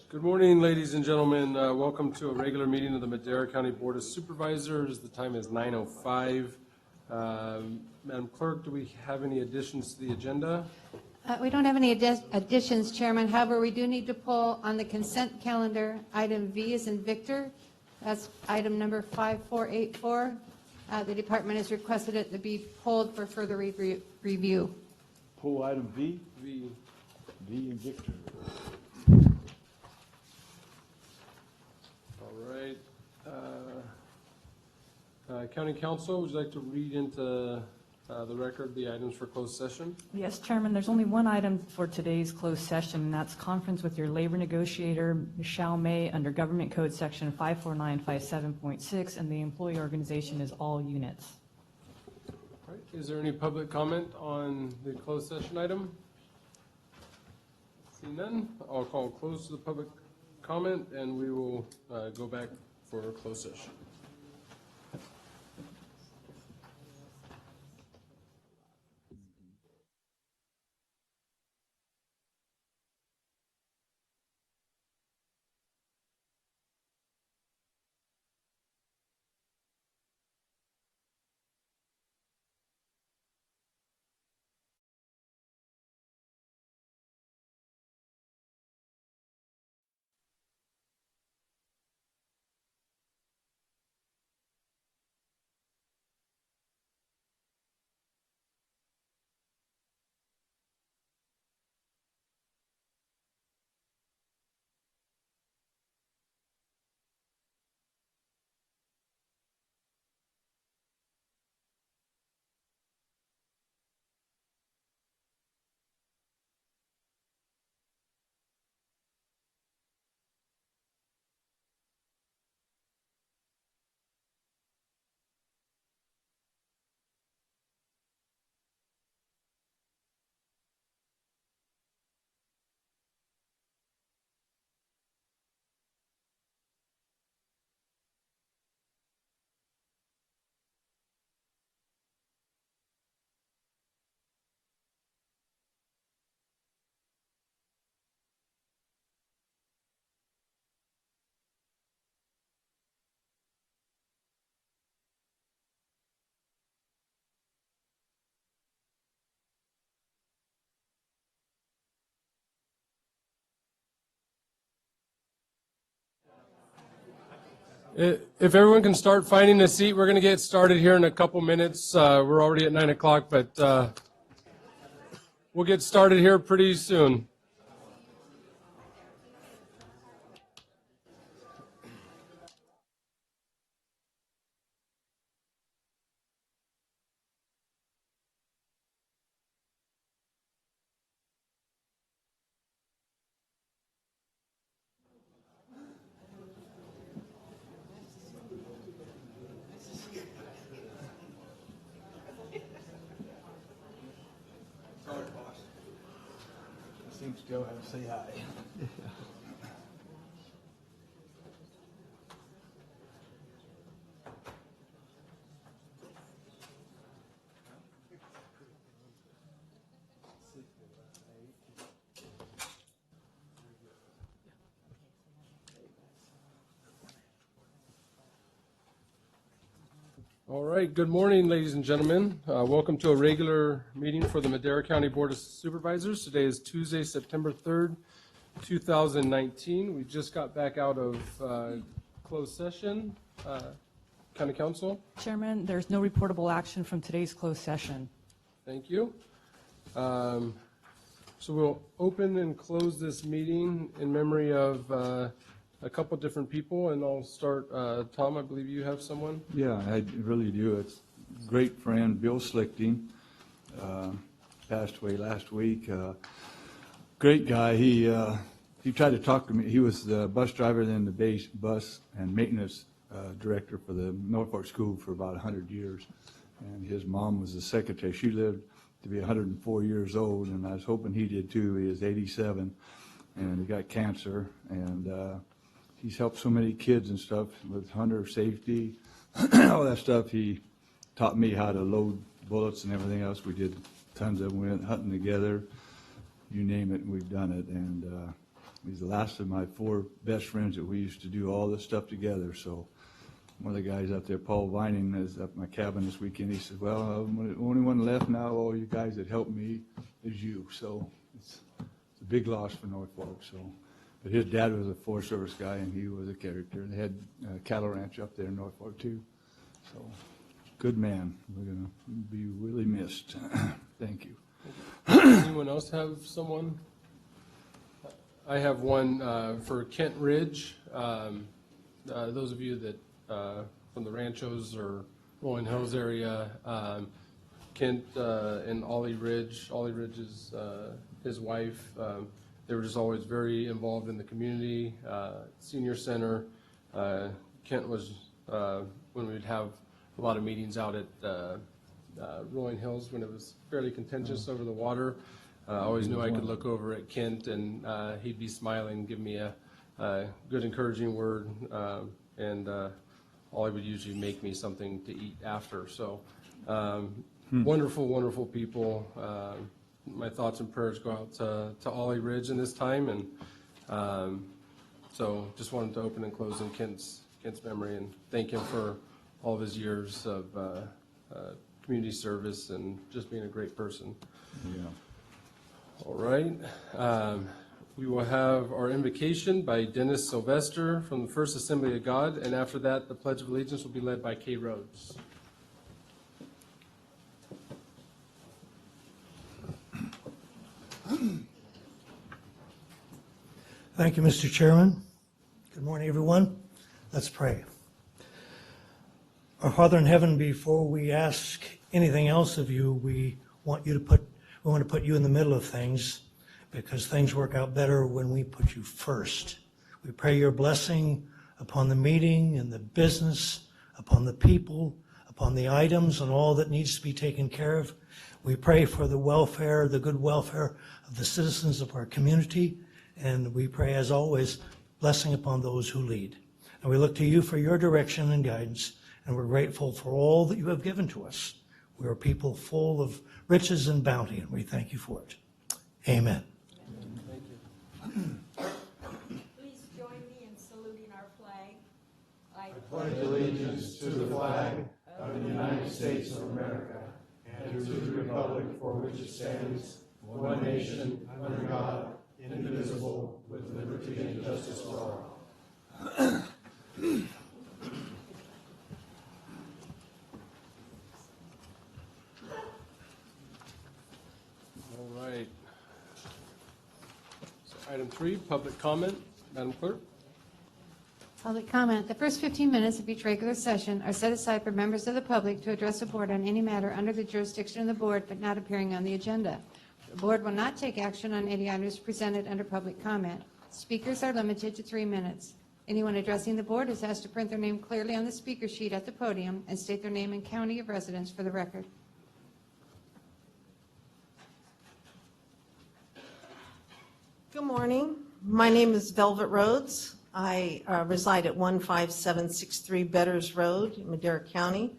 Good morning, ladies and gentlemen. Welcome to a regular meeting of the Madera County Board of Supervisors. The time is 9:05. Madam Clerk, do we have any additions to the agenda? We don't have any additions, Chairman. However, we do need to pull on the consent calendar. Item V is in Victor. That's item number 5484. The department has requested it to be pulled for further review. Pull item V. V. V and Victor. All right. County Council, would you like to read into the record the items for closed session? Yes, Chairman, there's only one item for today's closed session, and that's conference with your labor negotiator, Michelle May, under Government Code Section 54957.6, and the employee organization is all units. All right. Is there any public comment on the closed session item? Seeing none, I'll call close to the public comment, and we will go back for a closed session. If everyone can start finding a seat, we're going to get started here in a couple minutes. We're already at 9 o'clock, but we'll get started here pretty soon. I think still have to say hi. All right, good morning, ladies and gentlemen. Welcome to a regular meeting for the Madera County Board of Supervisors. Today is Tuesday, September 3rd, 2019. We just got back out of closed session. County Council. Chairman, there's no reportable action from today's closed session. Thank you. So we'll open and close this meeting in memory of a couple different people, and I'll start. Tom, I believe you have someone. Yeah, I really do. It's a great friend, Bill Slichting, passed away last week. Great guy. He tried to talk to me. He was the bus driver, then the base bus and maintenance director for the Norfolk School for about 100 years. And his mom was the secretary. She lived to be 104 years old, and I was hoping he did too. He is 87, and he got cancer, and he's helped so many kids and stuff with hunter safety, all that stuff. He taught me how to load bullets and everything else. We did tons of them. We went hunting together, you name it, and we've done it. And He's the last of my 4 best friends that we used to do all this stuff together. So one of the guys out there, Paul Vining, is up at my cabin this weekend. He said, well, the only one left now, all you guys that helped me is you. So it's a big loss for Norfolk. So, but his dad was a Forest Service guy, and he was a character. They had a cattle ranch up there in Norfolk, too. So good man. We're going to be really missed. Thank you. Anyone else have someone? I have one for Kent Ridge. Those of you that from the Ranchos or Rolling Hills area, Kent and Ollie Ridge. Ollie Ridge is his wife. They were just always very involved in the community, senior center. Kent was when we'd have a lot of meetings out at Rolling Hills when it was fairly contentious over the water. I always knew I could look over at Kent and he'd be smiling, give me a good encouraging word, and Ollie would usually make me something to eat after. So wonderful, wonderful people. My thoughts and prayers go out to Ollie Ridge in this time, and so just wanted to open and close in Kent's memory and thank him for all of his years of community service and just being a great person. Yeah. All right. We will have our invocation by Dennis Sylvester from the First Assembly of God, and after that, the Pledge of Allegiance will be led by Kay Rhodes. Thank you, Mr. Chairman. Good morning, everyone. Let's pray. Our Father in heaven, before we ask anything else of you, we want to put you in the middle of things, because things work out better when we put you first. We pray your blessing upon the meeting and the business, upon the people, upon the items and all that needs to be taken care of. We pray for the welfare, the good welfare of the citizens of our community, and we pray, as always, blessing upon those who lead. And we look to you for your direction and guidance, and we're grateful for all that you have given to us. We are people full of riches and bounty, and we thank you for it. Amen. Please join me in saluting our flag. I pledge allegiance to the flag of the United States of America and to the republic for which it stands, one nation, under God, indivisible, with liberty and justice for all. All right. So item 3, public comment. Madam Clerk. Public comment. The first 15 minutes of each regular session are set aside for members of the public to address the board on any matter under the jurisdiction of the board but not appearing on the agenda. The board will not take action on any items presented under public comment. Speakers are limited to 3 minutes. Anyone addressing the board is asked to print their name clearly on the speaker sheet at the podium and state their name and county of residence for the record. Good morning. My name is Velvet Rhodes. I reside at 15763 Betters Road in Madera County.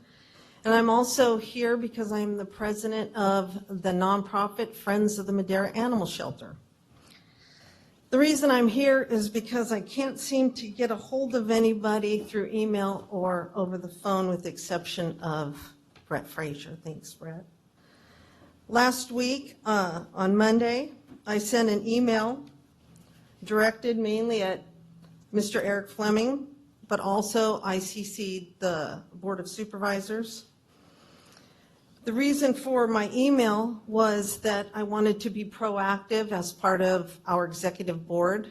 And I'm also here because I'm the president of the nonprofit Friends of the Madera Animal Shelter. The reason I'm here is because I can't seem to get a hold of anybody through email or over the phone, with the exception of Brett Frazier. Thanks, Brett. Last week, on Monday, I sent an email directed mainly at Mr. Eric Fleming, but also I CC'd the Board of Supervisors. The reason for my email was that I wanted to be proactive as part of our executive board.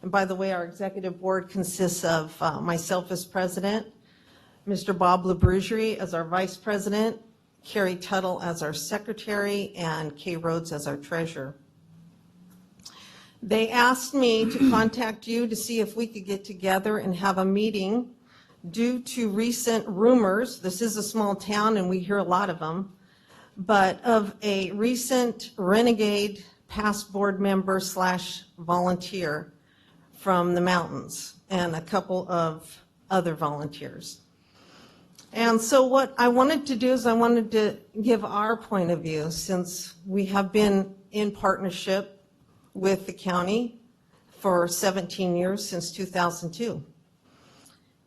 And by the way, our executive board consists of myself as president, Mr. Bob LaBrougerie as our vice president, Carrie Tuttle as our secretary, and Kay Rhodes as our treasurer. They asked me to contact you to see if we could get together and have a meeting due to recent rumors. This is a small town and we hear a lot of them, but of a recent renegade past board member / volunteer from the mountains and a couple of other volunteers. And so what I wanted to do is I wanted to give our point of view, since we have been in partnership with the county for 17 years, since 2002.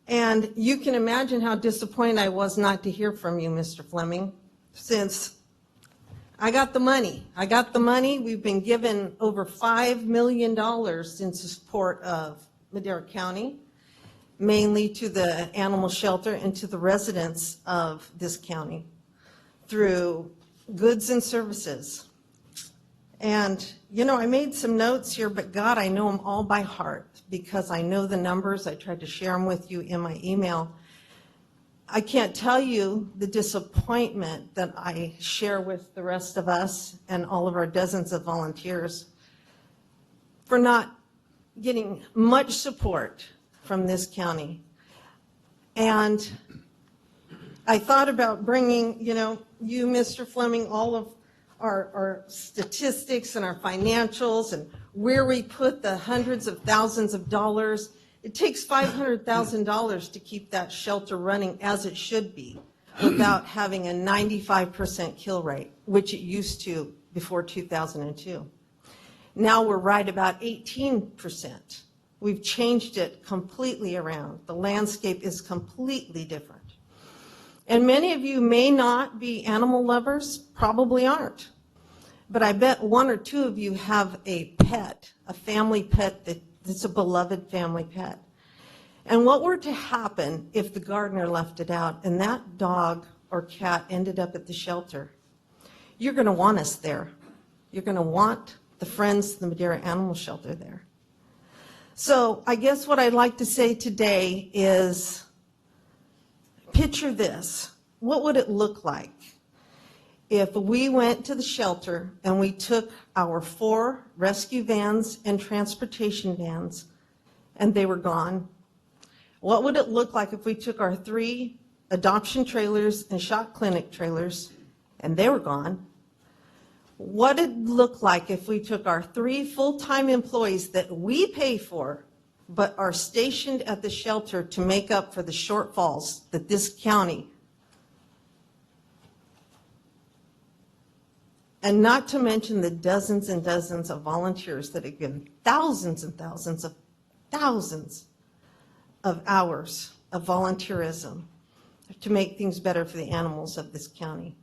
And you can imagine how disappointed I was not to hear from you, Mr. Fleming, since I got the money. I got the money. We've been given over $5 million in support of Madera County, mainly to the animal shelter and to the residents of this county through goods and services. And, you know, I made some notes here, but God, I know them all by heart because I know the numbers. I tried to share them with you in my email. I can't tell you the disappointment that I share with the rest of us and all of our dozens of volunteers for not getting much support from this county. And I thought about bringing, you know, you, Mr. Fleming, all of our statistics and our financials and where we put the hundreds of thousands of dollars. It takes $500,000 to keep that shelter running as it should be without having a 95% kill rate, which it used to before 2002. Now we're right about 18%. We've changed it completely around. The landscape is completely different. And many of you may not be animal lovers, probably aren't. But I bet one or two of you have a pet, a family pet that's a beloved family pet. And what were to happen if the gardener left it out and that dog or cat ended up at the shelter? You're going to want us there. You're going to want the Friends of the Madera Animal Shelter there. So I guess what I'd like to say today is, picture this. What would it look like if we went to the shelter and we took our 4 rescue vans and transportation vans and they were gone? What would it look like if we took our 3 adoption trailers and shot clinic trailers and they were gone? What would it look like if we took our 3 full-time employees that we pay for but are stationed at the shelter to make up for the shortfalls that this county, and not to mention the dozens and dozens of volunteers that have given thousands and thousands of hours of volunteerism to make things better for the animals of this county.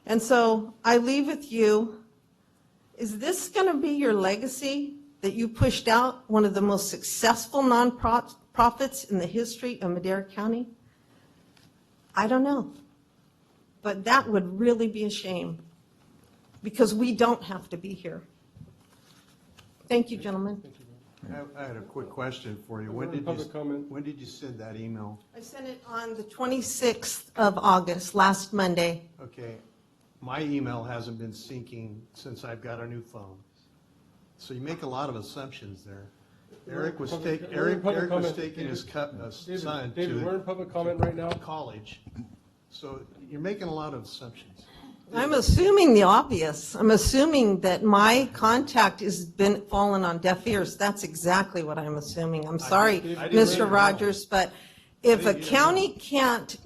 And so I leave with you, is this going to be your legacy, that you pushed out one of the most successful nonprofits in the history of Madera County? I don't know. But that would really be a shame, because we don't have to be here. Thank you, gentlemen. I had a quick question for you. When did you send that email? I sent it on the 26th of August, last Monday. Okay, my email hasn't been syncing since I've got a new phone. So you make a lot of assumptions there. Eric was taking his son David, we're in public comment right now. to college. So you're making a lot of assumptions. I'm assuming the obvious. I'm assuming that my contact has been fallen on deaf ears. That's exactly what I'm assuming. I'm sorry, I didn't Mr. know. Rogers, but if a county can't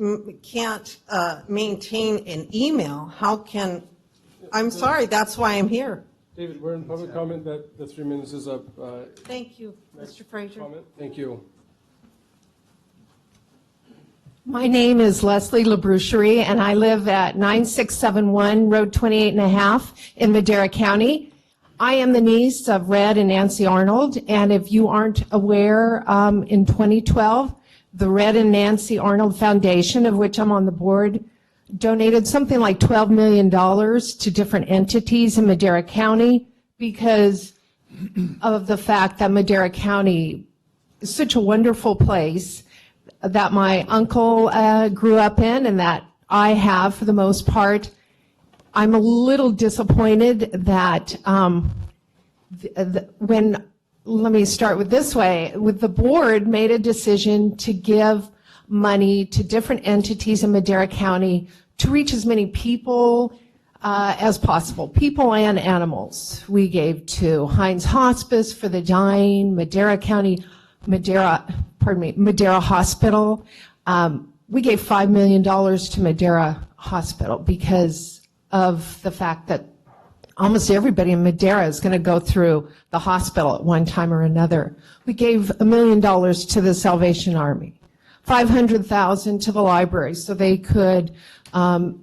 maintain an email, how can, I'm sorry, that's why I'm here. David, we're in public comment. That the 3 minutes is up. Thank you, Mr. Frazier. Comment? Thank you. My name is Leslie LaBroucherie, and I live at 9671 Road 28 and a half in Madera County. I am the niece of Red and Nancy Arnold, and if you aren't aware, in 2012, the Red and Nancy Arnold Foundation, of which I'm on the board, donated something like $12 million to different entities in Madera County because of the fact that Madera County is such a wonderful place that my uncle grew up in and that I have for the most part. I'm a little disappointed that let me start with this way, with the board made a decision to give money to different entities in Madera County to reach as many people as possible, people and animals. We gave to Heinz Hospice for the dying, Madera Hospital. We gave $5 million to Madera Hospital because of the fact that almost everybody in Madera is going to go through the hospital at one time or another. We gave $1 million to the Salvation Army, $500,000 to the library so they could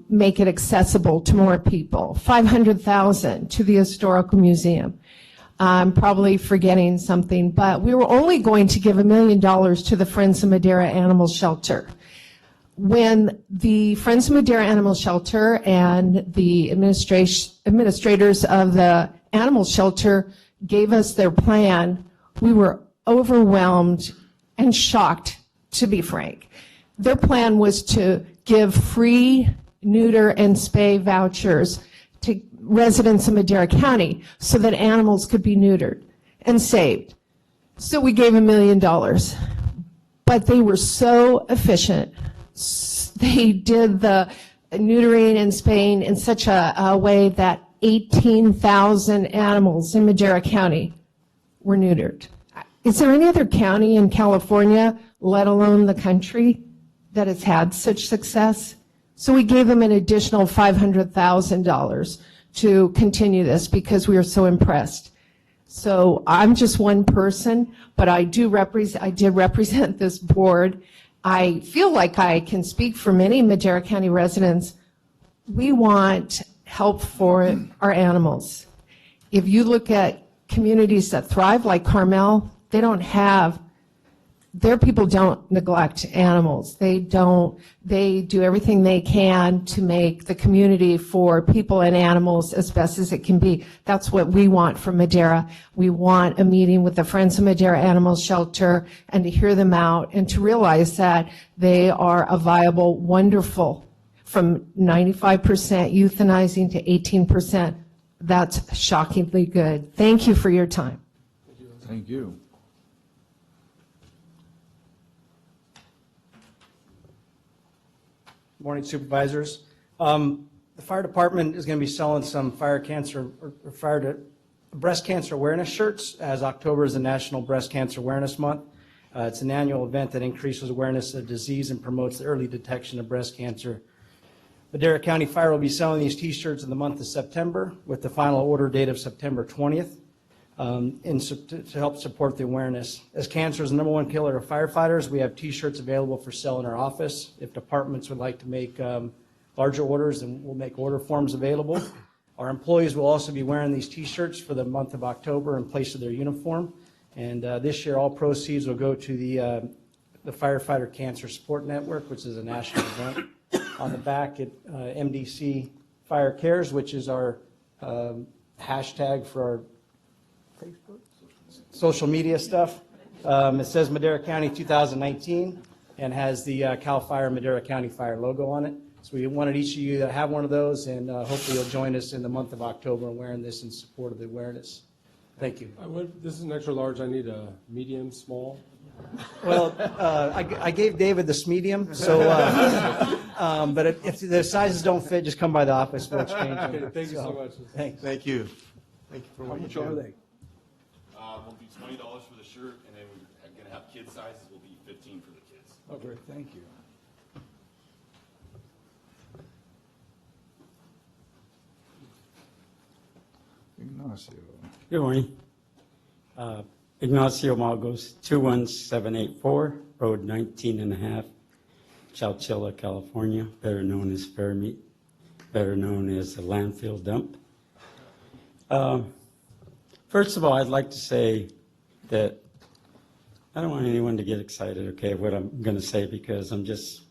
make it accessible to more people, $500,000 to the Historical Museum. I'm probably forgetting something, but we were only going to give $1 million to the Friends of Madera Animal Shelter. When the Friends of Madera Animal Shelter and the administrators of the animal shelter gave us their plan, we were overwhelmed and shocked, to be frank. Their plan was to give free neuter and spay vouchers to residents of Madera County so that animals could be neutered and saved. So we gave $1 million. But they were so efficient. They did the neutering and spaying in such a way that 18,000 animals in Madera County were neutered. Is there any other county in California, let alone the country, that has had such success? So we gave them an additional $500,000 to continue this because we were so impressed. So I'm just one person, but I did represent this board. I feel like I can speak for many Madera County residents. We want help for our animals. If you look at communities that thrive like Carmel, their people don't neglect animals. They do everything they can to make the community for people and animals as best as it can be. That's what we want from Madera. We want a meeting with the Friends of Madera Animal Shelter and to hear them out and to realize that they are a viable, wonderful, from 95% euthanizing to 18%. That's shockingly good. Thank you for your time. Thank you. Morning, supervisors. The fire department is going to be selling some breast cancer awareness shirts, as October is the National Breast Cancer Awareness Month. It's an annual event that increases awareness of disease and promotes the early detection of breast cancer. Madera County Fire will be selling these t-shirts in the month of September with the final order date of September 20th to help support the awareness. As cancer is the #1 killer of firefighters, we have t-shirts available for sale in our office. If departments would like to make larger orders, then we'll make order forms available. Our employees will also be wearing these t-shirts for the month of October in place of their uniform. And this year, all proceeds will go to the Firefighter Cancer Support Network, which is a national event. On the back, MDC Fire Cares, which is our hashtag for our Facebook, social media stuff. It says Madera County 2019 and has the CAL FIRE Madera County Fire logo on it. So we wanted each of you to have one of those, and hopefully you'll join us in the month of October in wearing this in support of the awareness. Thank you. This is an extra large. I need a medium, small. Well, I gave David this medium, so but if the sizes don't fit, just come by the office. We'll exchange them. Okay, thank you so much. Thanks. Thank you. Thank you for what you do. How much are they? Will be $20 for the shirt, and then we're going to have kid sizes. Will be $15 for the kids. Okay, thank you. Ignacio. Good morning. Ignacio Malgos, 21784, Road 19 and a half, Chowchilla, California, better known as Fair Meat, better known as a landfill dump. First of all, I'd like to say that I don't want anyone to get excited, okay, what I'm going to say, because I'm just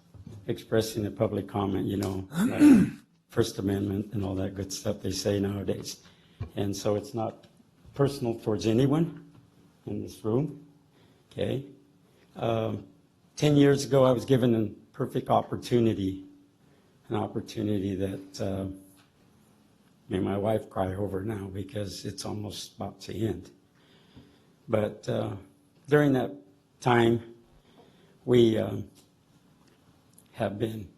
expressing a public comment, like First Amendment and all that good stuff they say nowadays. And so it's not personal towards anyone in this room, okay? 10 years ago, I was given a perfect opportunity, an opportunity that made my wife cry over now because it's almost about to end. But during that time, we have been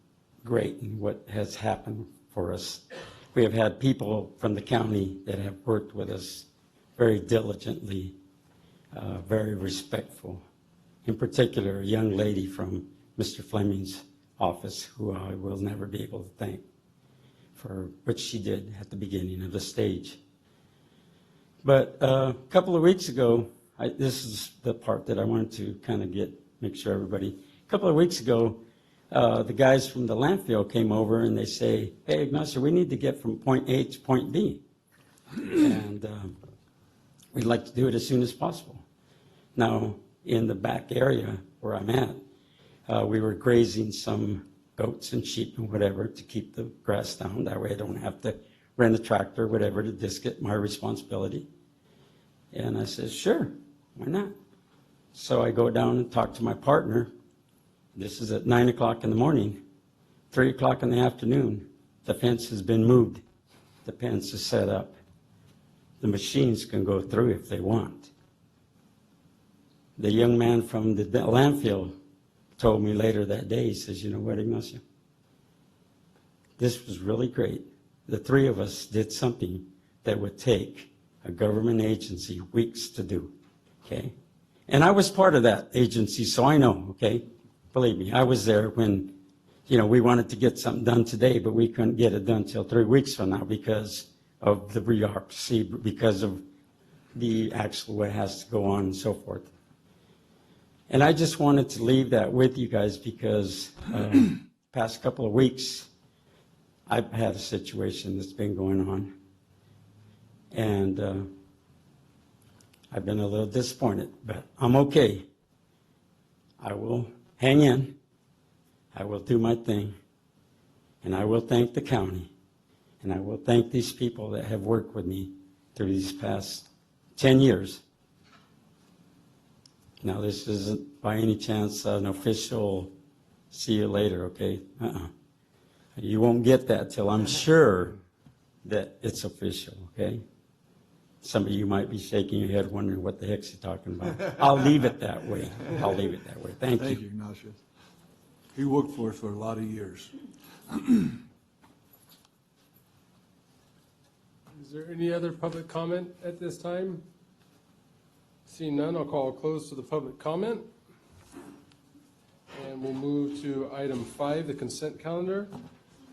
great in what has happened for us. We have had people from the county that have worked with us very diligently, very respectful. In particular, a young lady from Mr. Fleming's office, who I will never be able to thank for what she did at the beginning of the stage. But a couple of weeks ago, this is the part that I wanted to kind of make sure everybody, a couple of weeks ago, the guys from the landfill came over and they say, hey, Ignacio, we need to get from point A to point B. And we'd like to do it as soon as possible. Now, in the back area where I'm at, we were grazing some goats and sheep and whatever to keep the grass down. That way I don't have to rent a tractor or whatever to disc it, my responsibility. And I said, sure, why not? So I go down and talk to my partner. This is at 9 o'clock in the morning. 3 o'clock in the afternoon, the fence has been moved. The fence is set up. The machines can go through if they want. The young man from the landfill told me later that day, he says, you know what, Ignacio? This was really great. The three of us did something that would take a government agency weeks to do, okay? And I was part of that agency, so I know, okay? Believe me, I was there when, we wanted to get something done today, but we couldn't get it done till 3 weeks from now because of the bureaucracy, because of the actual way it has to go on and so forth. And I just wanted to leave that with you guys because past couple of weeks, I've had a situation that's been going on. And I've been a little disappointed, but I'm okay. I will hang in. I will do my thing. And I will thank the county. And I will thank these people that have worked with me through these past 10 years. Now, this isn't by any chance an official see you later, okay? You won't get that till I'm sure that it's official, okay? Some of you might be shaking your head wondering what the heck's he talking about. I'll leave it that way. I'll leave it that way. Thank you. Thank you, Ignacio. He worked for us for a lot of years. Is there any other public comment at this time? Seeing none, I'll call a close to the public comment. And we'll move to item 5, the consent calendar.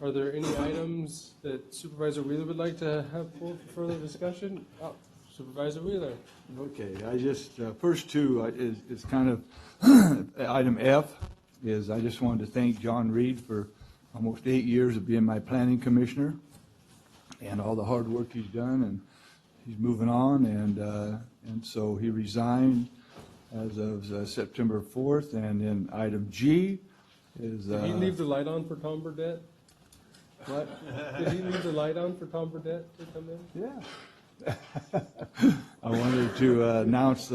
Are there any items that Supervisor Wheeler would like to have for further discussion? Oh, Supervisor Wheeler. Okay, I just, first two is kind of, item F is I just wanted to thank John Reed for almost 8 years of being my planning commissioner and all the hard work he's done, and he's moving on, and so he resigned as of September 4th, and then item G is... Did he leave the light on for Tom Burdette? What? Did he leave the light on for Tom Burdette to come in? Yeah. I wanted to announce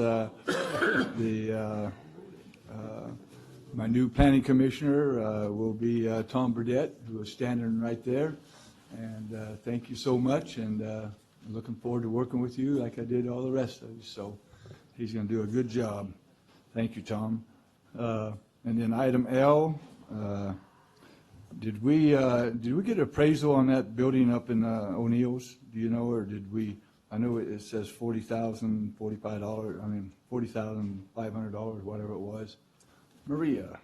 my new planning commissioner will be Tom Burdette, who is standing right there. And thank you so much, and looking forward to working with you like I did all the rest of you. So he's going to do a good job. Thank you, Tom. And then item L, did we get appraisal on that building up in O'Neill's? Do you know, or did we? I know it says $40,000, $45. I mean $40,500, whatever it was. Maria.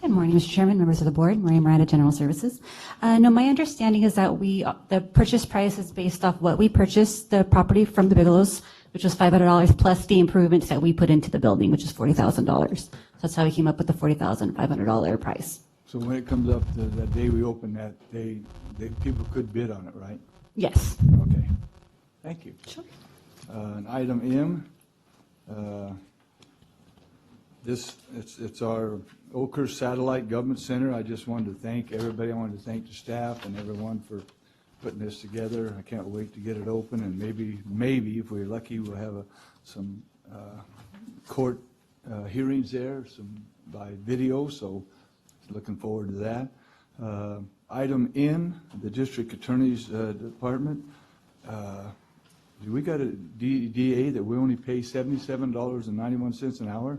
Good morning, Mr. Chairman, members of the board. Maria Miranda, General Services. No, my understanding is that the purchase price is based off what we purchased the property from the Bigelows, which was $500 plus the improvements that we put into the building, which is $40,000. So that's how we came up with the $40,500 price. So when it comes up to the day we open that, people could bid on it, right? Yes. Okay. Thank you. Sure. And item M, it's our Oakhurst Satellite Government Center. I just wanted to thank everybody. I wanted to thank the staff and everyone for putting this together. I can't wait to get it open, and maybe if we're lucky, we'll have some court hearings there, some by video. So looking forward to that. Item N, the District Attorney's Department. Do we got a DA that we only pay $77.91 an hour?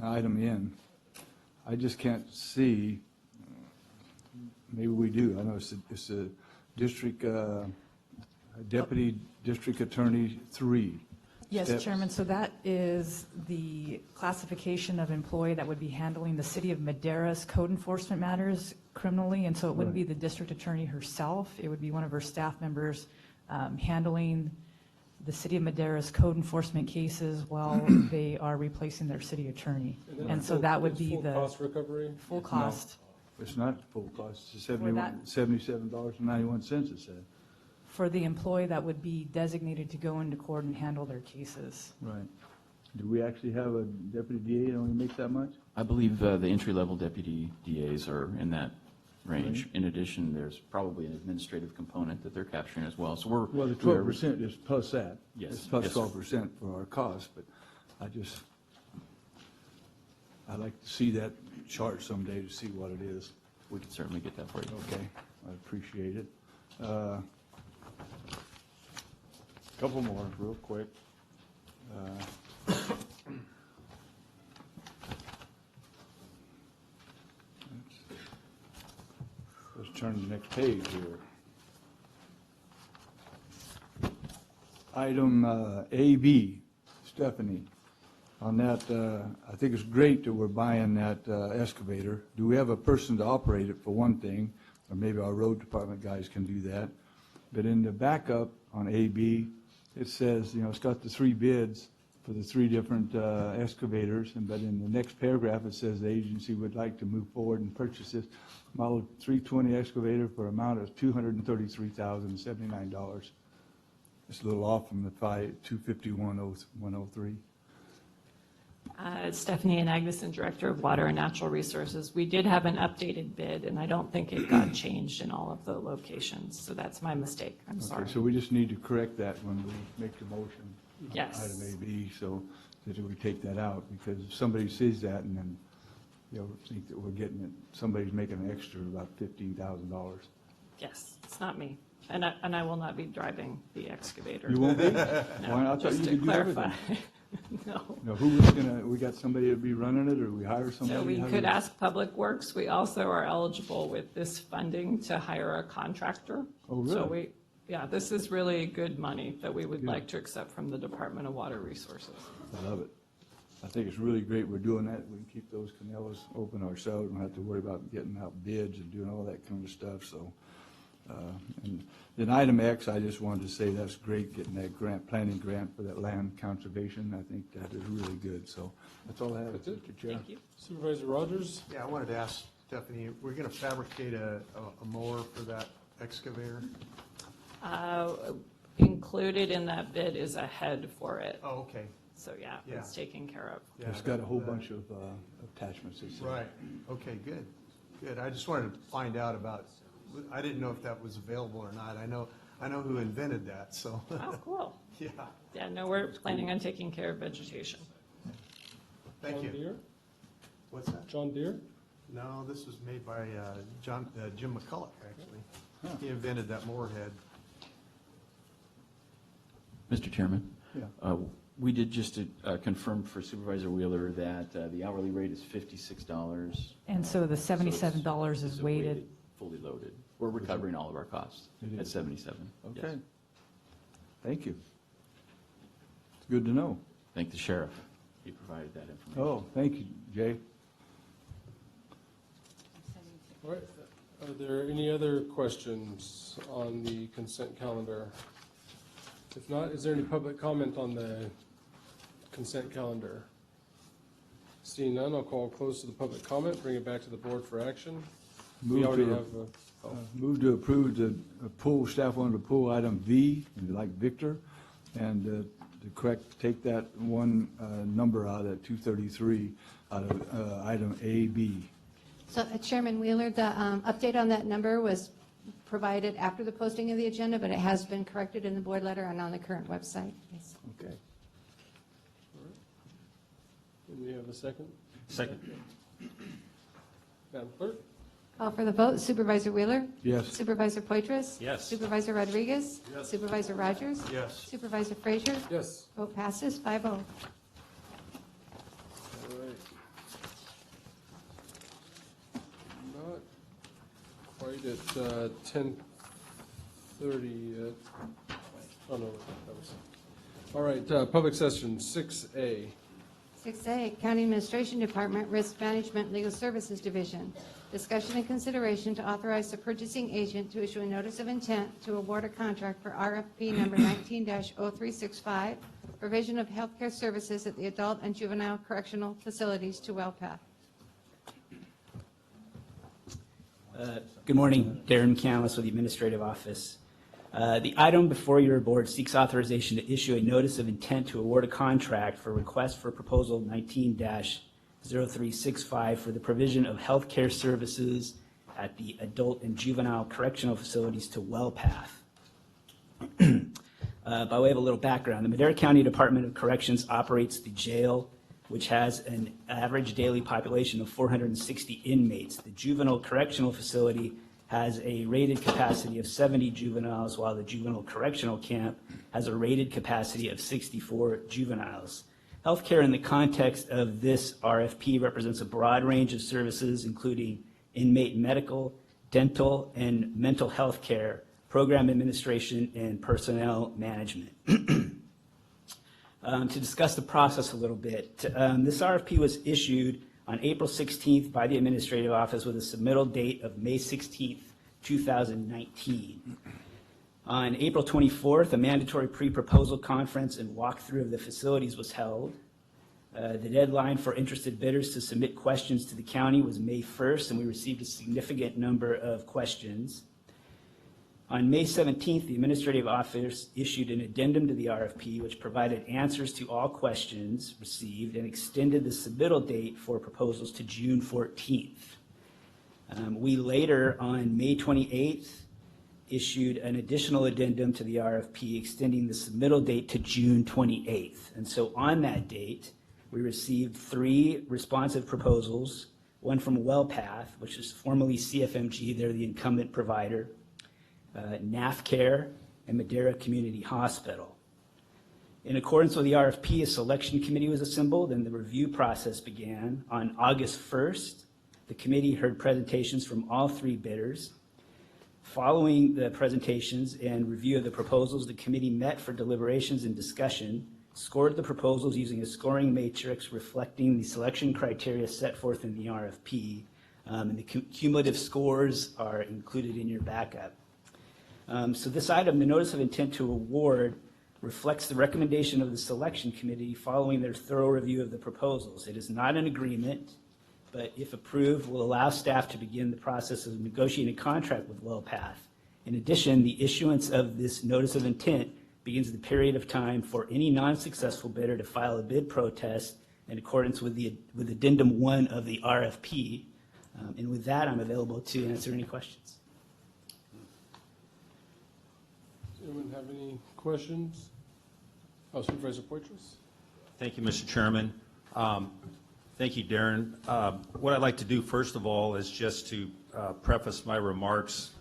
Item N. I just can't see. Maybe we do. I know it's a district Deputy District Attorney 3. Yes, Steps. Chairman, so that is the classification of employee that would be handling the City of Madera's code enforcement matters criminally, and so it wouldn't be the district attorney herself, it would be one of her staff members handling the City of Madera's code enforcement cases while they are replacing their city attorney. And so that would be Full the cost recovery? full cost It's not full cost, it's that- $77.91, it said. for the employee that would be designated to go into court and handle their cases. Right. Do we actually have a deputy DA that only makes that much? I believe the entry-level deputy DAs are in that range. In addition, there's probably an administrative component that they're capturing as well. So we're. Well, the we're- 12% is plus that. Yes, It's plus yes, sir. 12% for our cost, but I'd like to see that chart someday to see what it is. We can certainly get that for you. Okay, I appreciate it. Couple more, real quick. Let's turn to the next page here. Item AB, Stephanie, on that, I think it's great that we're buying that excavator. Do we have a person to operate it, for one thing, or maybe our road department guys can do that? But in the backup on AB, it says, it's got the 3 bids for the 3 different excavators, but in the next paragraph, it says the agency would like to move forward and purchase this Model 320 excavator for an amount of $233,079. It's a little off from the $251,103. Stephanie Anagnuson, Director of Water and Natural Resources. We did have an updated bid, and I don't think it got changed in all of the locations, so that's my mistake. I'm sorry. Okay, so we just need to correct that when we make the motion. on Yes. Item AB, so that we take that out, because if somebody sees that and then, think that we're getting it, somebody's making an extra about $15,000. Yes, it's not me, and I will not be driving the excavator. You won't be? No, Why not? I thought just you to could do clarify. everything. No. No, who was we got somebody to be running it, or we hire somebody? So we How do could ask Public Works. We also are eligible with this funding to hire a contractor. Oh, So really? this is really good money that we would like to accept from the Department of Water Resources. I love it. I think it's really great we're doing that. We can keep those canals open ourselves. We don't have to worry about getting out bids and doing all that kind of stuff, so. And then item X, I just wanted to say that's great, getting that planning grant for that land conservation. I think that is really good, so that's all I have, That's it. Mr. Chair. Thank you. Supervisor Rogers? Yeah, I wanted to ask Stephanie, we're going to fabricate a mower for that excavator? Included in that bid is a head for it. Oh, okay. So, yeah, Yeah. it's taken care of. Yeah, It's got a whole that- bunch of attachments. It says. Right, okay, good, good. I just wanted to find out about, I didn't know if that was available or not. I know who invented that, so, Oh, cool. yeah, Yeah, no, we're planning on taking care of vegetation. thank John you. Deere? What's that? John Deere? No, this was made by Jim McCulloch, actually. He invented that mower head. Mr. Chairman? Yeah. We did just confirm for Supervisor Wheeler that the hourly rate is $56. And so the So $77 it's is weighted. Fully loaded. We're recovering all of our costs at 77. Yes. Okay. Thank you. It's good to know. Thank the sheriff. He provided that information. Oh, thank you, Jay. All right. Are there any other questions on the consent calendar? If not, is there any public comment on the consent calendar? Seeing none, I'll call close to the public comment, bring it back to the board for action. We Move already to- have, Move to approve the pull, staff wanted to pull item V, like Victor, and to correct, take that one number out at 233 out of item AB. So Chairman Wheeler, the update on that number was provided after the posting of the agenda, but it has been corrected in the board letter and on the current website. Yes. Okay. do we have a second? Second. Madam Clerk? Call for the vote. Supervisor Wheeler? Yes. Supervisor Poitras? Yes. Supervisor Rodriguez? Yes. Supervisor Rogers? Yes. Supervisor Frazier? Yes. Vote passes 5-0. All right. Not quite at 10:30 yet. Oh, no, that was, all right, public session, 6A. 6A, County Administration Department, Risk Management, Legal Services Division. Discussion and consideration to authorize the purchasing agent to issue a notice of intent to award a contract for RFP number 19-0365, provision of healthcare services at the adult and juvenile correctional facilities to WellPath. Good morning, Darren McCandless with the Administrative Office. The item before your board seeks authorization to issue a notice of intent to award a contract for request for proposal 19-0365 for the provision of healthcare services at the adult and juvenile correctional facilities to WellPath. By way of a little background, the Madera County Department of Corrections operates the jail, which has an average daily population of 460 inmates. The juvenile correctional facility has a rated capacity of 70 juveniles, while the juvenile correctional camp has a rated capacity of 64 juveniles. Healthcare in the context of this RFP represents a broad range of services, including inmate medical, dental, and mental health care, program administration, and personnel management. To discuss the process a little bit, this RFP was issued on April 16th by the Administrative Office with a submittal date of May 16th, 2019. On April 24th, a mandatory pre-proposal conference and walkthrough of the facilities was held. The deadline for interested bidders to submit questions to the county was May 1st, and we received a significant number of questions. On May 17th, the Administrative Office issued an addendum to the RFP, which provided answers to all questions received and extended the submittal date for proposals to June 14th. We later, on May 28th, issued an additional addendum to the RFP, extending the submittal date to June 28th. And so on that date, we received 3 responsive proposals, one from WellPath, which is formerly CFMG, they're the incumbent provider, NAFCare, and Madera Community Hospital. In accordance with the RFP, a selection committee was assembled and the review process began. On August 1st, the committee heard presentations from all 3 bidders. Following the presentations and review of the proposals, the committee met for deliberations and discussion, scored the proposals using a scoring matrix reflecting the selection criteria set forth in the RFP, and the cumulative scores are included in your backup. So this item, the notice of intent to award, reflects the recommendation of the selection committee following their thorough review of the proposals. It is not an agreement, but if approved, will allow staff to begin the process of negotiating a contract with WellPath. In addition, the issuance of this notice of intent begins the period of time for any non-successful bidder to file a bid protest in accordance with addendum 1 of the RFP. And with that, I'm available to answer any questions. Does anyone have any questions? Supervisor Poitras? Thank you, Mr. Chairman. Thank you, Darren. What I'd like to do, first of all, is just to preface my remarks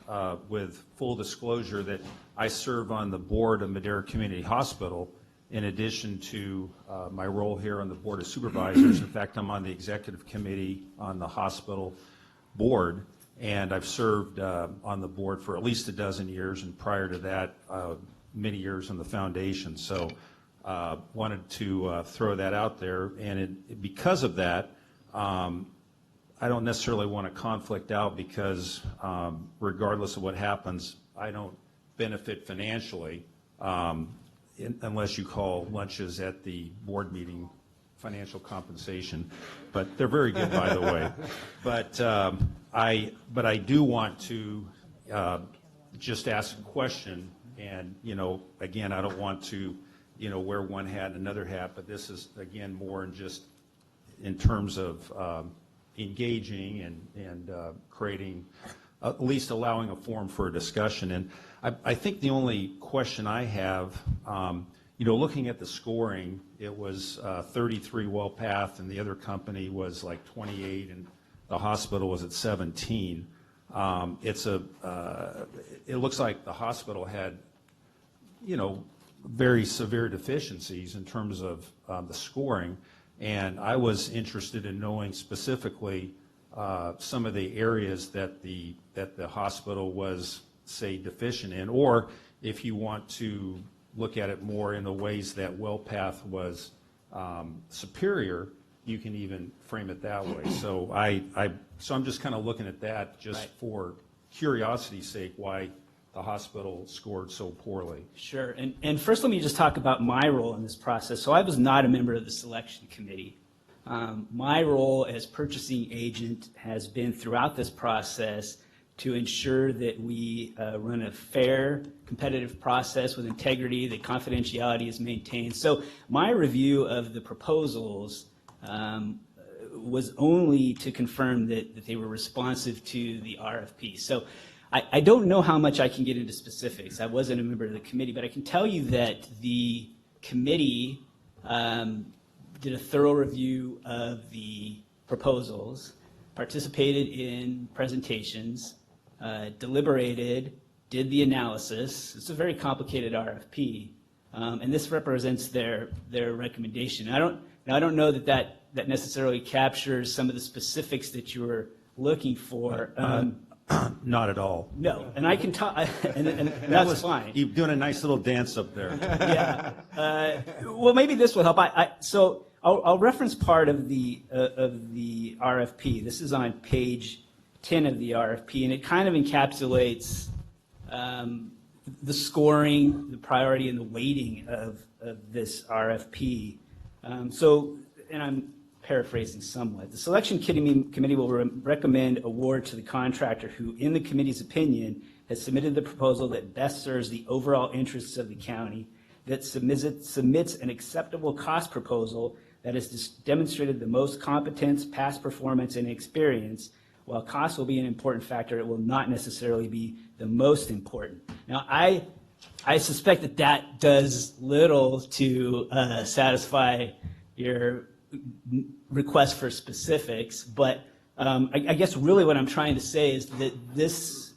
with full disclosure that I serve on the board of Madera Community Hospital in addition to my role here on the Board of Supervisors. In fact, I'm on the executive committee on the hospital board, and I've served on the board for at least a dozen years, and prior to that, many years on the foundation. So wanted to throw that out there, and because of that, I don't necessarily want to conflict out because regardless of what happens, I don't benefit financially unless you call lunches at the board meeting financial compensation, but they're very good, by the way. But I do want to just ask a question, and again, I don't want to wear one hat and another hat, but this is again more in terms of engaging and creating, at least allowing a forum for a discussion. And I think the only question I have, looking at the scoring, it was 33 WellPath, and the other company was like 28, and the hospital was at 17. It looks like the hospital had, very severe deficiencies in terms of the scoring, and I was interested in knowing specifically some of the areas that the hospital was, say, deficient in, or if you want to look at it more in the ways that WellPath was superior, you can even frame it that way. So I'm just kind of looking at that just Right. for curiosity's sake, why the hospital scored so poorly. Sure. And first, let me just talk about my role in this process. So I was not a member of the selection committee. My role as purchasing agent has been throughout this process to ensure that we run a fair, competitive process with integrity, that confidentiality is maintained. So my review of the proposals was only to confirm that they were responsive to the RFP. So I don't know how much I can get into specifics. I wasn't a member of the committee, but I can tell you that the committee did a thorough review of the proposals, participated in presentations, deliberated, did the analysis. It's a very complicated RFP, and this represents their recommendation. I don't know that necessarily captures some of the specifics that you were looking for. Not at all. No, and I can talk, and that's fine. You're doing a nice little dance up there. Yeah. Well, maybe this will help. So I'll reference part of the RFP. This is on page 10 of the RFP, and it kind of encapsulates the scoring, the priority, and the weighting of this RFP. And I'm paraphrasing somewhat. The selection committee will recommend award to the contractor who, in the committee's opinion, has submitted the proposal that best serves the overall interests of the county, that submits an acceptable cost proposal that has demonstrated the most competence, past performance, and experience. While cost will be an important factor, it will not necessarily be the most important. Now, I suspect that does little to satisfy your request for specifics, but I guess really what I'm trying to say is that this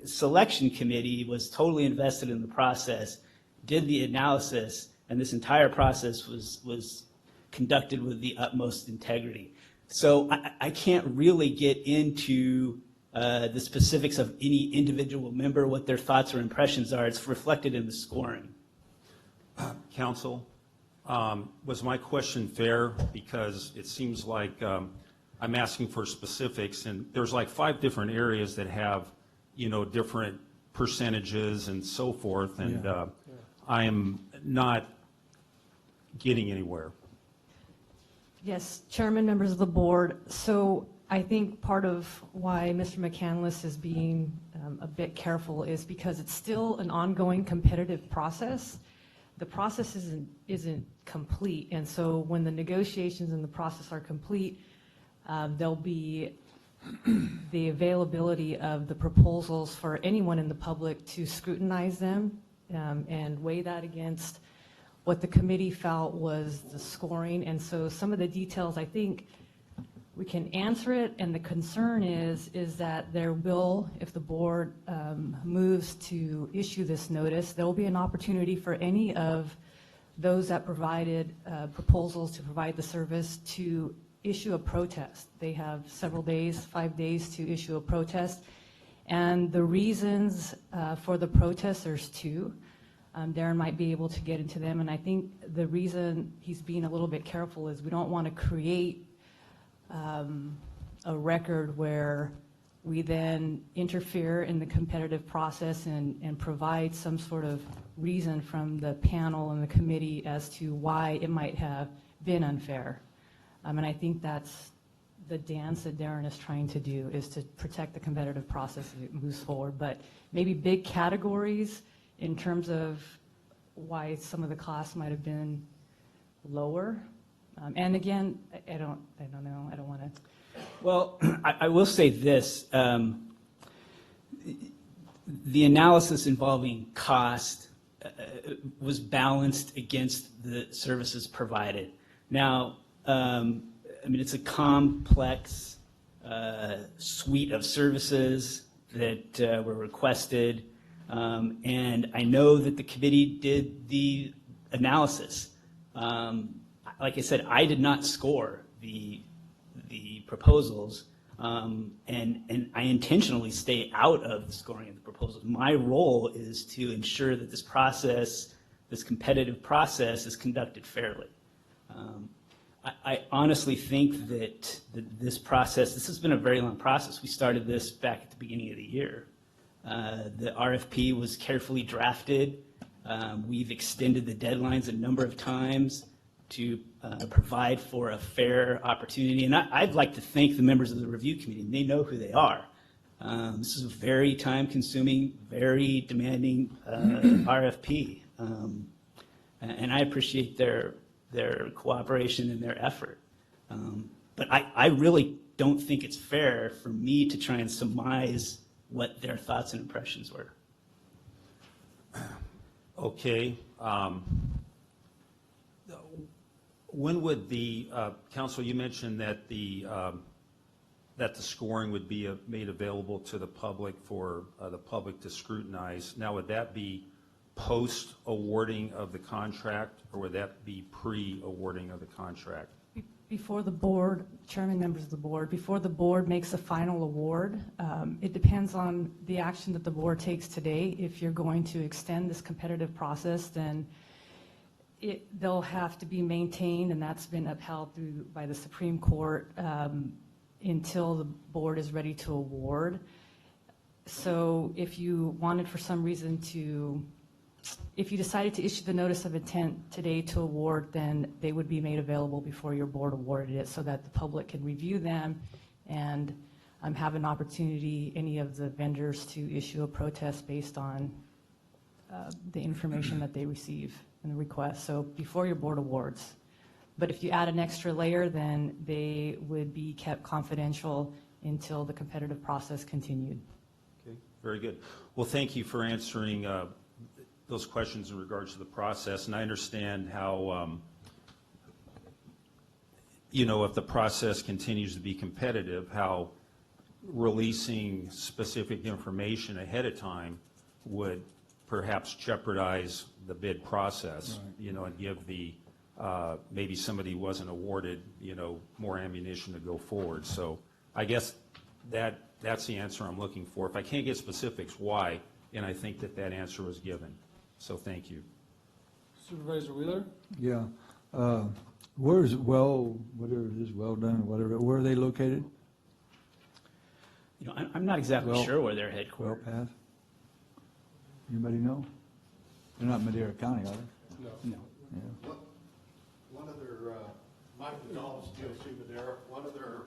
selection committee was totally invested in the process, did the analysis, and this entire process was conducted with the utmost integrity. So I can't really get into the specifics of any individual member, what their thoughts or impressions are. It's reflected in the scoring. Counsel, was my question fair? Because it seems like I'm asking for specifics, and there's like 5 different areas that have, different percentages and so forth, and I am not getting anywhere. Yes, Chairman, members of the board. So I think part of why Mr. McCandless is being a bit careful is because it's still an ongoing competitive process. The process isn't complete, and so when the negotiations and the process are complete, there'll be the availability of the proposals for anyone in the public to scrutinize them and weigh that against what the committee felt was the scoring. And so some of the details, I think we can answer it, and the concern is that there will, if the board moves to issue this notice, there will be an opportunity for any of those that provided proposals to provide the service to issue a protest. They have several days, 5 days to issue a protest. And the reasons for the protest, there's 2. Darren might be able to get into them. And I think the reason he's being a little bit careful is we don't want to create a record where we then interfere in the competitive process and provide some sort of reason from the panel and the committee as to why it might have been unfair. And I think that's the dance that Darren is trying to do, is to protect the competitive process as it moves forward. But maybe big categories in terms of why some of the costs might have been lower. And again, I don't know. I don't want to. Well, I will say this. The analysis involving cost was balanced against the services provided. Now, it's a complex suite of services that were requested, and I know that the committee did the analysis. Like I said, I did not score the proposals, and I intentionally stay out of the scoring of the proposals. My role is to ensure that this process this competitive process is conducted fairly. I honestly think that this process, this has been a very long process. We started this back at the beginning of the year. The RFP was carefully drafted. We've extended the deadlines a number of times to provide for a fair opportunity. And I'd like to thank the members of the review committee. They know who they are. This is a very time-consuming, very demanding RFP. And I appreciate their cooperation and their effort. But I really don't think it's fair for me to try and surmise what their thoughts and impressions were. Okay. When would the, Council, you mentioned that the scoring would be made available to the public for the public to scrutinize. Now, would that be post-awarding of the contract, or would that be pre-awarding of the contract? Before the board, Chairman, members of the board, before the board makes a final award, it depends on the action that the board takes today. If you're going to extend this competitive process, then they'll have to be maintained, and that's been upheld by the Supreme Court until the board is ready to award. So if you wanted for some reason if you decided to issue the notice of intent today to award, then they would be made available before your board awarded it so that the public can review them and have an opportunity, any of the vendors, to issue a protest based on the information that they receive in the request. So before your board awards. But if you add an extra layer, then they would be kept confidential until the competitive process continued. Okay, very good. Well, thank you for answering those questions in regards to the process, and I understand how, if the process continues to be competitive, how releasing specific information ahead of time would perhaps jeopardize the bid process, and give the, maybe somebody wasn't awarded, more ammunition to go forward. So I guess that's the answer I'm looking for. If I can't get specifics, why? And I think that answer was given. So thank you. Supervisor Wheeler? Yeah. Where is whatever it is, well done, whatever, where are they located? I'm not exactly sure where they're headquartered. Path? Anybody know? They're not Madera County, are they? No. Yeah. One of their, Mike McDonald's, DOC Madera, one of their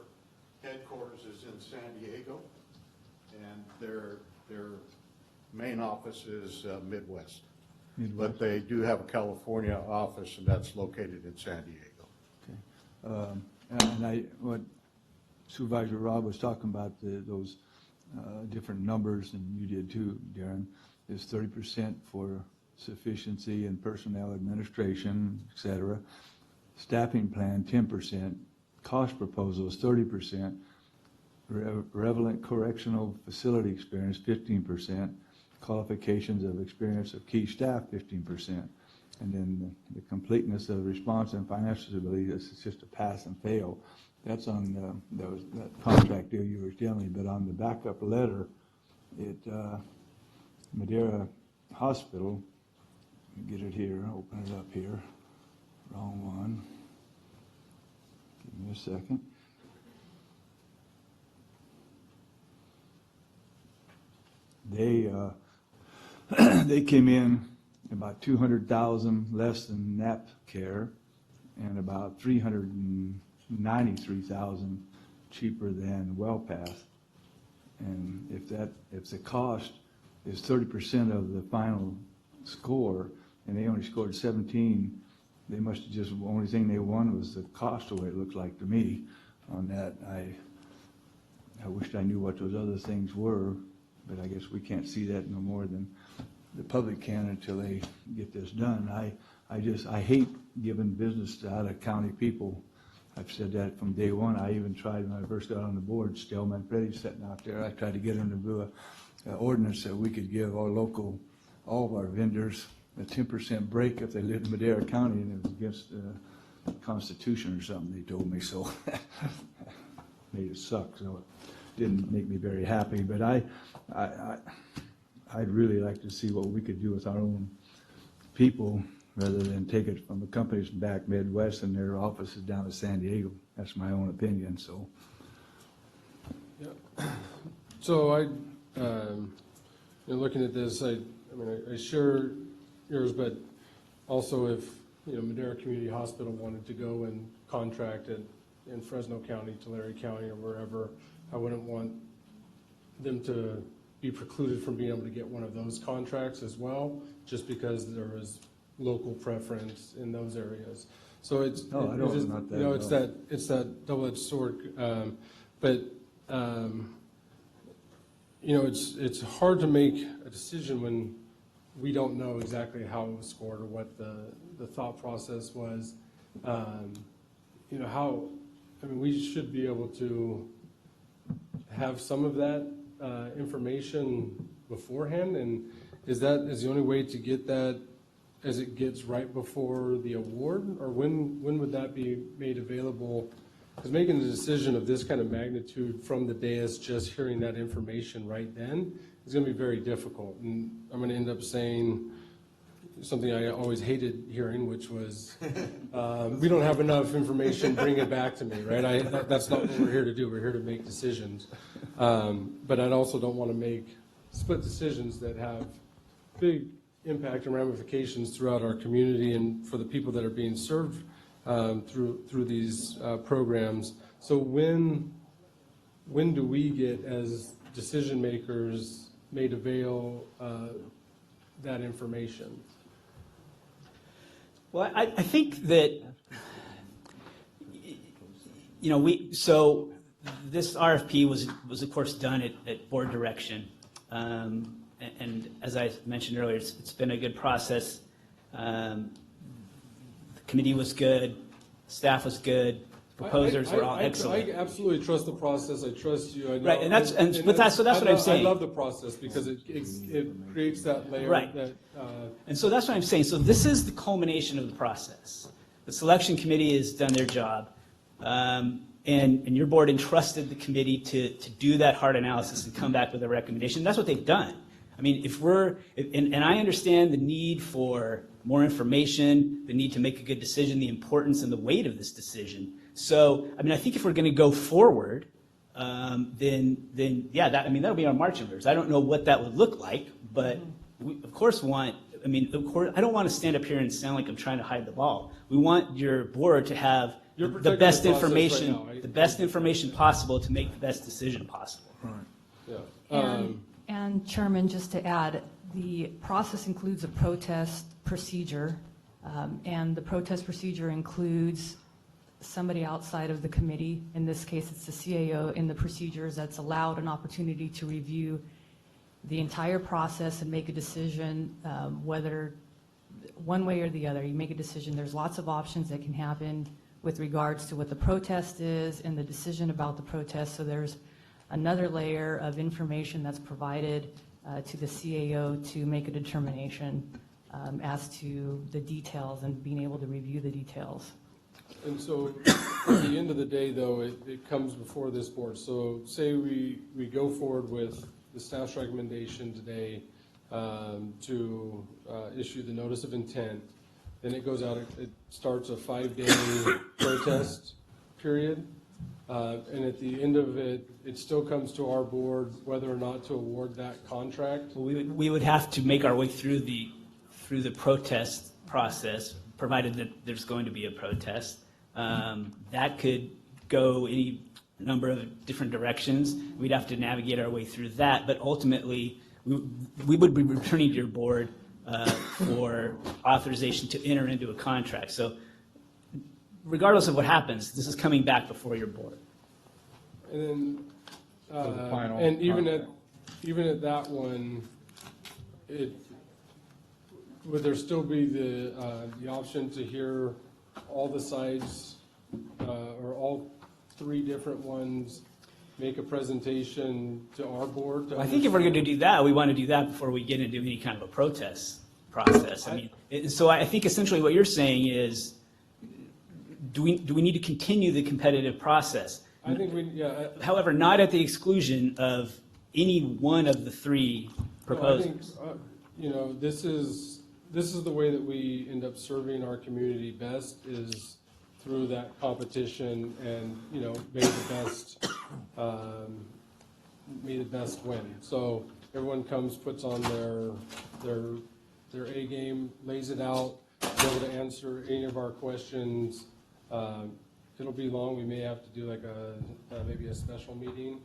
headquarters is in San Diego, and their main office is Midwest. But they do have a California office, and that's located in San Diego. Okay. And what Supervisor Rob was talking about, those different numbers, and you did too, Darren, is 30% for sufficiency and personnel administration, et cetera. Staffing plan, 10%. Cost proposals, 30%. Relevant correctional facility experience, 15%. Qualifications of experience of key staff, 15%. And then the completeness of response and financial stability, this is just a pass and fail. That's on that contract deal you were telling me, but on the backup letter, Madera Hospital, get it here, open it up here, wrong one. Give me a second. They came in about 200,000 less than NAP care and about 393,000 cheaper than WellPath. And if the cost is 30% of the final score, and they only scored 17, they must have just, the only thing they won was the cost, the way it looked like to me on that. I wished I knew what those other things were, but I guess we can't see that no more than the public can until they get this done. I hate giving business to out-of-county people. I've said that from day one. I even tried when I first got on the board, Stillman Petty sitting out there, I tried to get them to do an ordinance that we could give all of our vendors a 10% break if they lived in Madera County, and it was against the Constitution or something, they told me, so made it suck, so it didn't make me very happy. But I'd really like to see what we could do with our own people rather than take it from the companies back Midwest and their offices down to San Diego. That's my own opinion, so. So looking at this, I share yours, but also if, Madera Community Hospital wanted to go and contract in Fresno County, Tulare County, or wherever, I wouldn't want them to be precluded from being able to get one of those contracts as well, just because there is local preference in those areas. So it's, No, I don't, it's, not that you know, at all. it's that double-edged sword. But it's hard to make a decision when we don't know exactly how it was scored or what the thought process was. We should be able to have some of that information beforehand, and is the only way to get that as it gets right before the award, or when would that be made available? Because making a decision of this kind of magnitude from the dais, just hearing that information right then, is going to be very difficult. And I'm going to end up saying something I always hated hearing, which was, we don't have enough information, bring it back to me, right? That's not what we're here to do. We're here to make decisions. But I also don't want to make split decisions that have big impact and ramifications throughout our community and for the people that are being served through these programs. So when do we get, as decision makers, made avail that information? Well, I think that, so this RFP was of course done at board direction. And as I mentioned earlier, it's been a good process. The committee was good, staff was good, proposers were all excellent. I absolutely trust the process. I trust you. I know. Right, so that's what I'm saying. I love the process because it creates that layer. Right. And so that's what I'm saying. So this is the culmination of the process. The selection committee has done their job, and your board entrusted the committee to do that hard analysis and come back with a recommendation. That's what they've done. I mean, and I understand the need for more information, the need to make a good decision, the importance and the weight of this decision. So, I think if we're going to go forward, then yeah, that'll be our marching orders. I don't know what that would look like, but we, of course, I don't want to stand up here and sound like I'm trying to hide the ball. We want your board to have the best information, right now. the best information possible to make the best decision possible. Right. Yeah. And Chairman, just to add, the process includes a protest procedure, and the protest procedure includes somebody outside of the committee. In this case, it's the CAO in the procedures that's allowed an opportunity to review the entire process and make a decision, whether one way or the other. You make a decision. There's lots of options that can happen with regards to what the protest is and the decision about the protest. So there's another layer of information that's provided to the CAO to make a determination as to the details and being able to review the details. And so at the end of the day, though, it comes before this board. So say we go forward with the staff's recommendation today to issue the notice of intent. Then it goes out, it starts a 5-day protest period. And at the end of it, it still comes to our board whether or not to award that contract. We would have to make our way through the protest process, provided that there's going to be a protest. That could go any number of different directions. We'd have to navigate our way through that, but ultimately, we would be returning to your board for authorization to enter into a contract. So regardless of what happens, this is coming back before your board. And then, the final and even contract. at that one, would there still be the option to hear all the sides or all 3 different ones make a presentation to our board? I think if we're going to do that, we want to do that before we get into any kind of a protest process. So I think essentially what you're saying is, do we need to continue the competitive process? I think However, not at the exclusion of any one of the 3 proposals. I think, this is this is the way that we end up serving our community best, is through that competition, and, you know, may the best win. So everyone comes, puts on their A game, lays it out, be able to answer any of our questions. It'll be long. We may have to do like maybe a special meeting.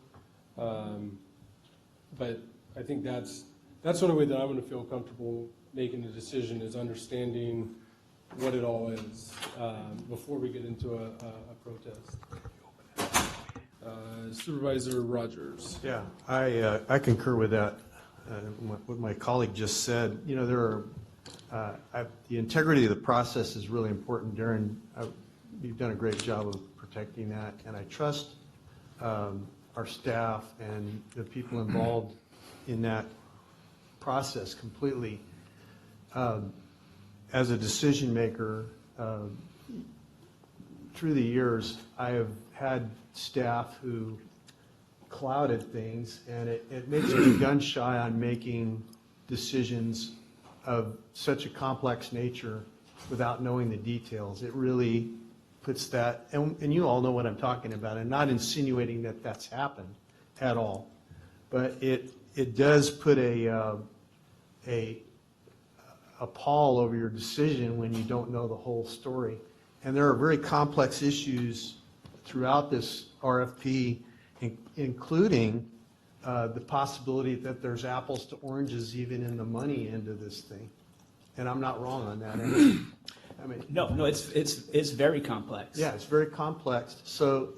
But I think that's the only way that I'm going to feel comfortable making a decision, is understanding what it all is before we get into a protest. Supervisor Rogers. Yeah, I concur with that, what my colleague just said. You know, there are, the integrity of the process is really important. Darren, you've done a great job of protecting that, and I trust our staff and the people involved in that process completely. As a decision maker, through the years, I have had staff who clouded things, and it makes me gun shy on making decisions of such a complex nature without knowing the details. It really puts that, and you all know what I'm talking about, and not insinuating that that's happened at all, but it does put a pall over your decision when you don't know the whole story. And there are very complex issues throughout this RFP, including the possibility that there's apples to oranges even in the money end of this thing. And I'm not wrong on that. I mean, No, it's very complex. yeah, it's very complex. So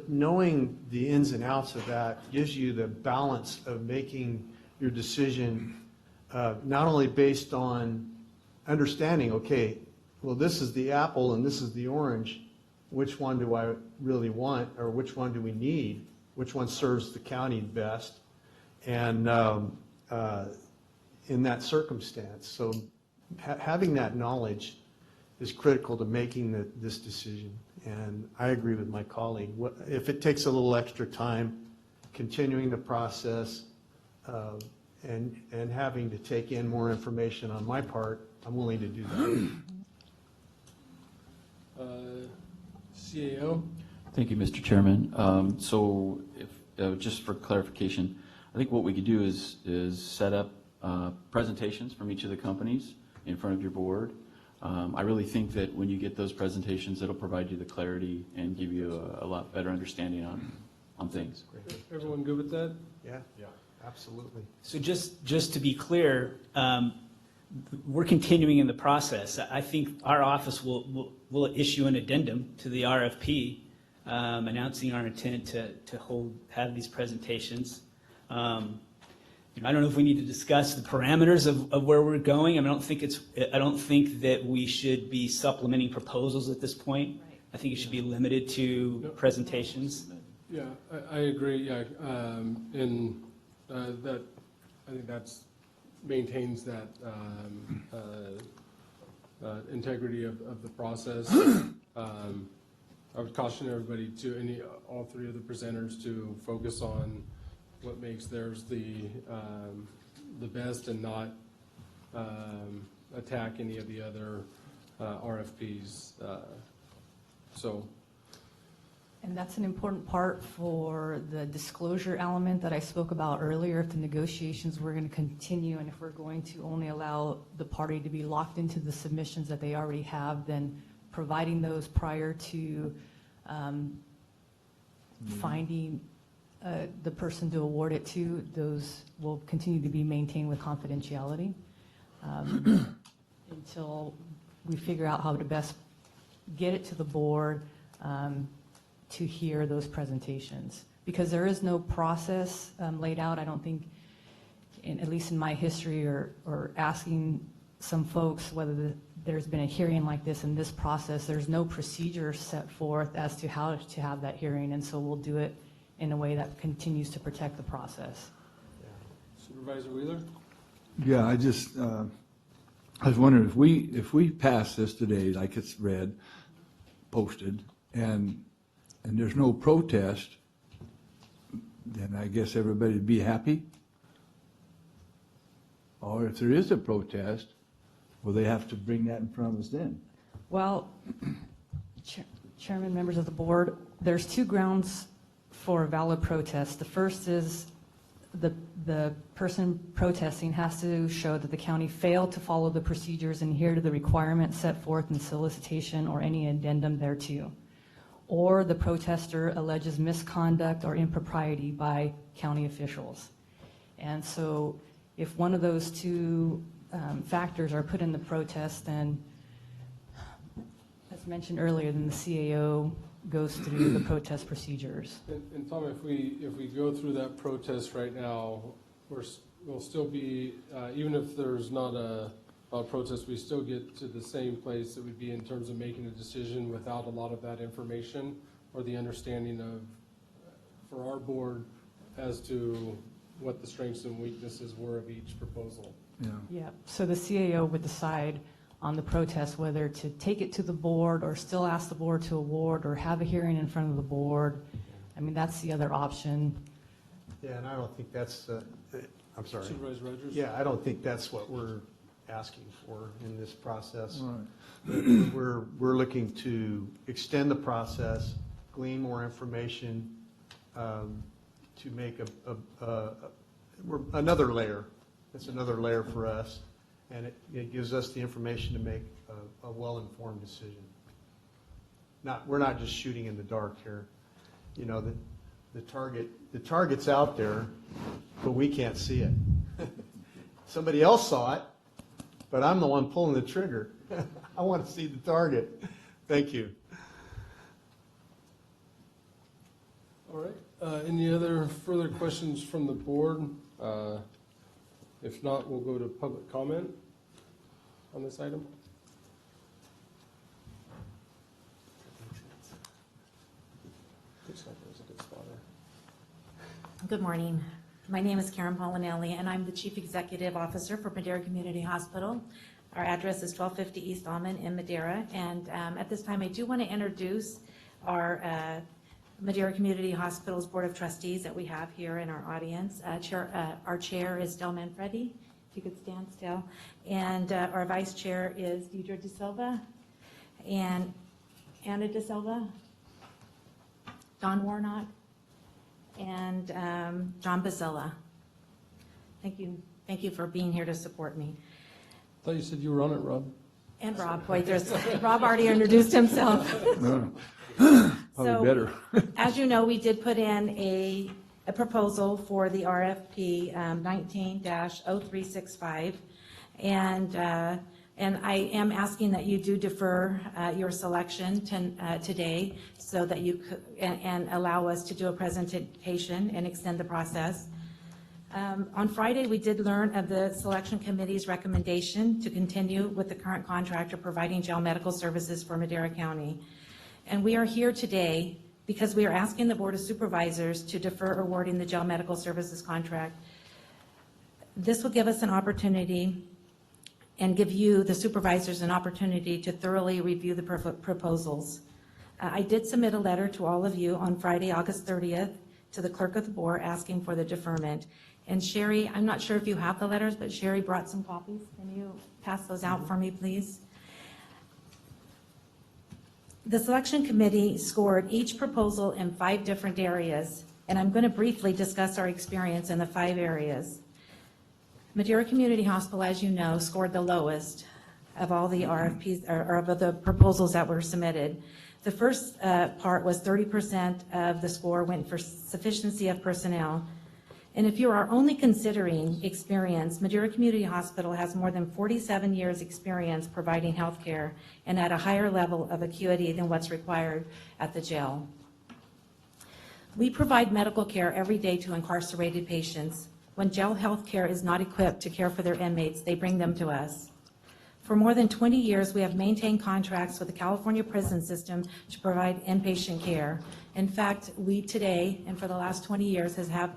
knowing the ins and outs of that gives you the balance of making your decision, not only based on understanding, okay, well, this is the apple and this is the orange. Which one do I really want, or which one do we need? Which one serves the county best? And in that circumstance, so having that knowledge is critical to making this decision. And I agree with my colleague. If it takes a little extra time, continuing the process, and having to take in more information on my part, I'm willing to do that. CAO? Thank you, Mr. Chairman. So if, just for clarification, I think what we could do is set up presentations from each of the companies in front of your board. I really think that when you get those presentations, it'll provide you the clarity and give you a lot better understanding on things. Everyone good with that? Yeah, absolutely. So just to be clear, we're continuing in the process. I think our office will issue an addendum to the RFP announcing our intent to have these presentations. I don't know if we need to discuss the parameters of where we're going. I don't think that we should be supplementing proposals at this point. Right. I think it should be limited to presentations. Yeah, I agree, yeah. And that, I think that's maintains that integrity of the process. I would caution everybody all three of the presenters to focus on what makes theirs the best, and not attack any of the other RFPs. And that's an important part for the disclosure element that I spoke about earlier. If the negotiations were going to continue, and if we're going to only allow the party to be locked into the submissions that they already have, then providing those prior to finding the person to award it to, those will continue to be maintained with confidentiality until we figure out how to best get it to the board to hear those presentations. Because there is no process laid out, I don't think, at least in my history, or asking some folks whether there's been a hearing like this in this process. There's no procedure set forth as to how to have that hearing, and so we'll do it in a way that continues to protect the process. Supervisor Wheeler? Yeah, I was wondering if we pass this today, like it's read, posted, and there's no protest, then I guess everybody'd be happy. Or if there is a protest, Will they have to bring that in front of us then? Well, Chairman, members of the board, there's two grounds for a valid protest. The first is the person protesting has to show that the county failed to follow the procedures and adhere to the requirements set forth in solicitation or any addendum thereto, or the protester alleges misconduct or impropriety by county officials. And so if one of those two factors are put in the protest, then, as mentioned earlier, then the CAO goes through the protest procedures. And Tom, if we go through that protest right now, we'll still be, even if there's not a protest, we still get to the same place that would be in terms of making a decision without a lot of that information or the understanding of, for our board, as to what the strengths and weaknesses were of each proposal. Yeah, so the CAO would decide on the protest whether to take it to the board or still ask the board to award or have a hearing in front of the board. I mean, that's the other option. Yeah, and I don't think that's, I'm sorry. Supervisor Rogers? Yeah, I don't think that's what we're asking for in this process. Right. We're looking to extend the process, glean more information, to make another layer. It's another layer for us, and it gives us the information to make a well-informed decision. We're not just shooting in the dark here. You know, the target's out there, but we can't see it. Somebody else saw it, but I'm the one pulling the trigger. I want to see the target. Thank you. All right. Any other further questions from the board? If not, we'll go to public comment on this item. Good morning. My name is Karen Polinelli, and I'm the Chief Executive Officer for Madera Community Hospital. Our address is 1250 East Almond in Madera, and at this time I do want to introduce our Madera Community Hospital's Board of Trustees that we have here in our audience. Our chair is Del Manfredi, if you could stand still, and our vice chair is Deidre De Silva, and Anna De Silva, Don Warnock, and John Basilla. Thank you for being here to support me. I thought you said you were on it, Rob. And Rob, boy, Rob already introduced himself. Probably better. As you know, we did put in a proposal for the RFP 19-0365, and I am asking that you do defer your selection today so that you could, and allow us to do a presentation and extend the process. On Friday, we did learn of the selection committee's recommendation to continue with the current contractor providing jail medical services for Madera County. And we are here today because we are asking the Board of Supervisors to defer awarding the jail medical services contract. This will give us an opportunity and give you, the supervisors, an opportunity to thoroughly review the proposals. I did submit a letter to all of you on Friday, August 30th, to the clerk of the board asking for the deferment. And Sherry, I'm not sure if you have the letters, but Sherry brought some copies. Can you pass those out for me, please? The selection committee scored each proposal in 5 different areas, and I'm going to briefly discuss our experience in the 5 areas. Madera Community Hospital, as you know, scored the lowest of all the RFPs, or of the proposals that were submitted. The first part was 30% of the score went for sufficiency of personnel. And if you are only considering experience, Madera Community Hospital has more than 47 years experience providing health care and at a higher level of acuity than what's required at the jail. We provide medical care every day to incarcerated patients. When jail health care is not equipped to care for their inmates, they bring them to us. For more than 20 years, we have maintained contracts with the California prison system to provide inpatient care. In fact, we today, and for the last 20 years, have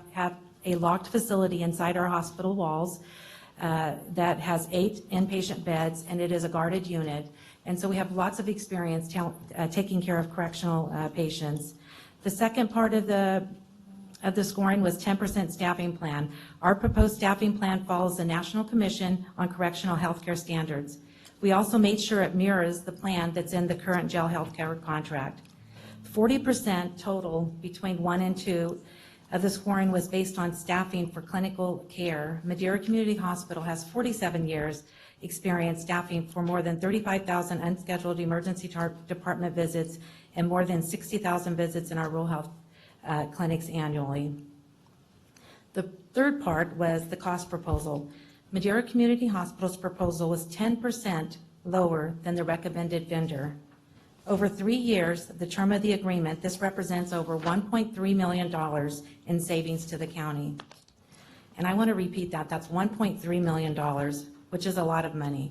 a locked facility inside our hospital walls that has 8 inpatient beds, and it is a guarded unit. And so we have lots of experience taking care of correctional patients. The second part of the scoring was 10% staffing plan. Our proposed staffing plan follows the National Commission on Correctional Healthcare Standards. We also made sure it mirrors the plan that's in the current jail healthcare contract. 40% total between 1 and 2 of the scoring was based on staffing for clinical care. Madeira Community Hospital has 47 years experience staffing for more than 35,000 unscheduled emergency department visits and more than 60,000 visits in our rural health clinics annually. The third part was the cost proposal. Madeira Community Hospital's proposal was 10% lower than the recommended vendor. Over 3 years, the term of the agreement, this represents over $1.3 million in savings to the county. And I want to repeat that, that's $1.3 million, which is a lot of money.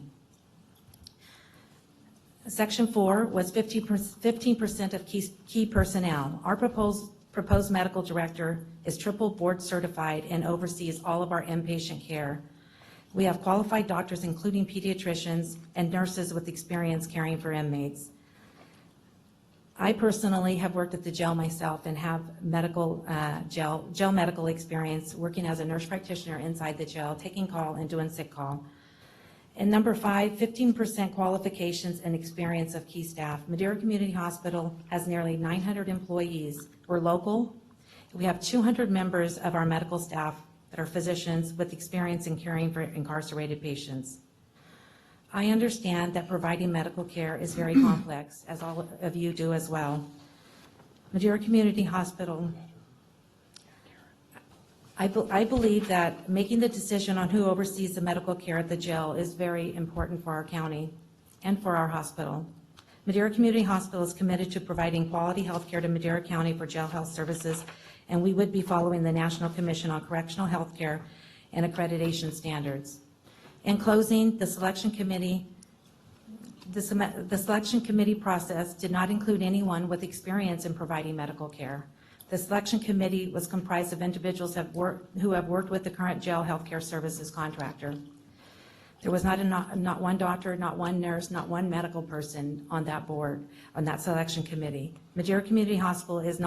Section 4 was 15% of key personnel. Our proposed medical director is triple board certified and oversees all of our inpatient care. We have qualified doctors, including pediatricians and nurses with experience caring for inmates. I personally have worked at the jail myself and have medical jail medical experience working as a nurse practitioner inside the jail, taking call and doing sick call. And number 5, 15% qualifications and experience of key staff. Madeira Community Hospital has nearly 900 employees. We're local. We have 200 members of our medical staff that are physicians with experience in caring for incarcerated patients. I understand that providing medical care is very complex, as all of you do as well. Madeira Community Hospital, I believe that making the decision on who oversees the medical care at the jail is very important for our county and for our hospital. Madeira Community Hospital is committed to providing quality health care to Madeira County for jail health services, and we would be following the National Commission on Correctional Health Care and accreditation standards. In closing, the selection committee process did not include anyone with experience in providing medical care. The selection committee was comprised of individuals who have worked with the current jail healthcare services contractor. There was not one doctor, not one nurse, not one medical person on that board, on that selection committee. Madeira Community Hospital is the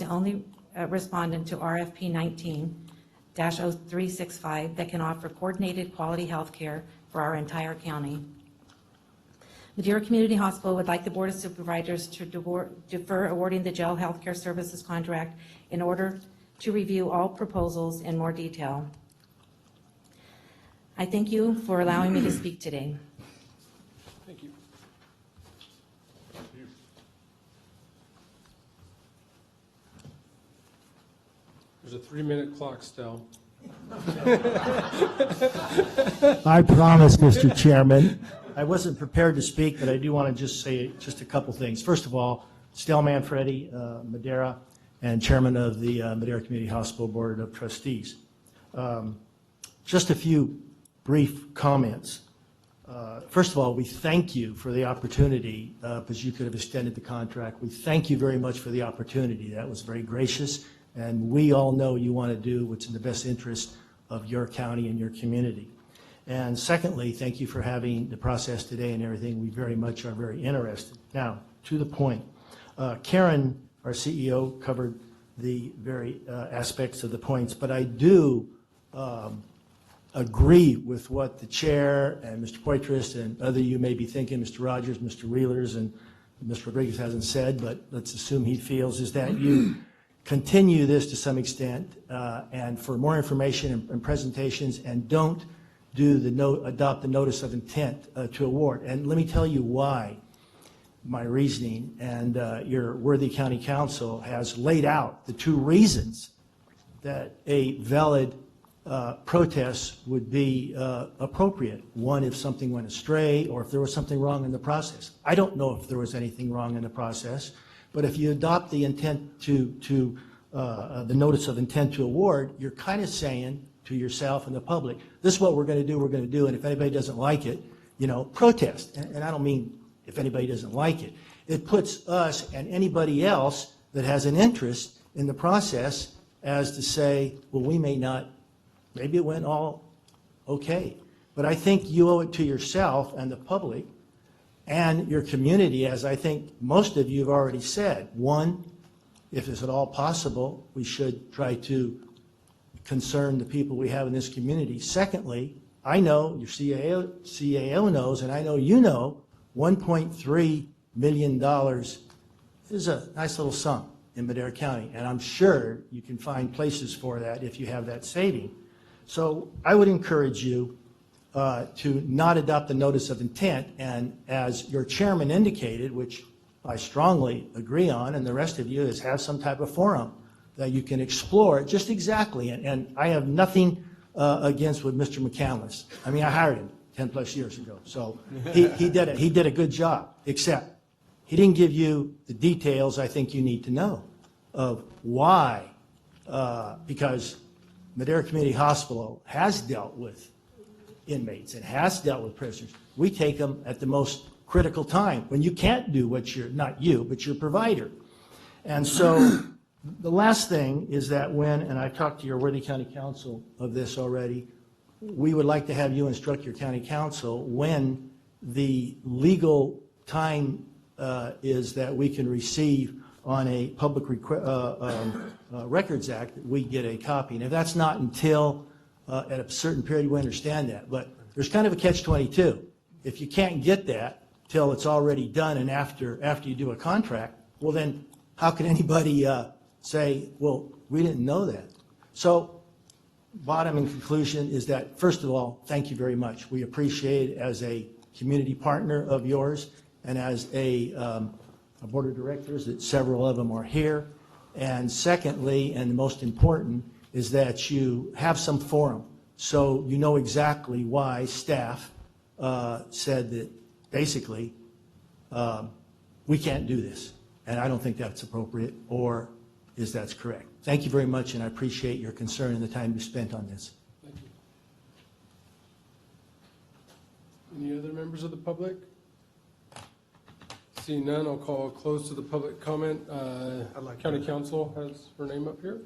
only respondent to RFP 19-0365 that can offer coordinated quality health care for our entire county. Madeira Community Hospital would like the Board of Supervisors to defer awarding the jail healthcare services contract in order to review all proposals in more detail. I thank you for allowing me to speak today. Thank you. There's a 3-minute clock still. I promise, Mr. Chairman. I wasn't prepared to speak, but I do want to just say just a couple things. First of all, Stel Manfredi, Madeira, and Chairman of the Madeira Community Hospital Board of Trustees. Just a few brief comments. First of all, we thank you for the opportunity, because you could have extended the contract. We thank you very much for the opportunity. That was very gracious, and we all know you want to do what's in the best interest of your county and your community. And secondly, thank you for having the process today and everything. We very much are very interested. Now, to the point. Karen, our CEO, covered the very aspects of the points, but I do agree with what the chair and Mr. Poitras and other you may be thinking, Mr. Rogers, Mr. Reelers, and Mr. Rodriguez hasn't said, but let's assume he feels, is that you continue this to some extent, and for more information and presentations, and don't adopt the notice of intent to award. And let me tell you why. My reasoning, and your worthy county council has laid out the 2 reasons that a valid protest would be appropriate. One, if something went astray or if there was something wrong in the process. I don't know if there was anything wrong in the process, but if you adopt the intent the notice of intent to award, you're kind of saying to yourself and the public, this is what we're going to do, and if anybody doesn't like it, protest. And I don't mean if anybody doesn't like it. It puts us and anybody else that has an interest in the process as to say, well, we may not, maybe it went all okay. But I think you owe it to yourself and the public and your community, as I think most of you have already said. One, if it's at all possible, we should try to concern the people we have in this community. Secondly, I know, your CAO knows, and I know you know, $1.3 million is a nice little sum in Madera County, and I'm sure you can find places for that if you have that saving. So I would encourage you to not adopt the notice of intent, and as your chairman indicated, which I strongly agree on, and the rest of you, is have some type of forum that you can explore just exactly. And I have nothing against with Mr. McCandless. I mean, I hired him 10-plus years ago, so he did a good job, except he didn't give you the details I think you need to know of why, because Madera Community Hospital has dealt with inmates and has dealt with prisoners. We take them at the most critical time, when you can't do what you're, not you, but your provider. And so the last thing is that when, and I've talked to your Worthy County Council of this already, we would like to have you instruct your county council when the legal time is that we can receive on a Public Records Act, that we get a copy. And if that's not until at a certain period, we understand that. But there's kind of a catch-22. If you can't get that till it's already done and after you do a contract, well then, how can anybody say, well, we didn't know that? So bottom and conclusion is that, first of all, thank you very much. We appreciate it as a community partner of yours and as a board of directors that several of them are here. And secondly, and the most important, is that you have some forum so you know exactly why staff said that basically we can't do this. And I don't think that's appropriate, or is that's correct. Thank you very much, and I appreciate your concern and the time you spent on this. Thank you. Any other members of the public? Seeing none, I'll call close to the public comment. County Council has her name up here.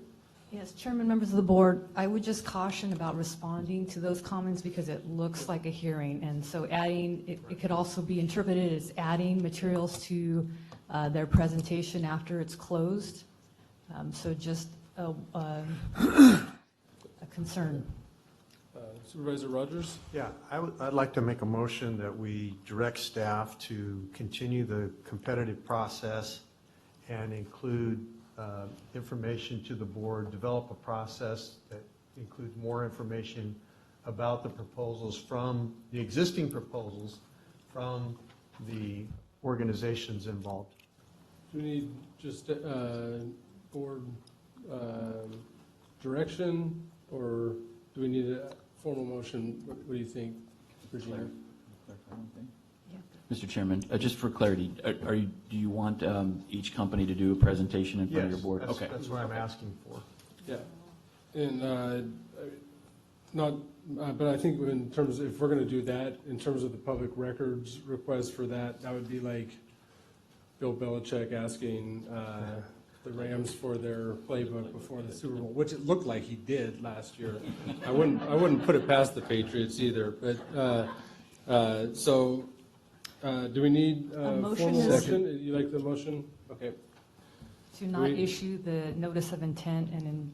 Yes, Chairman, members of the board, I would just caution about responding to those comments because it looks like a hearing. And so adding, it could also be interpreted as adding materials to their presentation after it's closed. So just a concern. Supervisor Rogers? Yeah, I'd like to make a motion that we direct staff to continue the competitive process and include information to the board, develop a process that includes more information about the proposals from, the existing proposals from the organizations involved. Do we need just board direction, or do we need a formal motion? What do you think, Regina? Mr. Chairman, just for clarity, do you want each company to do a presentation in front of your board? Yes, Okay. that's what I'm asking for. Yeah, and but I think in terms of, if we're going to do that, in terms of the public records request for that, that would be like Bill Belichick asking the Rams for their playbook before the Super Bowl, which it looked like he did last year. I wouldn't put it past the Patriots either. But do we need a formal motion? You like the motion? Okay. To not issue the notice of intent and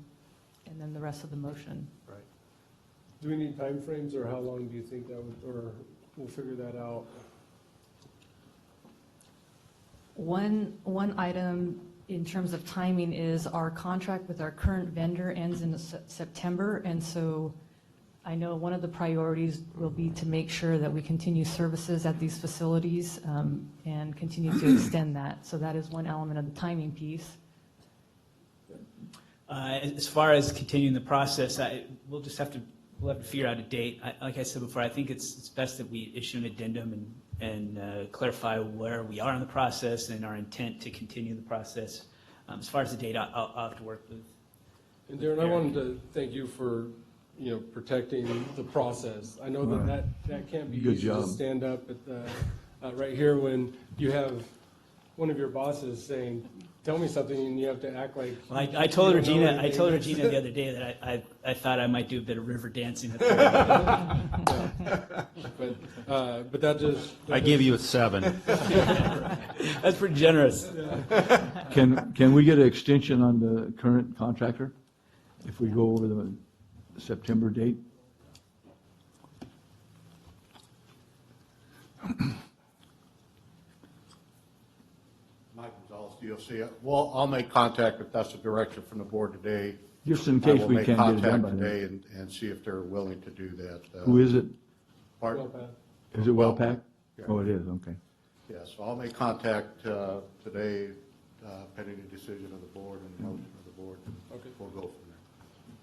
then the rest of the motion. Right. Do we need timeframes, or how long do you think that would, or we'll figure that out? One item in terms of timing is our contract with our current vendor ends in September, and so I know one of the priorities will be to make sure that we continue services at these facilities and continue to extend that. So that is one element of the timing piece. As far as continuing the process, we'll have to figure out a date. Like I said before, I think it's best that we issue an addendum and clarify where we are in the process and our intent to continue the process. As far as the date, I'll have to work with. And Darren, I wanted to thank you for protecting the process. I know that can't be Good easy job. to stand up at the right here when you have one of your bosses saying, "Tell me something," and you have to act like. Well, I told Regina the other day that I thought I might do a bit of river dancing. But that just. I give you a 7. That's pretty generous. Can we get an extension on the current contractor if we go over the September date? Mike Gonzalez, DOC. Well, I'll make contact if that's the direction from the board today. Just in case we can't get it done by I will make then. contact today and see if they're willing to do that. Who is it? Pardon? Is it Wellpack? Yeah. Oh, it is, okay. Yes, I'll make contact today, pending the decision of the board and the motion of the board. Okay. We'll go from there.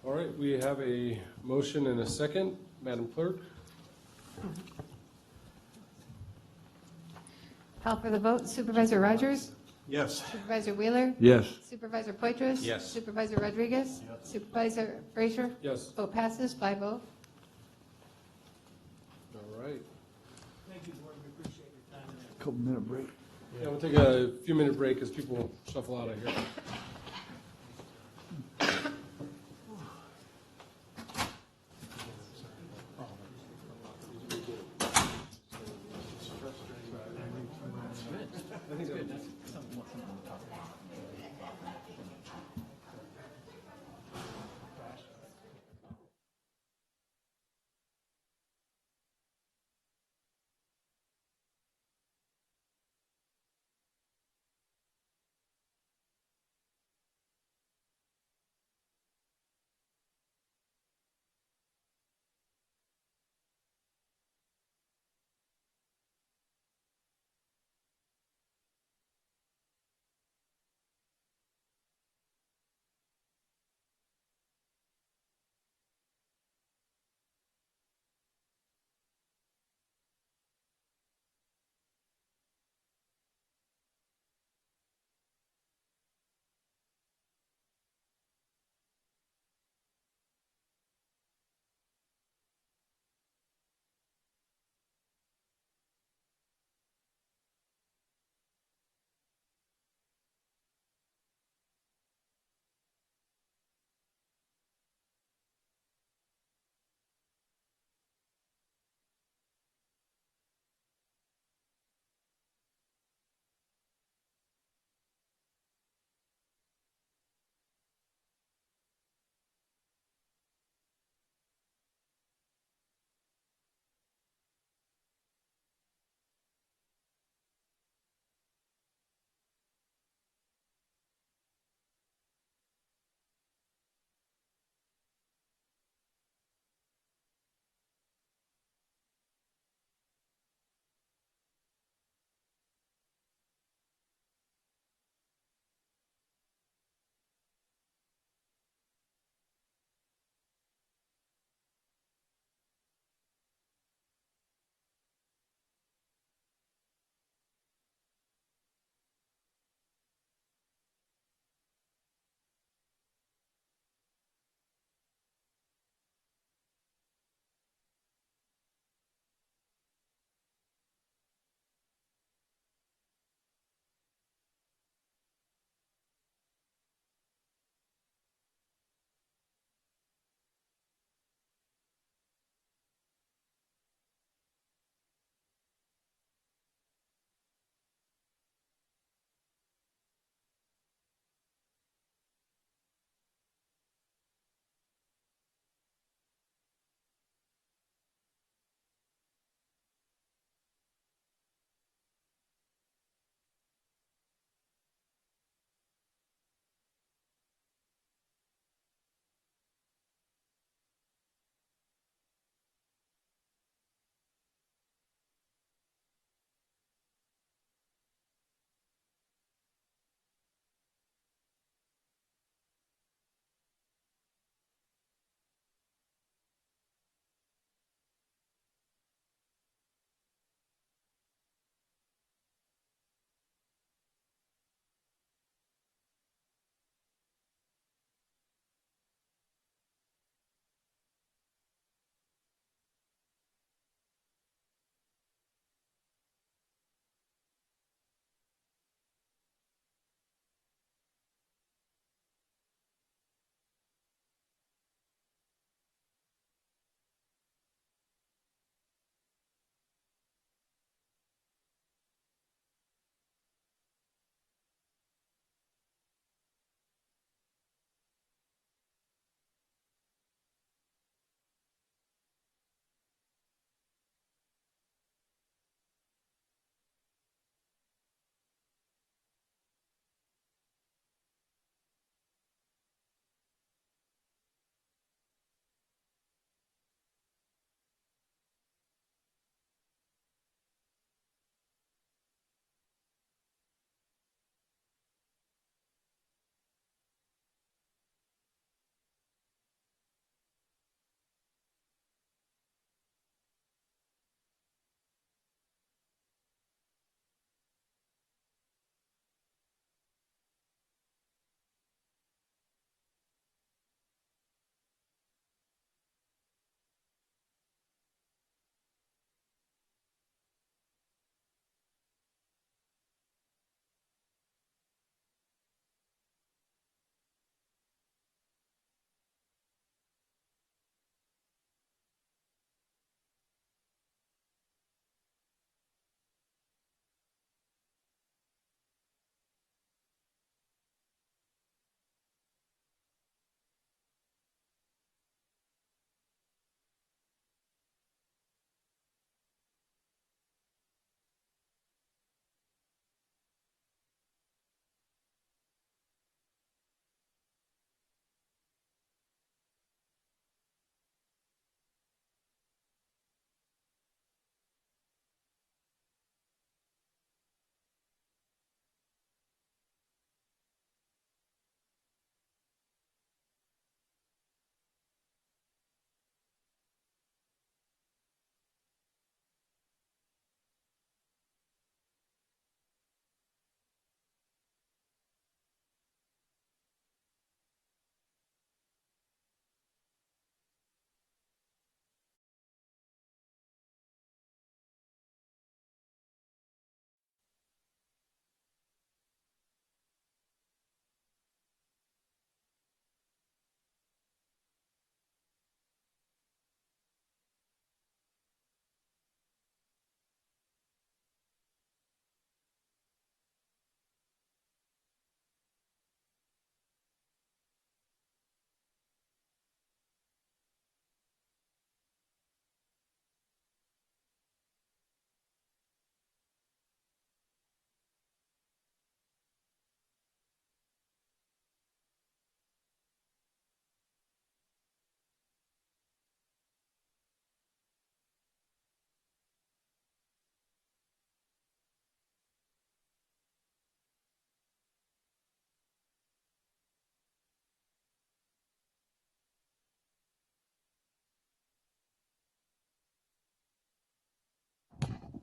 All right, we have a motion and a second. Madam Clerk? Call for the vote. Supervisor Rogers? Yes. Supervisor Wheeler? Yes. Supervisor Poitras? Yes. Supervisor Rodriguez? Supervisor Frazier? Yes. Vote passes 5-0. All right. Thank you, board, we appreciate your time. Couple-minute break. Yeah, we'll take a few-minute break as people shuffle out of here.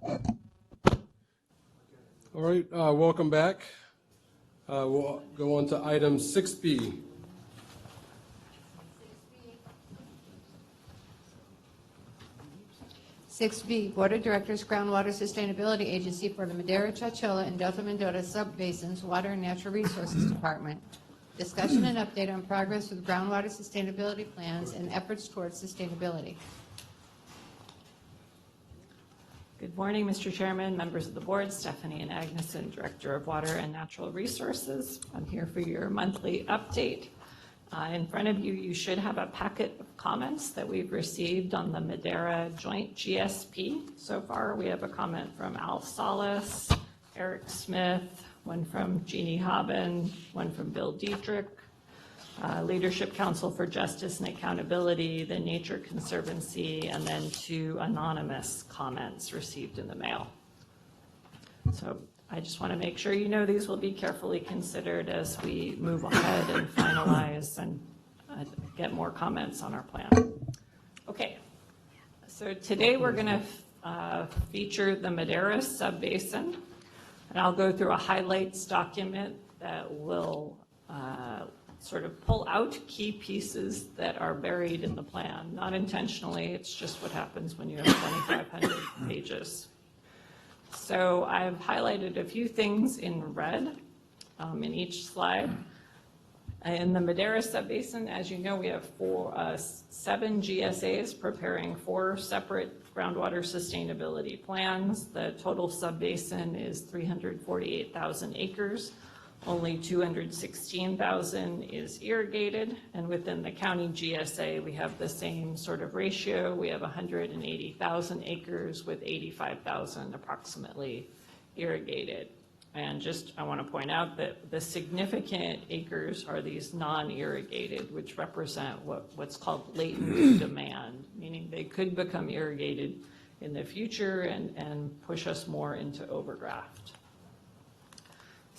All right, welcome back. We'll go on to item 6B. Six B, Board of Directors Groundwater Sustainability Agency for the Madera, Chowchilla, and Delta Mendota Subbasins Water and Natural Resources Department. Discussion and update on progress with groundwater sustainability plans and efforts towards sustainability. Good morning, Mr. Chairman, members of the board, Stephanie and Agneson, Director of Water and Natural Resources. I'm here for your monthly update. In front of you, you should have a packet of comments that we've received on the Madera Joint GSP. So far, we have a comment from Al Salas, Eric Smith, one from Jeannie Haben, one from Bill Dietrich, Leadership Council for Justice and Accountability, the Nature Conservancy, and then 2 anonymous comments received in the mail. So I just want to make sure you know these will be carefully considered as we move ahead and finalize and get more comments on our plan. Okay, so today we're going to feature the Madera Subbasin, and I'll go through a highlights document that will sort of pull out key pieces that are buried in the plan. Not intentionally, it's just what happens when you have 2,500 pages. So I've highlighted a few things in red in each slide. In the Madera Subbasin, as you know, we have 7 GSAs preparing 4 separate groundwater sustainability plans. The total subbasin is 348,000 acres. Only 216,000 is irrigated, and within the county GSA, we have the same sort of ratio. We have 180,000 acres with 85,000 approximately irrigated. And just, I want to point out that the significant acres are these non-irrigated, which represent what's called latent demand, meaning they could become irrigated in the future and push us more into overdraft.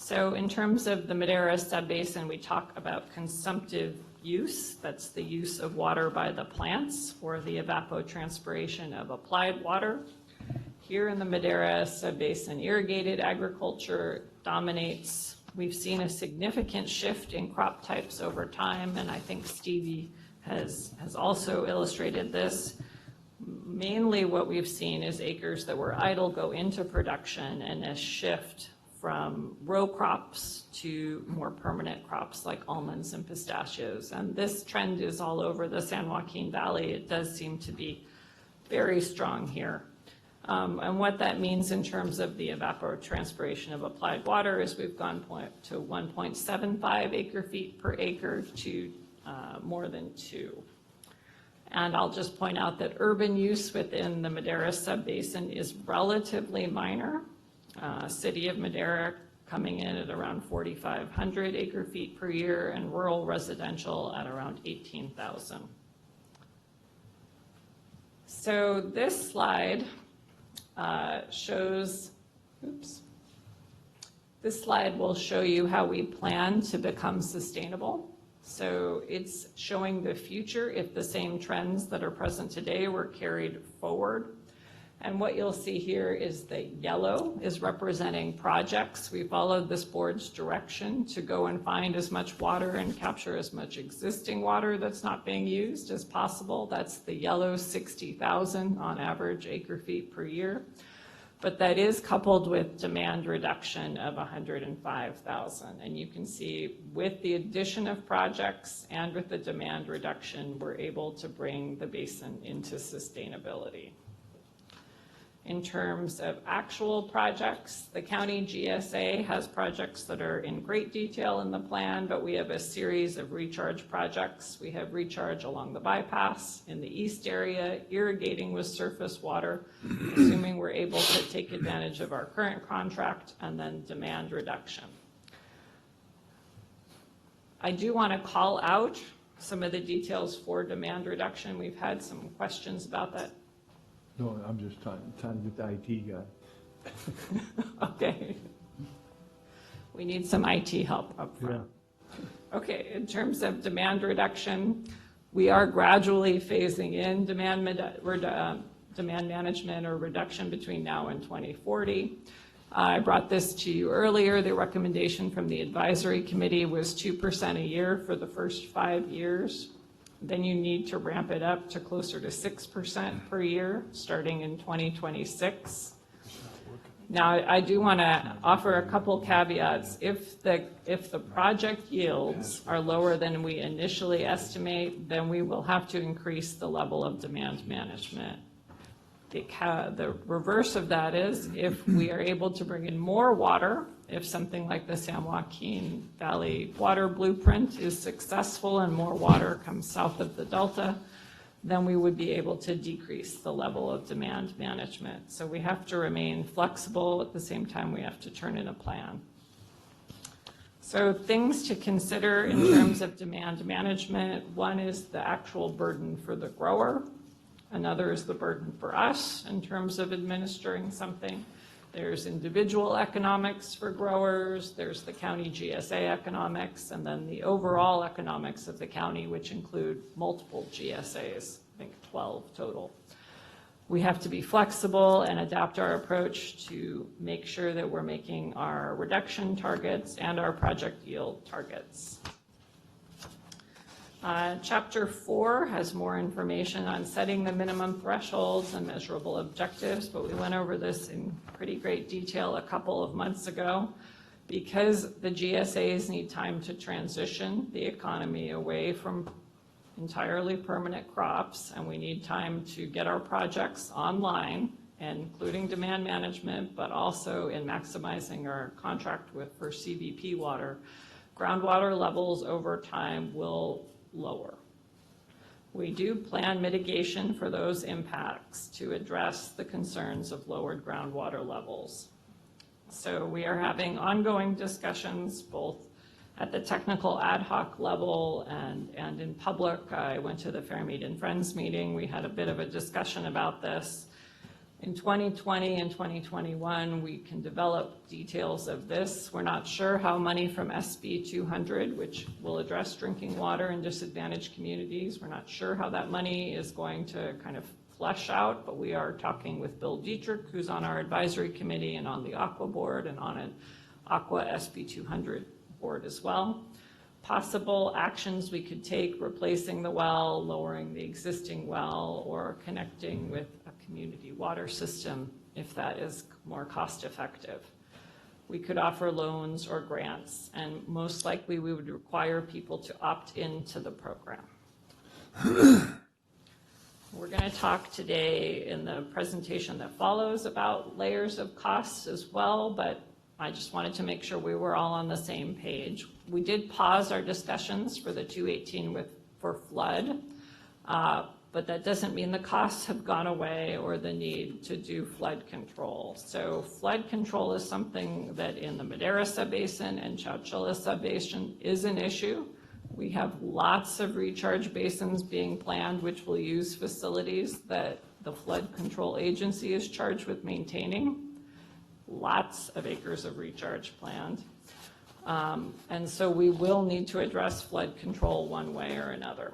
So in terms of the Madera Subbasin, we talk about consumptive use. That's the use of water by the plants for the evapotranspiration of applied water. Here in the Madera Subbasin, irrigated agriculture dominates. We've seen a significant shift in crop types over time, and I think Stevie has also illustrated this. Mainly what we've seen is acres that were idle go into production, and a shift from row crops to more permanent crops like almonds and pistachios. And this trend is all over the San Joaquin Valley. It does seem to be very strong here. And what that means in terms of the evapotranspiration of applied water is we've gone to 1.75 acre feet per acre to more than 2. And I'll just point out that urban use within the Madera Subbasin is relatively minor. City of Madera coming in at around 4,500 acre feet per year, and rural residential at around 18,000. So this slide this slide will show you how we plan to become sustainable. So it's showing the future if the same trends that are present today were carried forward. And what you'll see here is the yellow is representing projects. We followed this board's direction to go and find as much water and capture as much existing water that's not being used as possible. That's the yellow 60,000 on average acre feet per year. But that is coupled with demand reduction of 105,000. And you can see with the addition of projects and with the demand reduction, we're able to bring the basin into sustainability. In terms of actual projects, the county GSA has projects that are in great detail in the plan, but we have a series of recharge projects. We have recharge along the bypass in the east area, irrigating with surface water, assuming we're able to take advantage of our current contract, and then demand reduction. I do want to call out some of the details for demand reduction. We've had some questions about that. No, I'm just trying to get the IT guy. Okay. We need some IT help up front. Yeah. Okay, in terms of demand reduction, we are gradually phasing in demand demand management or reduction between now and 2040. I brought this to you earlier. The recommendation from the advisory committee was 2% a year for the first 5 years. Then you need to ramp it up to closer to 6% per year, starting in 2026. Now, I do want to offer a couple caveats. If the project yields are lower than we initially estimate, then we will have to increase the level of demand management. The reverse of that is if we are able to bring in more water, if something like the San Joaquin Valley Water Blueprint is successful and more water comes south of the Delta, then we would be able to decrease the level of demand management. So we have to remain flexible. At the same time, we have to turn in a plan. So things to consider in terms of demand management. One is the actual burden for the grower. Another is the burden for us in terms of administering something. There's individual economics for growers, there's the county GSA economics, and then the overall economics of the county, which include multiple GSAs, I think 12 total. We have to be flexible and adapt our approach to make sure that we're making our reduction targets and our project yield targets. Chapter 4 has more information on setting the minimum thresholds and measurable objectives, but we went over this in pretty great detail a couple of months ago. Because the GSAs need time to transition the economy away from entirely permanent crops, and we need time to get our projects online, including demand management, but also in maximizing our contract for CBP water, groundwater levels over time will lower. We do plan mitigation for those impacts to address the concerns of lowered groundwater levels. So we are having ongoing discussions both at the technical ad hoc level and in public. I went to the Fairmead and Friends meeting. We had a bit of a discussion about this. In 2020 and 2021, we can develop details of this. We're not sure how money from SB 200, which will address drinking water in disadvantaged communities, we're not sure how that money is going to kind of flesh out, but we are talking with Bill Dietrich, who's on our advisory committee and on the Aqua board and on an Aqua SB 200 board as well. Possible actions we could take: replacing the well, lowering the existing well, or connecting with a community water system if that is more cost effective. We could offer loans or grants, and most likely we would require people to opt into the program. We're going to talk today in the presentation that follows about layers of costs as well, but I just wanted to make sure we were all on the same page. We did pause our discussions for the 218 for flood, but that doesn't mean the costs have gone away or the need to do flood control. So flood control is something that in the Madera Subbasin and Chowchilla Subbasin is an issue. We have lots of recharge basins being planned, which will use facilities that the Flood Control Agency is charged with maintaining. Lots of acres of recharge planned. And so we will need to address flood control one way or another.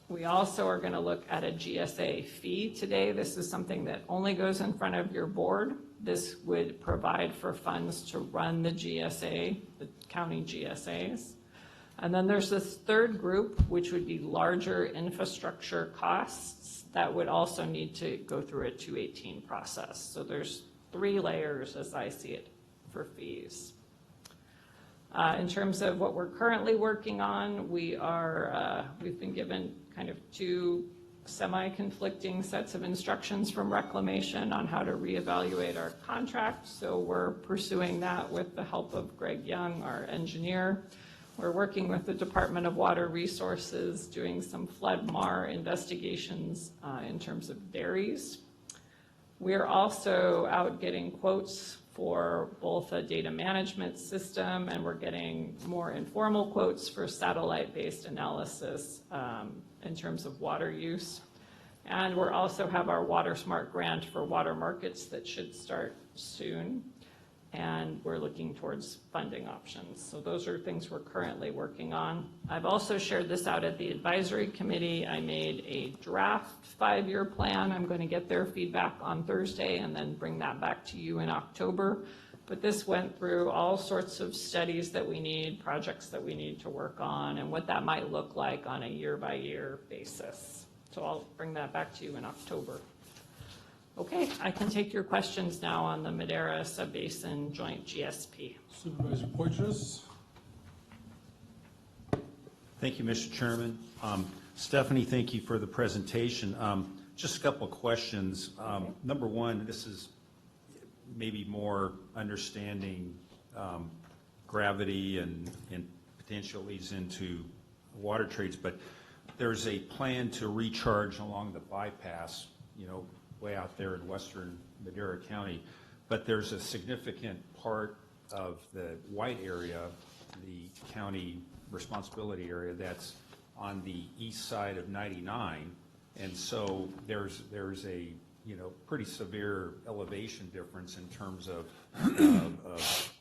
We also are going to look at a GSA fee today. This is something that only goes in front of your board. This would provide for funds to run the GSA, the county GSAs. And then there's this third group, which would be larger infrastructure costs that would also need to go through a 218 process. So there's 3 layers, as I see it, for fees. In terms of what we're currently working on, we've been given kind of 2 semi-conflicting sets of instructions from Reclamation on how to reevaluate our contract. So we're pursuing that with the help of Greg Young, our engineer. We're working with the Department of Water Resources, doing some flood MAR investigations in terms of dairies. We're also out getting quotes for both a data management system, and we're getting more informal quotes for satellite-based analysis in terms of water use. And we're also have our Water Smart grant for water markets that should start soon. and we're looking towards funding options. So those are things we're currently working on. I've also shared this out at the advisory committee. I made a draft 5-year plan. I'm going to get their feedback on Thursday and then bring that back to you in October. But this went through all sorts of studies that we need, projects that we need to work on, and what that might look like on a year-by-year basis. So I'll bring that back to you in October. Okay, I can take your questions now on the Madera Subbasin Joint GSP. Supervisor Poitras. Thank you, Mr. Chairman. Stephanie, thank you for the presentation. Just a couple of questions. Number one, this is maybe more understanding gravity and potential leads into water trades, but there's a plan to recharge along the bypass, way out there in western Madera County, but there's a significant part of the white area, the county responsibility area, that's on the east side of 99, and so there's a pretty severe elevation difference in terms of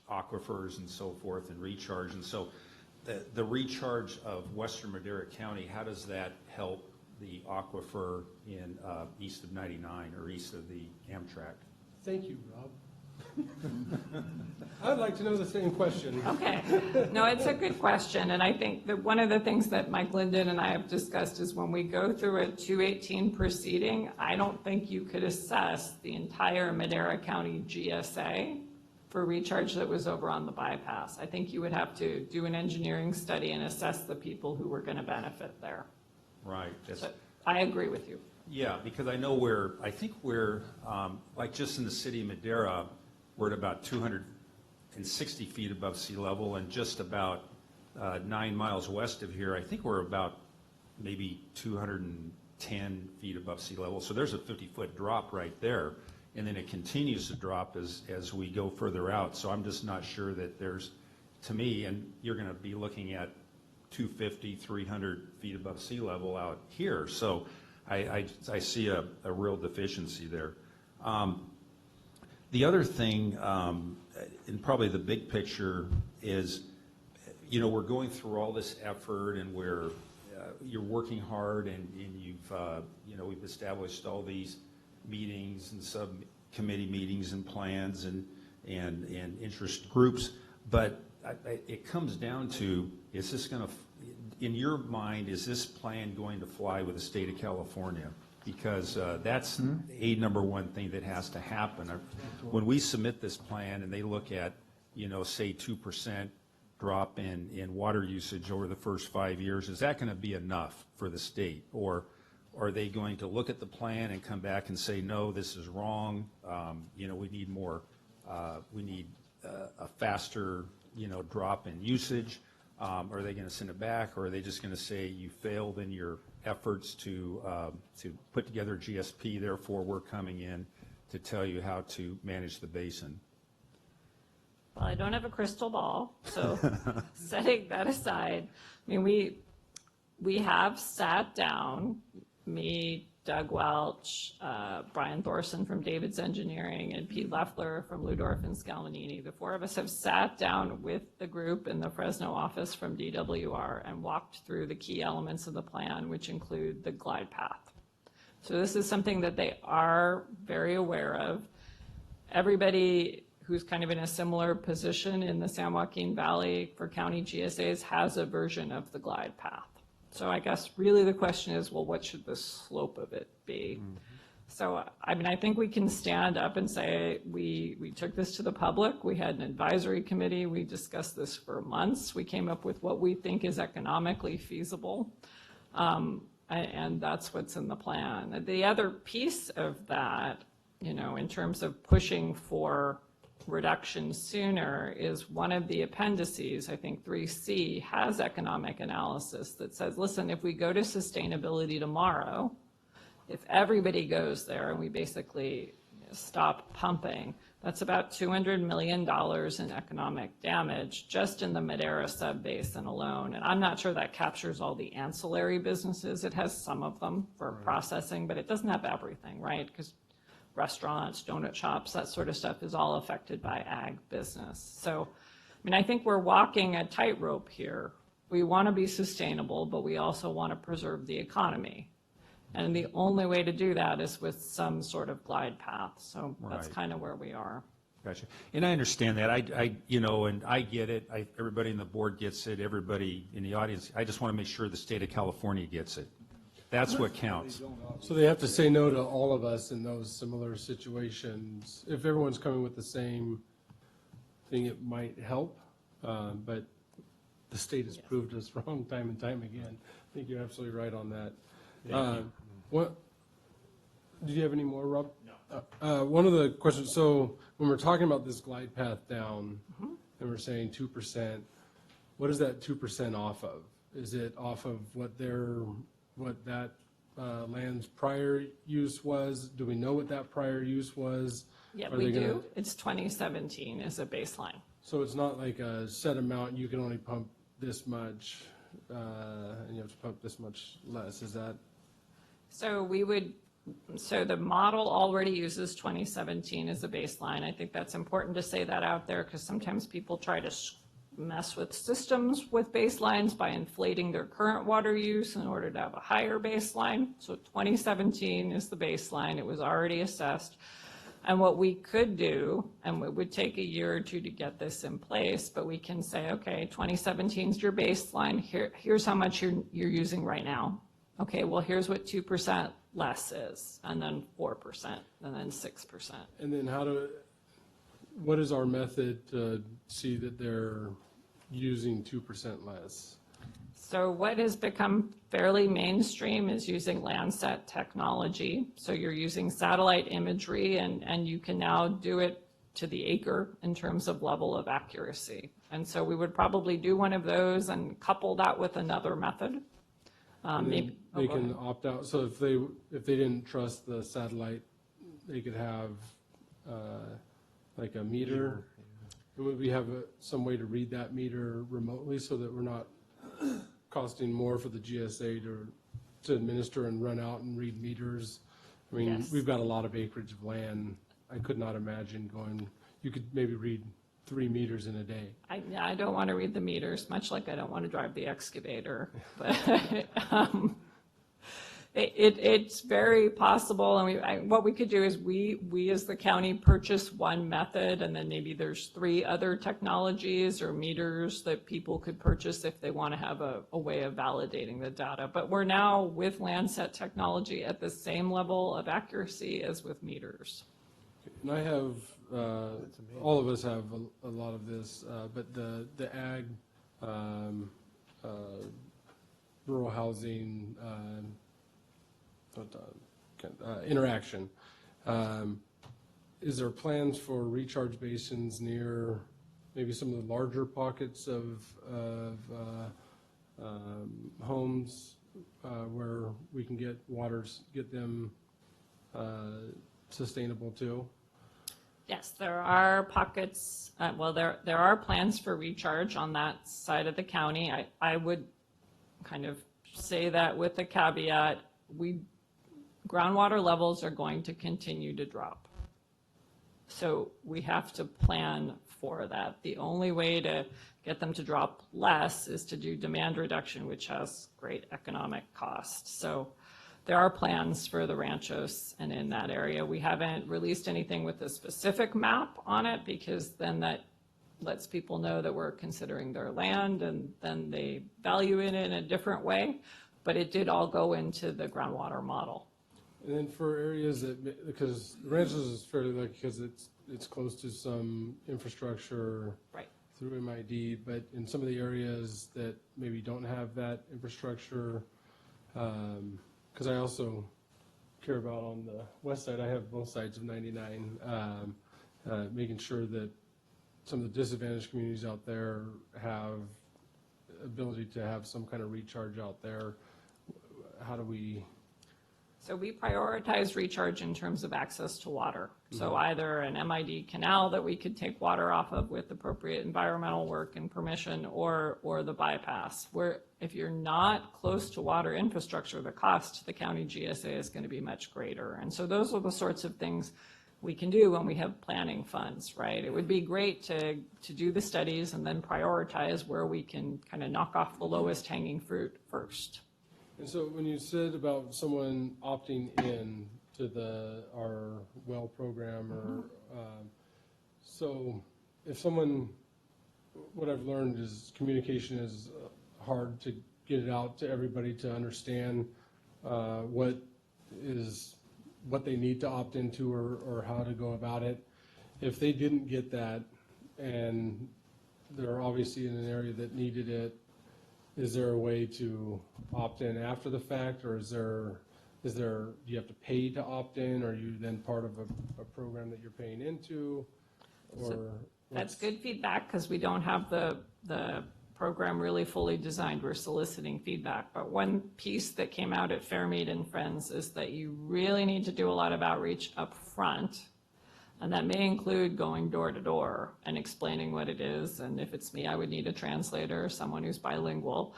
aquifers and so forth and recharge, and so the recharge of western Madera County, how does that help the aquifer in east of 99 or east of the Amtrak? Thank you, Rob. I'd like to know the same question. Okay. No, it's a good question. And I think that one of the things that Mike Linden and I have discussed is when we go through a 218 proceeding, I don't think you could assess the entire Madera County GSA for recharge that was over on the bypass. I think you would have to do an engineering study and assess the people who were going to benefit there. Right. So I agree with you. Yeah, because I know I think we're, like just in the city of Madera, we're at about 260 feet above sea level, and just about 9 miles west of here, I think we're about maybe 210 feet above sea level. So there's a 50-foot drop right there, and then it continues to drop as we go further out. So I'm just not sure that there's, to me, and you're going to be looking at 250, 300 feet above sea level out here. So I see a real deficiency there. The other thing, and probably the big picture, is, we're going through all this effort, and you're working hard, and you've, we've established all these meetings and subcommittee meetings and plans and interest groups, but it comes down to, is this going to, in your mind, is this plan going to fly with the state of California? Because that's a number one thing that has to happen. When we submit this plan and they look at, say 2% drop in water usage over the first 5 years, is that going to be enough for the state? Or are they going to look at the plan and come back and say, no, this is wrong, we need more, we need a faster, drop in usage? Are they going to send it back, or are they just going to say you failed in your efforts to put together GSP, therefore we're coming in to tell you how to manage the basin? Well, I don't have a crystal ball, so setting that aside, I mean, we have sat down, me, Doug Welch, Brian Thorson from David's Engineering, and Pete Leffler from Ludorf and Scalmanini. The four of us have sat down with the group in the Fresno office from DWR and walked through the key elements of the plan, which include the glide path. So this is something that they are very aware of. Everybody who's kind of in a similar position in the San Joaquin Valley for county GSAs has a version of the glide path. So I guess really the question is, well, what should the slope of it be? So, I mean, I think we can stand up and say, we took this to the public, we had an advisory committee, we discussed this for months, we came up with what we think is economically feasible, and that's what's in the plan. The other piece of that, in terms of pushing for reduction sooner, is one of the appendices, I think 3C, has economic analysis that says, listen, if we go to sustainability tomorrow, if everybody goes there and we basically stop pumping, that's about $200 million in economic damage just in the Madera subbasin alone. And I'm not sure that captures all the ancillary businesses. It has some of them for processing, but it doesn't have everything, right? Because restaurants, donut shops, that sort of stuff is all affected by ag business. So, I mean, I think we're walking a tightrope here. We want to be sustainable, but we also want to preserve the economy. And the only way to do that is with some sort of glide path. So that's Right. kind of where we are. Gotcha. And I understand that. And I get it. Everybody in the board gets it. Everybody in the audience. I just want to make sure the state of California gets it. That's what counts. So they have to say no to all of us in those similar situations. If everyone's coming with the same thing, it might help, but the state has proved us wrong time and time again. I think you're absolutely right on that. What, did you have any more, Rob? No. One of the questions, so when we're talking about this glide path down, and we're saying 2%, what is that 2% off of? Is it off of what that land's prior use was? Do we know what that prior use was? Yeah, Are we they gonna- do. It's 2017 as a baseline. So it's not like a set amount, you can only pump this much, and you have to pump this much less, is that? So the model already uses 2017 as a baseline. I think that's important to say that out there because sometimes people try to mess with systems with baselines by inflating their current water use in order to have a higher baseline. So 2017 is the baseline. It was already assessed. And what we could do, and it would take a year or two to get this in place, but we can say, okay, 2017 is your baseline. Here's how much you're using right now. Okay, well, here's what 2% less is, and then 4%, and then 6%. And then what is our method to see that they're using 2% less? So what has become fairly mainstream is using Landsat technology. So you're using satellite imagery, and you can now do it to the acre in terms of level of accuracy. And so we would probably do one of those and couple that with another method. They can opt out, so if they didn't trust the satellite, they could have like a meter. Would we have some way to read that meter remotely so that we're not costing more for the GSA to administer and run out and read meters? I mean, Yes. we've got a lot of acreage of land. I could not imagine you could maybe read 3 meters in a day. I don't want to read the meters, much like I don't want to drive the excavator. But it's very possible, and what we could do is we as the county purchase one method, and then maybe there's 3 other technologies or meters that people could purchase if they want to have a way of validating the data. But we're now with Landsat technology at the same level of accuracy as with meters. And I have, all of us have a lot of this, but the ag, rural housing, interaction. Is there plans for recharge basins near maybe some of the larger pockets of homes where we can get them sustainable too? Yes, there are pockets, there are plans for recharge on that side of the county. I would kind of say that with a caveat, groundwater levels are going to continue to drop. So we have to plan for that. The only way to get them to drop less is to do demand reduction, which has great economic cost. So there are plans for the ranchos and in that area. We haven't released anything with a specific map on it because then that lets people know that we're considering their land and then they value it in a different way. But it did all go into the groundwater model. And then for areas that, because the ranches is fairly lucky because it's close to some infrastructure through MID, but in some of the areas that maybe don't have that infrastructure, because I also care about on the west side, I have both sides of 99, making sure that some of the disadvantaged communities out there have ability to have some kind of recharge out there. How do we So we prioritize recharge in terms of access to water. So either an MID canal that we could take water off of with appropriate environmental work and permission, or the bypass. Where if you're not close to water infrastructure, the cost to the county GSA is going to be much greater. And so those are the sorts of things we can do when we have planning funds, right? It would be great to do the studies and then prioritize where we can kind of knock off the lowest hanging fruit first. And so when you said about someone opting in to our well program, or so if someone, what I've learned is communication is hard to get it out to everybody to understand what they need to opt into, or how to go about it. If they didn't get that and they're obviously in an area that needed it, is there a way to opt in after the fact, or do you have to pay to opt in, or are you then part of a program that you're paying into? Or that's good feedback, because we don't have the program really fully designed. We're soliciting feedback. But one piece that came out at Fairmead and Friends is that you really need to do a lot of outreach up front. And that may include going door to door and explaining what it is. And if it's me, I would need a translator or someone who's bilingual,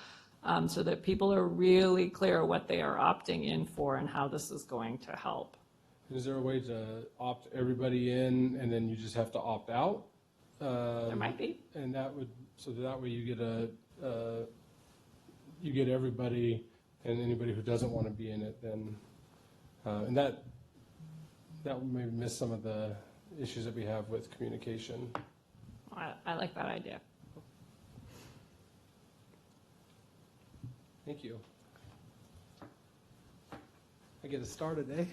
so that people are really clear what they are opting in for and how this is going to help. Is there a way to opt everybody in and then you just have to opt out? There might be. And so that way you get everybody, and anybody who doesn't want to be in it, then, and that would maybe miss some of the issues that we have with communication. I like that idea. Thank you. I get a star today.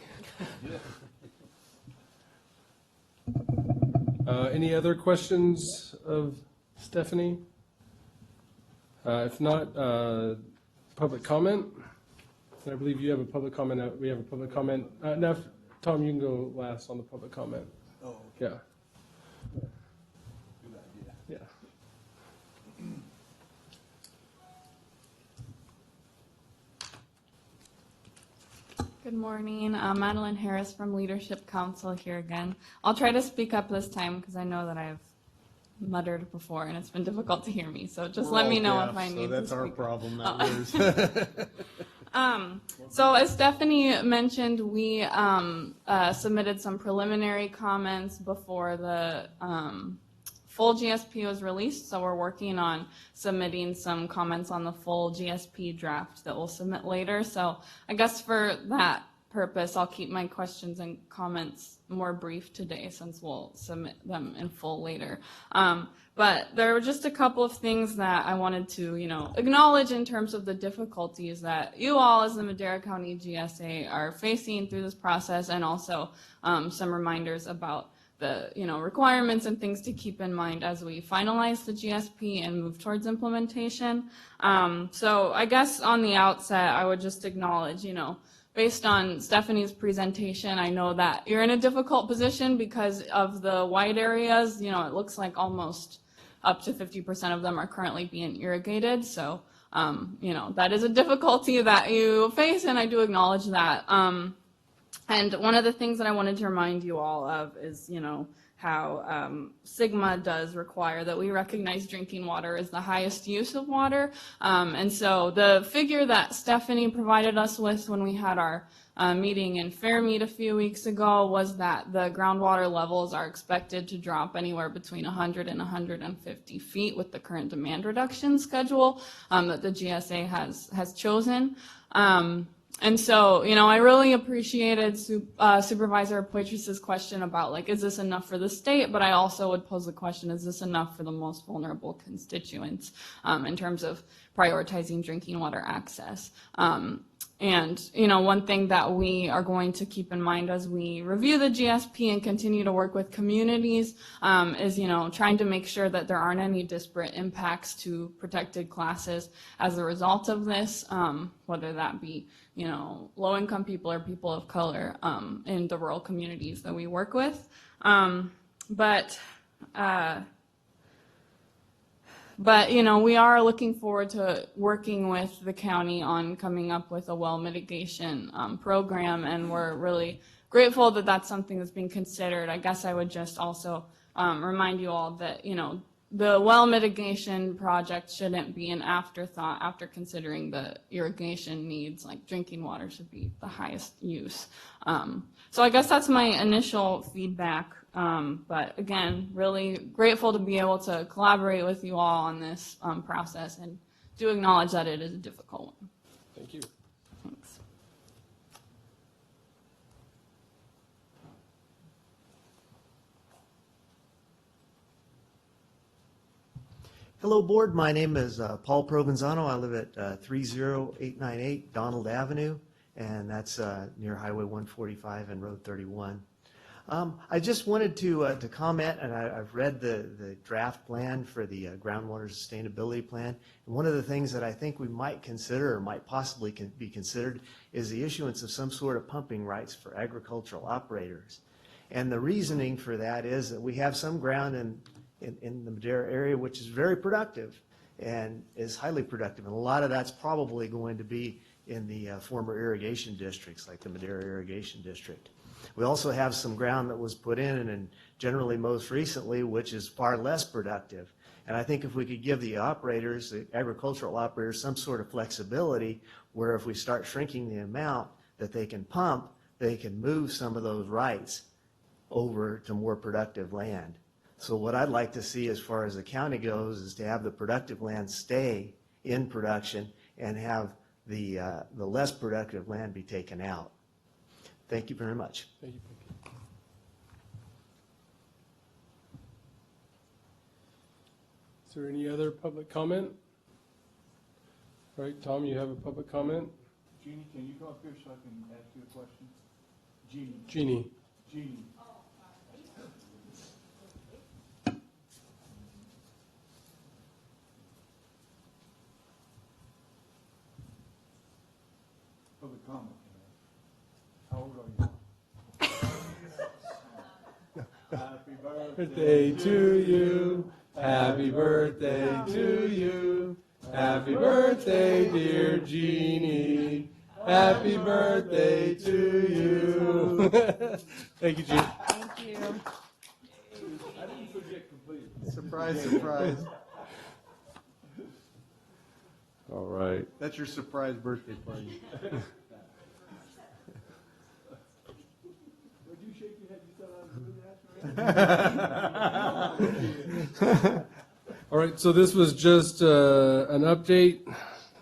Any other questions of Stephanie? If not, public comment. And I believe you have a public comment. We have a public comment. Now, Tom, you can go last on the public comment. Oh, okay. Yeah. Good idea. Yeah. Good morning. Madeline Harris from Leadership Council here again. I'll try to speak up this time because I know that I've muttered before and it's been difficult to hear me. So just let me know if I need to speak. So that's our problem, not yours. So as Stephanie mentioned, we submitted some preliminary comments before the full GSP was released. So we're working on submitting some comments on the full GSP draft that we'll submit later. So I guess for that purpose, I'll keep my questions and comments more brief today since we'll submit them in full later. But there were just a couple of things that I wanted to, acknowledge in terms of the difficulties that you all as the Madera County GSA are facing through this process, and also some reminders about the, requirements and things to keep in mind as we finalize the GSP and move towards implementation. So I guess on the outset, I would just acknowledge, based on Stephanie's presentation, I know that you're in a difficult position because of the wide areas. It looks like almost up to 50% of them are currently being irrigated. So, that is a difficulty that you face, and I do acknowledge that. And one of the things that I wanted to remind you all of is, how Sigma does require that we recognize drinking water as the highest use of water. And so the figure that Stephanie provided us with when we had our meeting in Fairmead a few weeks ago was that the groundwater levels are expected to drop anywhere between 100 and 150 feet with the current demand reduction schedule that the GSA has chosen. And so, I really appreciated Supervisor Poitras's question about, is this enough for the state? But I also would pose the question, is this enough for the most vulnerable constituents in terms of prioritizing drinking water access? And, one thing that we are going to keep in mind as we review the GSP and continue to work with communities is, trying to make sure that there aren't any disparate impacts to protected classes as a result of this, whether that be, low-income people or people of color in the rural communities that we work with. But But, you know, we are looking forward to working with the county on coming up with a well mitigation program, and we're really grateful that that's something that's being considered. I guess I would just also remind you all that, you know, the well mitigation project shouldn't be an afterthought after considering the irrigation needs, like drinking water should be the highest use. So I guess that's my initial feedback. But again, really grateful to be able to collaborate with you all on this process, and do acknowledge that it is a difficult one. Thank you. Thanks. Hello, Board. My name is Paul Provenzano. I live at 30898 Donald Avenue, and that's near Highway 145 and Road 31. I just wanted to comment, and I've read the draft plan for the groundwater sustainability plan. And one of the things that I think we might consider, or might possibly be considered, is the issuance of some sort of pumping rights for agricultural operators. And the reasoning for that is that we have some ground in the Madera area which is very productive and is highly productive. And a lot of that's probably going to be in the former irrigation districts, like the Madera Irrigation District. We also have some ground that was put in, and generally most recently, which is far less productive. And I think if we could give the operators, the agricultural operators, some sort of flexibility, where if we start shrinking the amount that they can pump, they can move some of those rights over to more productive land. So what I'd like to see as far as the county goes is to have the productive land stay in production and have the less productive land be taken out. Thank you very much. Thank you. Is there any other public comment? All right, Tom, you have a public comment? Jeannie, can you come up here so I can ask you a question? Jeannie. Jeannie. Jeannie. Public comment. How old are you? Happy Birthday to you. Happy birthday to you. Happy birthday, dear Jeannie. Happy birthday to you. Thank you, Jeannie. Thank you. I didn't forget completely. Surprise, surprise. All right. That's your surprise birthday party. Would you shake your head? You thought I was doing that? All right, so this was just an update.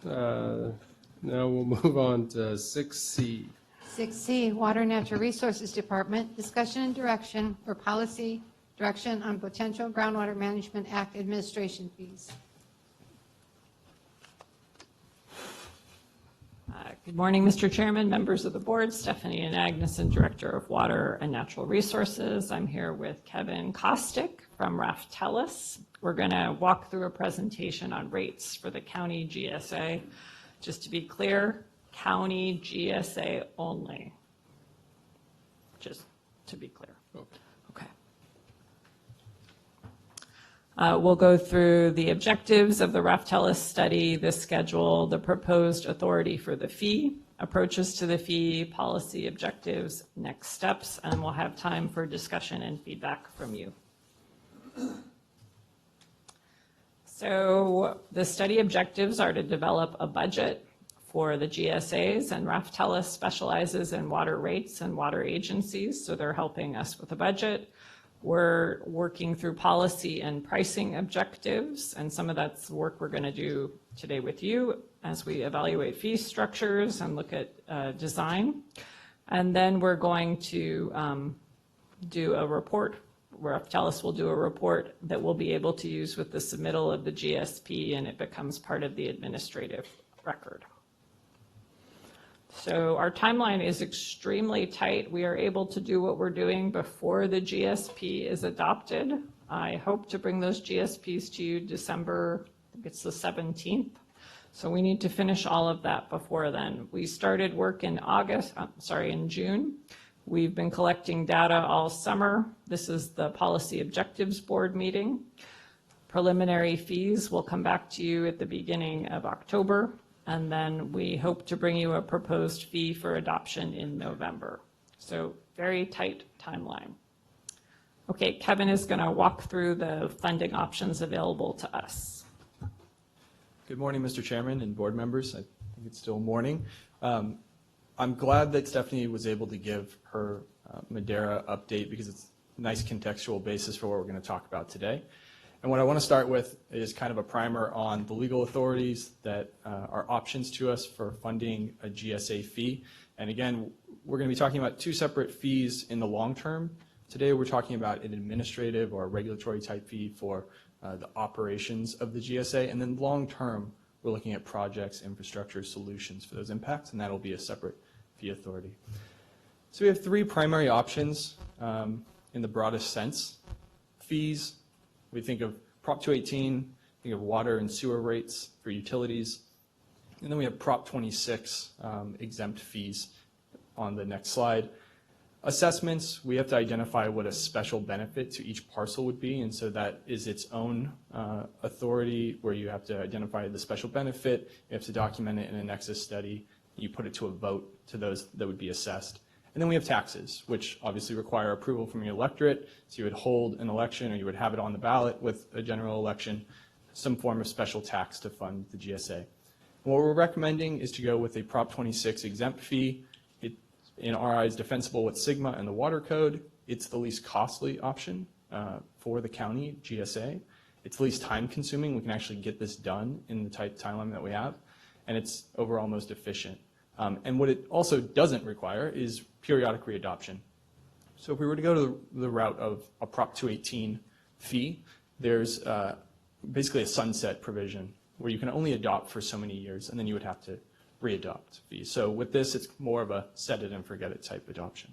Now we'll move on to 6C. 6C, Water and Natural Resources Department, discussion and direction or policy direction on potential Groundwater Management Act administration fees. Good morning, Mr. Chairman, members of the board, Stephanie and Agneson, Director of Water and Natural Resources. I'm here with Kevin Kostick from Raftellus. We're going to walk through a presentation on rates for the county GSA. Just to be clear, county GSA only. Just to be clear. Okay. We'll go through the objectives of the Raftellus study, the schedule, the proposed authority for the fee, approaches to the fee, policy objectives, next steps, and we'll have time for discussion and feedback from you. So the study objectives are to develop a budget for the GSAs, and Raftellus specializes in water rates and water agencies, so they're helping us with a budget. We're working through policy and pricing objectives, and some of that's work we're going to do today with you as we evaluate fee structures and look at design. And then we're going to do a report. Raftellus will do a report that we'll be able to use with the submittal of the GSP, and it becomes part of the administrative record. So our timeline is extremely tight. We are able to do what we're doing before the GSP is adopted. I hope to bring those GSPs to you December, I think it's the 17th. So we need to finish all of that before then. We started work in in June. We've been collecting data all summer. This is the Policy Objectives Board meeting. Preliminary fees will come back to you at the beginning of October, and then we hope to bring you a proposed fee for adoption in November. So very tight timeline. Okay, Kevin is going to walk through the funding options available to us. Good morning, Mr. Chairman and board members. I think it's still morning. I'm glad that Stephanie was able to give her Madera update because it's a nice contextual basis for what we're going to talk about today. And what I want to start with is kind of a primer on the legal authorities that are options to us for funding a GSA fee. And again, we're going to be talking about two separate fees in the long term. Today we're talking about an administrative or regulatory type fee for the operations of the GSA, and then long term we're looking at projects, infrastructure, solutions for those impacts, and that'll be a separate fee authority. So we have three primary options in the broadest sense. Fees, we think of Prop 218, think of water and sewer rates for utilities, and then we have Prop 26 exempt fees on the next slide. Assessments, we have to identify what a special benefit to each parcel would be, and so that is its own authority where you have to identify the special benefit, you have to document it in a nexus study, you put it to a vote to those that would be assessed. And then we have taxes, which obviously require approval from your electorate, so you would hold an election or you would have it on the ballot with a general election, some form of special tax to fund the GSA. And what we're recommending is to go with a Prop 26 exempt fee. In our eyes, defensible with SGMA and the water code. It's the least costly option for the county GSA. It's the least time consuming. We can actually get this done in the tight timeline that we have, and it's overall most efficient. And what it also doesn't require is periodic readoption. So if we were to go to the route of a Prop 218 fee, there's basically a sunset provision where you can only adopt for so many years, and then you would have to readopt fees. So with this, it's more of a set it and forget it type adoption.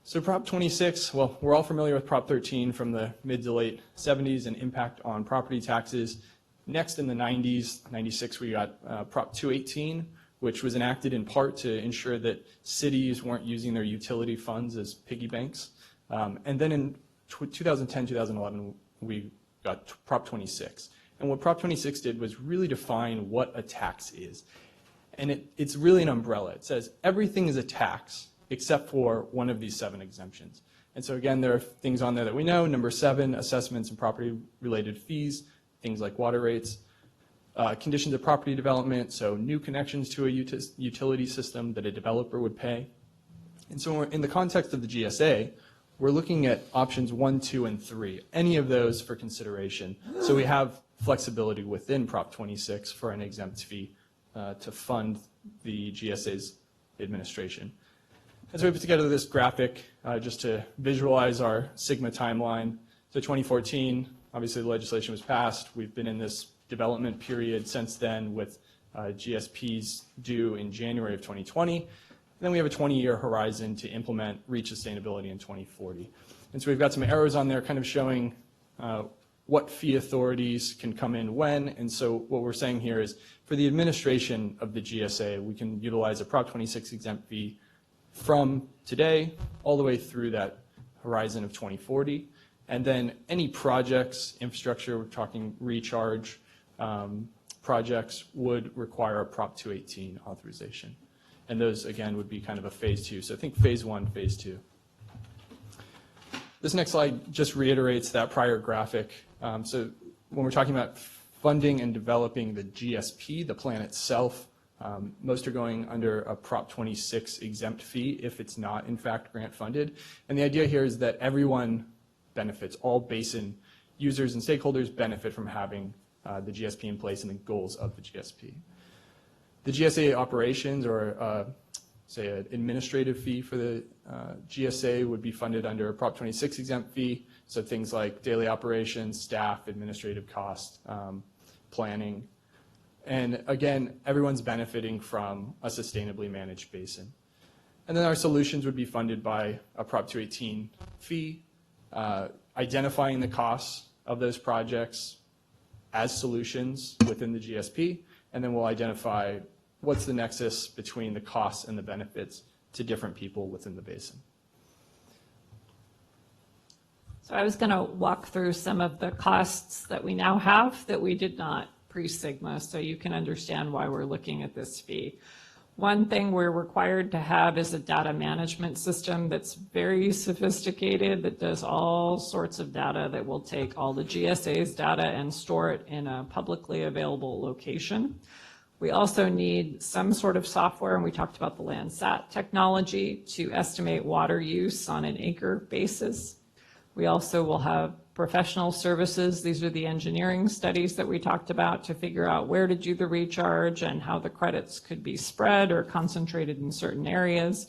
So Prop 26, well, we're all familiar with Prop 13 from the mid to late 70s and impact on property taxes. Next in the 90s, 96, we got Prop 218, which was enacted in part to ensure that cities weren't using their utility funds as piggy banks. And then in 2010, 2011, we got Prop 26. And what Prop 26 did was really define what a tax is. And it's really an umbrella. It says everything is a tax except for one of these 7 exemptions. And so again, there are things on there that we know. Number 7, assessments and property-related fees, things like water rates, conditions of property development, so new connections to a utility system that a developer would pay. And so in the context of the GSA, we're looking at options 1, 2, and 3, any of those for consideration. So we have flexibility within Prop 26 for an exempt fee to fund the GSA's administration. And so we put together this graphic just to visualize our SGMA timeline. So 2014, obviously the legislation was passed. We've been in this development period since then with GSPs due in January of 2020. And then we have a 20-year horizon to implement reach sustainability in 2040. And so we've got some arrows on there kind of showing what fee authorities can come in when. And so what we're saying here is for the administration of the GSA, we can utilize a Prop 26 exempt fee from today all the way through that horizon of 2040. And then any projects, infrastructure, we're talking recharge projects, would require a Prop 218 authorization. And those, again, would be kind of a phase 2. So think phase 1, phase 2. This next slide just reiterates that prior graphic. So when we're talking about funding and developing the GSP, the plan itself, most are going under a Prop 26 exempt fee if it's not, in fact, grant funded. And the idea here is that everyone benefits, all basin users and stakeholders benefit from having the GSP in place and the goals of the GSP. The GSA operations, or say an administrative fee for the GSA, would be funded under a Prop 26 exempt fee, so things like daily operations, staff, administrative costs, planning. And again, everyone's benefiting from a sustainably managed basin. And then our solutions would be funded by a Prop 218 fee, identifying the costs of those projects as solutions within the GSP, and then we'll identify what's the nexus between the costs and the benefits to different people within the basin. So I was going to walk through some of the costs that we now have that we did not pre-Sigma, so you can understand why we're looking at this fee. One thing we're required to have is a data management system that's very sophisticated, that does all sorts of data, that will take all the GSA's data and store it in a publicly available location. We also need some sort of software, and we talked about the Landsat technology, to estimate water use on an acre basis. We also will have professional services. These are the engineering studies that we talked about to figure out where to do the recharge and how the credits could be spread or concentrated in certain areas.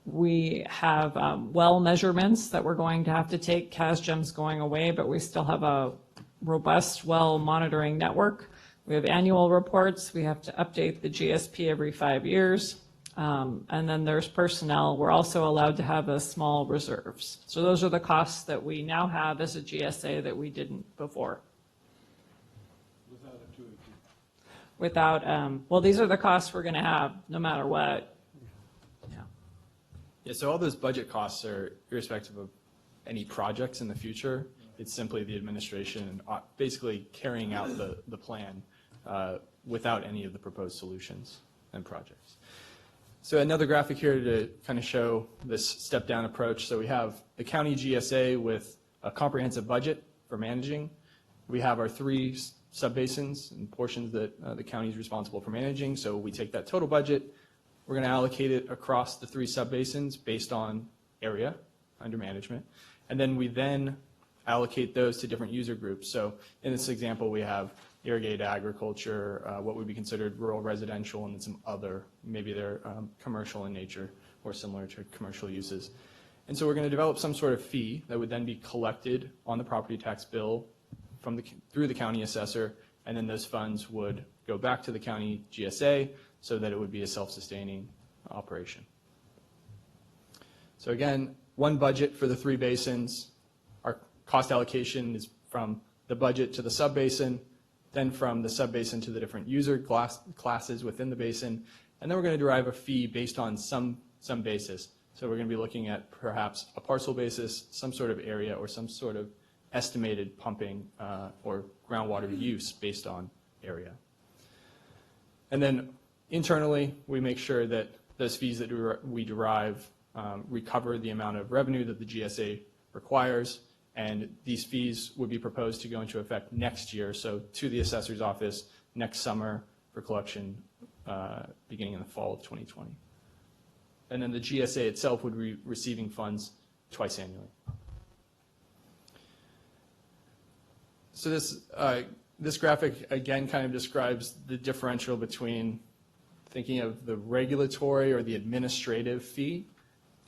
We have well measurements that we're going to have to take. CASGEM's going away, but we still have a robust well monitoring network. We have annual reports. We have to update the GSP every 5 years. And then there's personnel. We're also allowed to have a small reserves. So those are the costs that we now have as a GSA that we didn't before. Well, these are the costs we're going to have no matter what. Yeah, so all those budget costs are irrespective of any projects in the future. It's simply the administration and basically carrying out the plan without any of the proposed solutions and projects. So another graphic here to kind of show this step-down approach. So we have the county GSA with a comprehensive budget for managing. We have our 3 subbasins and portions that the county is responsible for managing. So we take that total budget, we're going to allocate it across the 3 subbasins based on area under management. And then we allocate those to different user groups. So in this example, we have irrigated agriculture, what would be considered rural residential, and then some other, maybe they're commercial in nature or similar to commercial uses. And so we're going to develop some sort of fee that would then be collected on the property tax bill through the county assessor, and then those funds would go back to the county GSA so that it would be a self-sustaining operation. So again, one budget for the 3 basins. Our cost allocation is from the budget to the subbasin, then from the subbasin to the different user classes within the basin, and then we're going to derive a fee based on some basis. So we're going to be looking at perhaps a parcel basis, some sort of area, or some sort of estimated pumping or groundwater use based on area. And then internally, we make sure that those fees that we derive recover the amount of revenue that the GSA requires. And these fees would be proposed to go into effect next year, so to the assessor's office next summer for collection beginning in the fall of 2020. And then the GSA itself would be receiving funds twice annually. So this graphic, again, kind of describes the differential between thinking of the regulatory or the administrative fee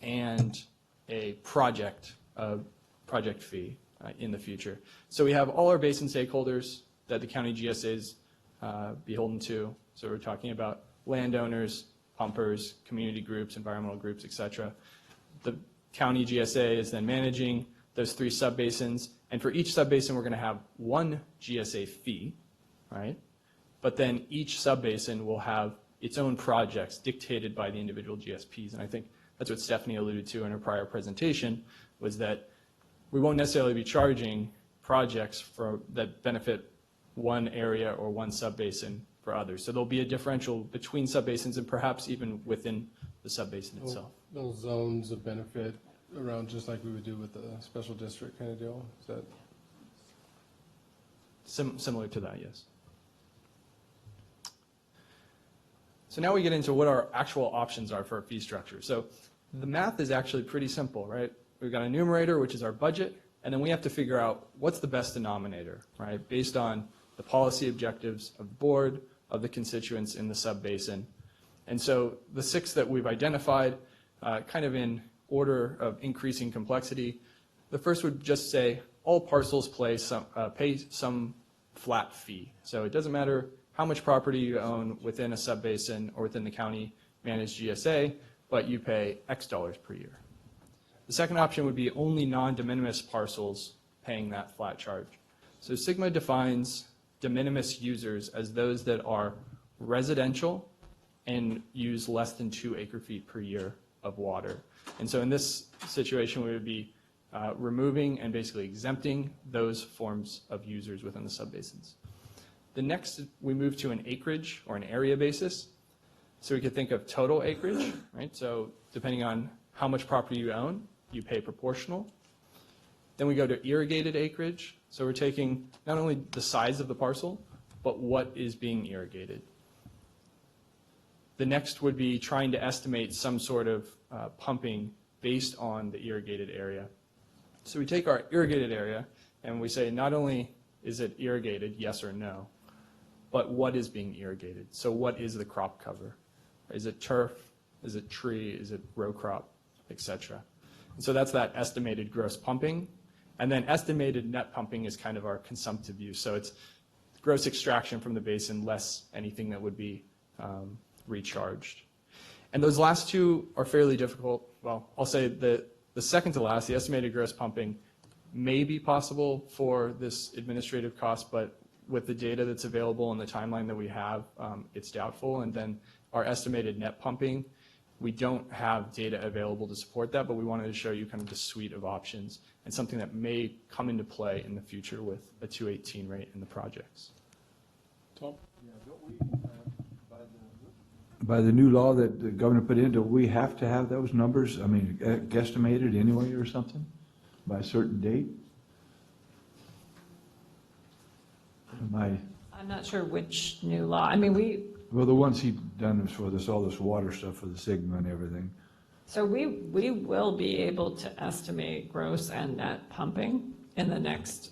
and a project fee in the future. So we have all our basin stakeholders that the county GSA is beholden to. So we're talking about landowners, pumpers, community groups, environmental groups, et cetera. The county GSA is then managing those 3 subbasins, and for each subbasin we're going to have one GSA fee, right? But then each subbasin will have its own projects dictated by the individual GSPs, and I think that's what Stephanie alluded to in her prior presentation, was that we won't necessarily be charging projects that benefit one area or one subbasin for others. So there'll be a differential between subbasins and perhaps even within the subbasin itself. Those zones of benefit around, just like we would do with the special district kind of deal? Is that similar to that, yes. So now we get into what our actual options are for our fee structure. So the math is actually pretty simple, right? We've got a numerator, which is our budget, and then we have to figure out what's the best denominator, right? Based on the policy objectives of the board, of the constituents in the sub-basin. And so the 6 that we've identified, kind of in order of increasing complexity, the first would just say all parcels pay some flat fee. So it doesn't matter how much property you own within a sub-basin or within the county managed GSA, but you pay X dollars per year. The second option would be only non-de minimis parcels paying that flat charge. So Sigma defines de minimis users as those that are residential and use less than 2 acre-feet per year of water. And so in this situation, we would be removing and basically exempting those forms of users within the subbasins. The next, we move to an acreage or an area basis. So we could think of total acreage, right? So depending on how much property you own, you pay proportional. Then we go to irrigated acreage. So we're taking not only the size of the parcel, but what is being irrigated. The next would be trying to estimate some sort of pumping based on the irrigated area. So we take our irrigated area and we say not only is it irrigated, yes or no, but what is being irrigated. So what is the crop cover? Is it turf? Is it tree? Is it row crop, etc.? And so that's that estimated gross pumping. And then estimated net pumping is kind of our consumptive use. So it's gross extraction from the basin less anything that would be recharged. And those last two are fairly difficult. Well, I'll say the second to last, the estimated gross pumping, may be possible for this administrative cost, but with the data that's available and the timeline that we have, it's doubtful. And then our estimated net pumping, we don't have data available to support that, but we wanted to show you kind of the suite of options and something that may come into play in the future with a 218 rate in the projects. Tom? By the new law that the governor put in, do we have to have those numbers, I mean, guesstimated anyway or something by a certain date? I'm not sure which new law. I mean, Well, the ones he done for this, all this water stuff for the Sigma and everything. So we will be able to estimate gross and net pumping in the next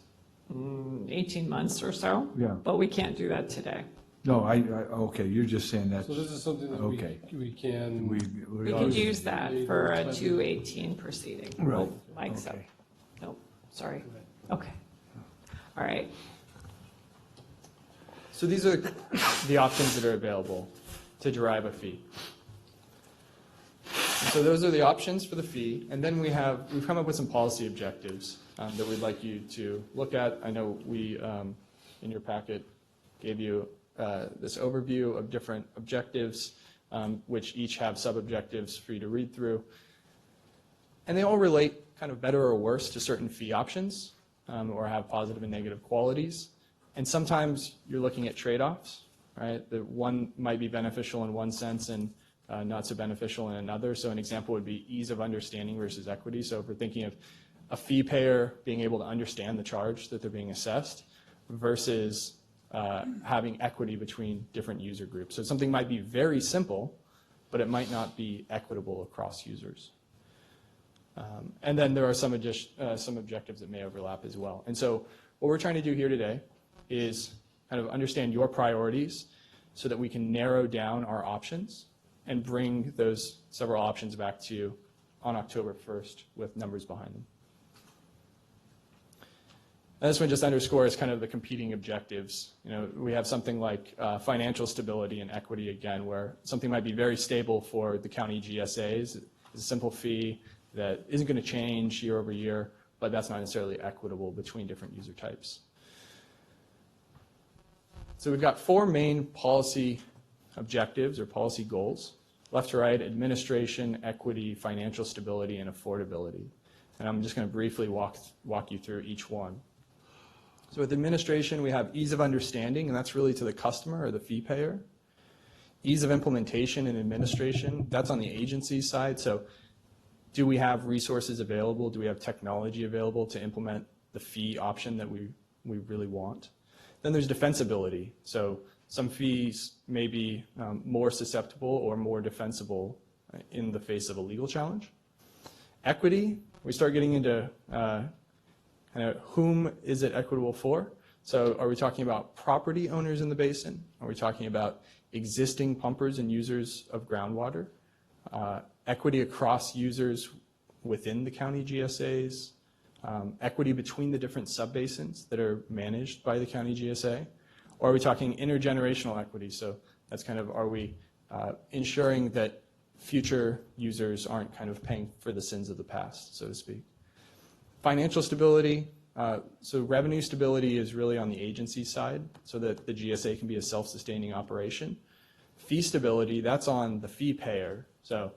18 months or so. Yeah. But we can't do that today. No, okay, you're just saying that's. So this is something that okay. we can. We could use that for a 218 proceeding. Right. Oh, Mike's up. Nope, sorry. Okay. All right. So these are the options that are available to derive a fee. So those are the options for the fee, and then we've come up with some policy objectives that we'd like you to look at. I know we, in your packet, gave you this overview of different objectives, which each have sub-objectives for you to read through. And they all relate kind of better or worse to certain fee options, or have positive and negative qualities. And sometimes you're looking at trade-offs, right? That one might be beneficial in one sense and not so beneficial in another. So an example would be ease of understanding versus equity. So if we're thinking of a fee payer being able to understand the charge that they're being assessed versus having equity between different user groups. So something might be very simple, but it might not be equitable across users. And then there are some objectives that may overlap as well. And so what we're trying to do here today is kind of understand your priorities so that we can narrow down our options and bring those several options back to you on October 1st with numbers behind them. And this one just underscores kind of the competing objectives. You know, we have something like financial stability and equity again, where something might be very stable for the county GSAs. It's a simple fee that isn't going to change year over year, but that's not necessarily equitable between different user types. So we've got four main policy objectives or policy goals: left to right, administration, equity, financial stability, and affordability. And I'm just going to briefly walk you through each one. So with administration, we have ease of understanding, and that's really to the customer or the fee payer. Ease of implementation and administration, that's on the agency side. So do we have resources available? Do we have technology available to implement the fee option that we really want? Then there's defensibility. So some fees may be more susceptible or more defensible in the face of a legal challenge. Equity, we start getting into kind of whom is it equitable for? So are we talking about property owners in the basin? Are we talking about existing pumpers and users of groundwater? Equity across users within the county GSAs? Equity between the different subbasins that are managed by the county GSA? Or are we talking intergenerational equity? So that's kind of, are we ensuring that future users aren't kind of paying for the sins of the past, so to speak? Financial stability, so revenue stability is really on the agency side so that the GSA can be a self-sustaining operation. Fee stability, that's on the fee payer. So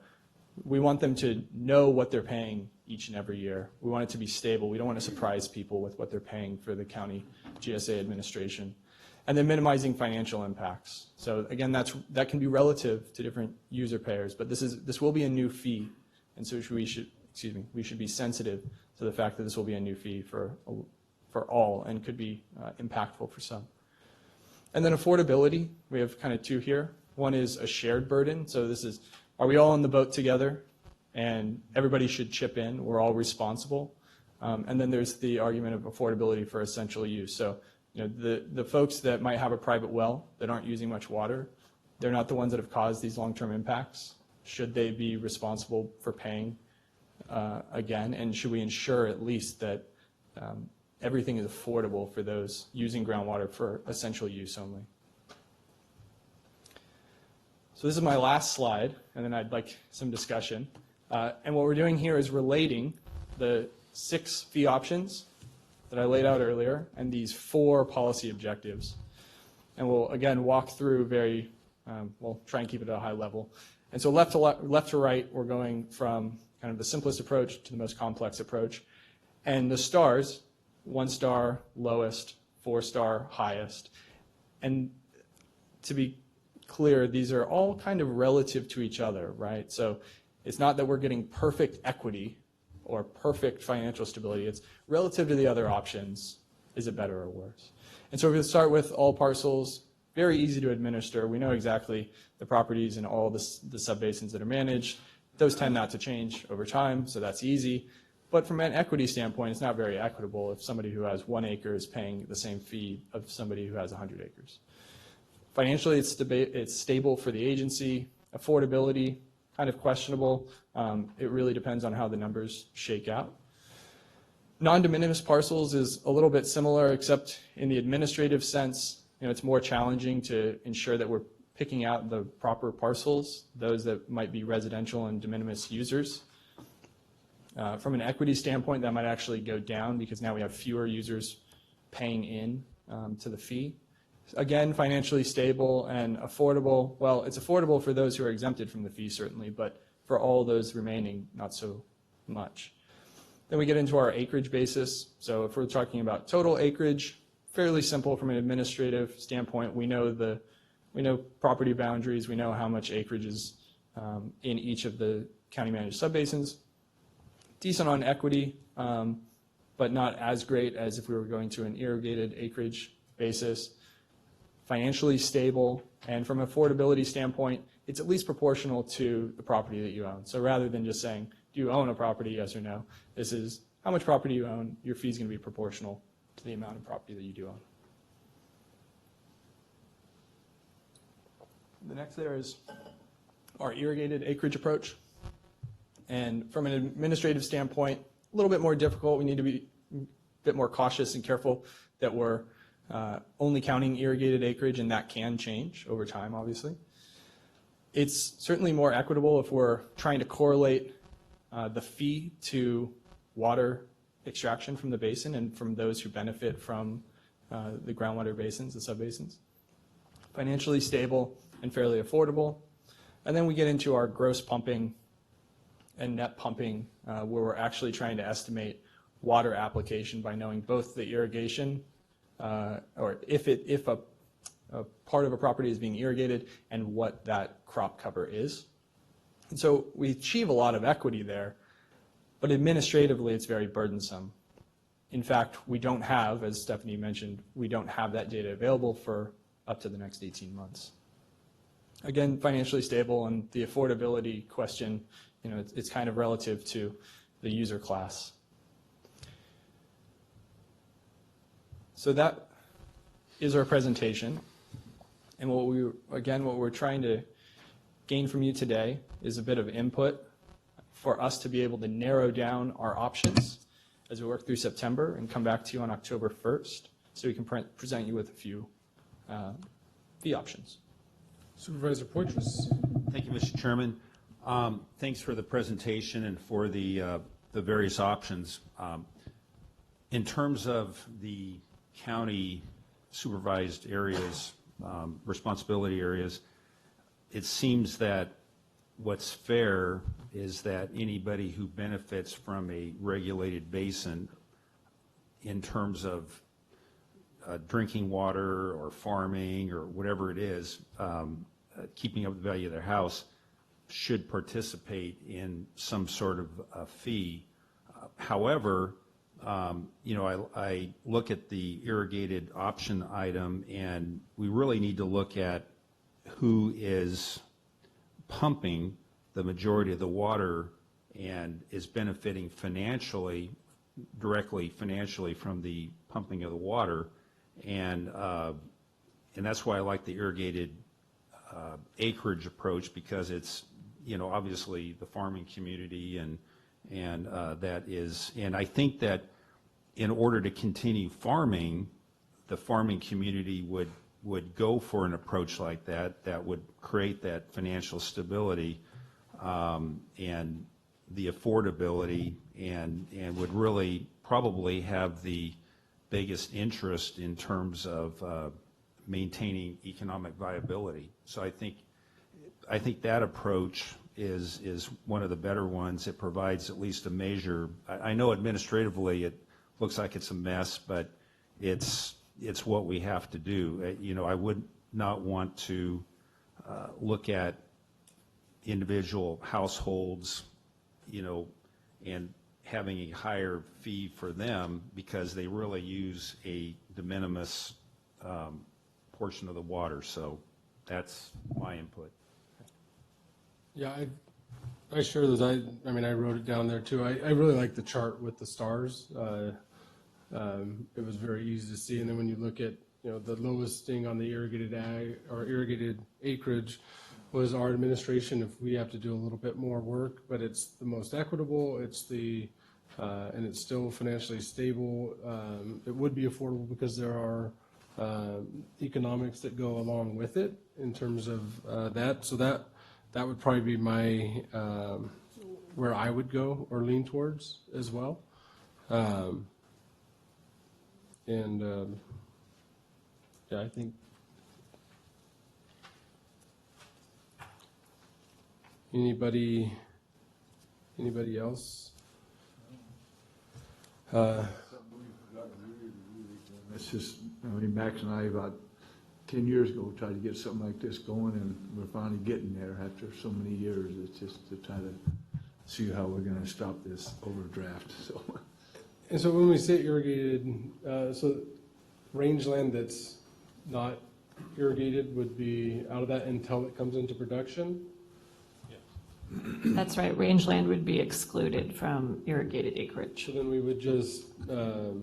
We want them to know what they're paying each and every year. We want it to be stable. We don't want to surprise people with what they're paying for the county GSA administration. And then minimizing financial impacts. So again, that can be relative to different user payers, but this will be a new fee, and so we should be sensitive to the fact that this will be a new fee for all and could be impactful for some. And then affordability, we have kind of two here. One is a shared burden. So this is, are we all in the boat together? And everybody should chip in. We're all responsible. And then there's the argument of affordability for essential use. So the folks that might have a private well that aren't using much water, they're not the ones that have caused these long-term impacts. Should they be responsible for paying again? And should we ensure at least that everything is affordable for those using groundwater for essential use only? So this is my last slide, and then I'd like some discussion. And what we're doing here is relating the 6 fee options that I laid out earlier and these 4 policy objectives. And we'll, again, walk through we'll try and keep it at a high level. And so left to right, we're going from kind of the simplest approach to the most complex approach. And the stars, 1 star, lowest, 4 star, highest. And to be clear, these are all kind of relative to each other, right? So it's not that we're getting perfect equity or perfect financial stability. It's relative to the other options, is it better or worse? And so if we start with all parcels, very easy to administer. We know exactly the properties in all the subbasins that are managed. Those tend not to change over time, so that's easy. But from an equity standpoint, it's not very equitable if somebody who has 1 acre is paying the same fee of somebody who has 100 acres. Financially, it's stable for the agency. Affordability, kind of questionable. It really depends on how the numbers shake out. Non-de minimis parcels is a little bit similar, except in the administrative sense, it's more challenging to ensure that we're picking out the proper parcels, those that might be residential and de minimis users. From an equity standpoint, that might actually go down because now we have fewer users paying in to the fee. Again, financially stable and affordable. Well, it's affordable for those who are exempted from the fee, certainly, but for all those remaining, not so much. Then we get into our acreage basis. So if we're talking about total acreage, fairly simple from an administrative standpoint. We know property boundaries. We know how much acreage is in each of the county managed subbasins. Decent on equity, but not as great as if we were going to an irrigated acreage basis. Financially stable, and from an affordability standpoint, it's at least proportional to the property that you own. So rather than just saying, do you own a property, yes or no, this is how much property you own, your fee is going to be proportional to the amount of property that you do own. The next there is our irrigated acreage approach. And from an administrative standpoint, a little bit more difficult. We need to be a bit more cautious and careful that we're only counting irrigated acreage, and that can change over time, obviously. It's certainly more equitable if we're trying to correlate the fee to water extraction from the basin and from those who benefit from the groundwater basins, the subbasins. Financially stable and fairly affordable. And then we get into our gross pumping and net pumping, where we're actually trying to estimate water application by knowing both the irrigation, or if a part of a property is being irrigated, and what that crop cover is. And so we achieve a lot of equity there, but administratively it's very burdensome. In fact, we don't have, as Stephanie mentioned, we don't have that data available for up to the next 18 months. Again, financially stable, and the affordability question, it's kind of relative to the user class. So that is our presentation. And what we're trying to gain from you today is a bit of input for us to be able to narrow down our options as we work through September and come back to you on October 1st so we can present you with a few fee options. Supervisor Poitras. Thank you, Mr. Chairman. Thanks for the presentation and for the various options. In terms of the county supervised areas, responsibility areas, it seems that what's fair is that anybody who benefits from a regulated basin in terms of drinking water or farming or whatever it is, keeping up the value of their house, should participate in some sort of a fee. However, I look at the irrigated option item, and we really need to look at who is pumping the majority of the water and is benefiting directly financially from the pumping of the water. And that's why I like the irrigated acreage approach, because it's, obviously the farming community and that is, and I think that in order to continue farming, the farming community would go for an approach like that would create that financial stability and the affordability and would really probably have the biggest interest in terms of maintaining economic viability. So I think that approach is one of the better ones. It provides at least a measure. I know administratively it looks like it's a mess, but it's what we have to do. I would not want to look at individual households, and having a higher fee for them because they really use a de minimis portion of the water. So that's my input. Yeah, I share those. I wrote it down there too. I really like the chart with the stars. It was very easy to see. And then when you look at, the lowest thing on the irrigated acreage was our administration. If we have to do a little bit more work, but it's the most equitable. It's and it's still financially stable. It would be affordable because there are economics that go along with it in terms of that. So that would probably be my where I would go or lean towards as well. Yeah, I think anybody else? That's just, Max and I about 10 years ago tried to get something like this going, and we're finally getting there after so many years. It's just to try to see how we're going to stop this overdraft. So. And so when we say irrigated, so rangeland that's not irrigated would be out of that until it comes into production? That's right. Rangeland would be excluded from irrigated acreage. So then we would just... it's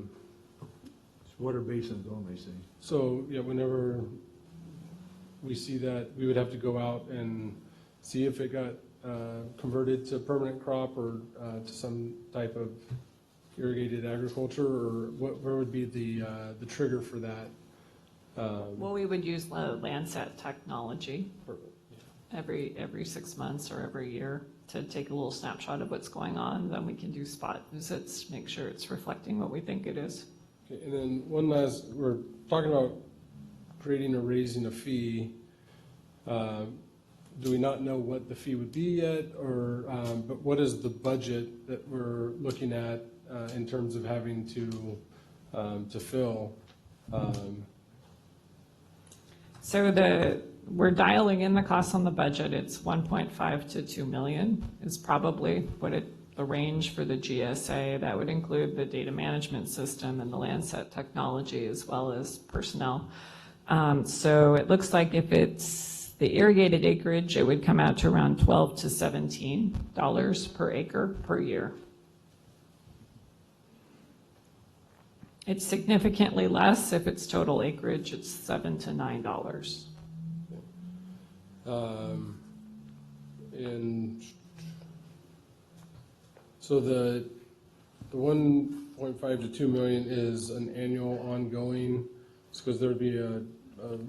water basins only, see. So, yeah, whenever we see that, we would have to go out and see if it got converted to permanent crop or to some type of irrigated agriculture, or where would be the trigger for that? Well, we would use Landsat technology every 6 months or every year to take a little snapshot of what's going on. Then we can do spot visits, make sure it's reflecting what we think it is. Okay, and then one last, we're talking about creating or raising a fee. Do we not know what the fee would be yet, or but what is the budget that we're looking at in terms of having to fill? So we're dialing in the costs on the budget. It's 1.5 to 2 million is probably the range for the GSA. That would include the data management system and the Landsat technology as well as personnel. So it looks like if it's the irrigated acreage, it would come out to around $12 to $17 per acre per year. It's significantly less if it's total acreage. It's $7 to $9. And so the 1.5 to 2 million is an annual ongoing, because there would be a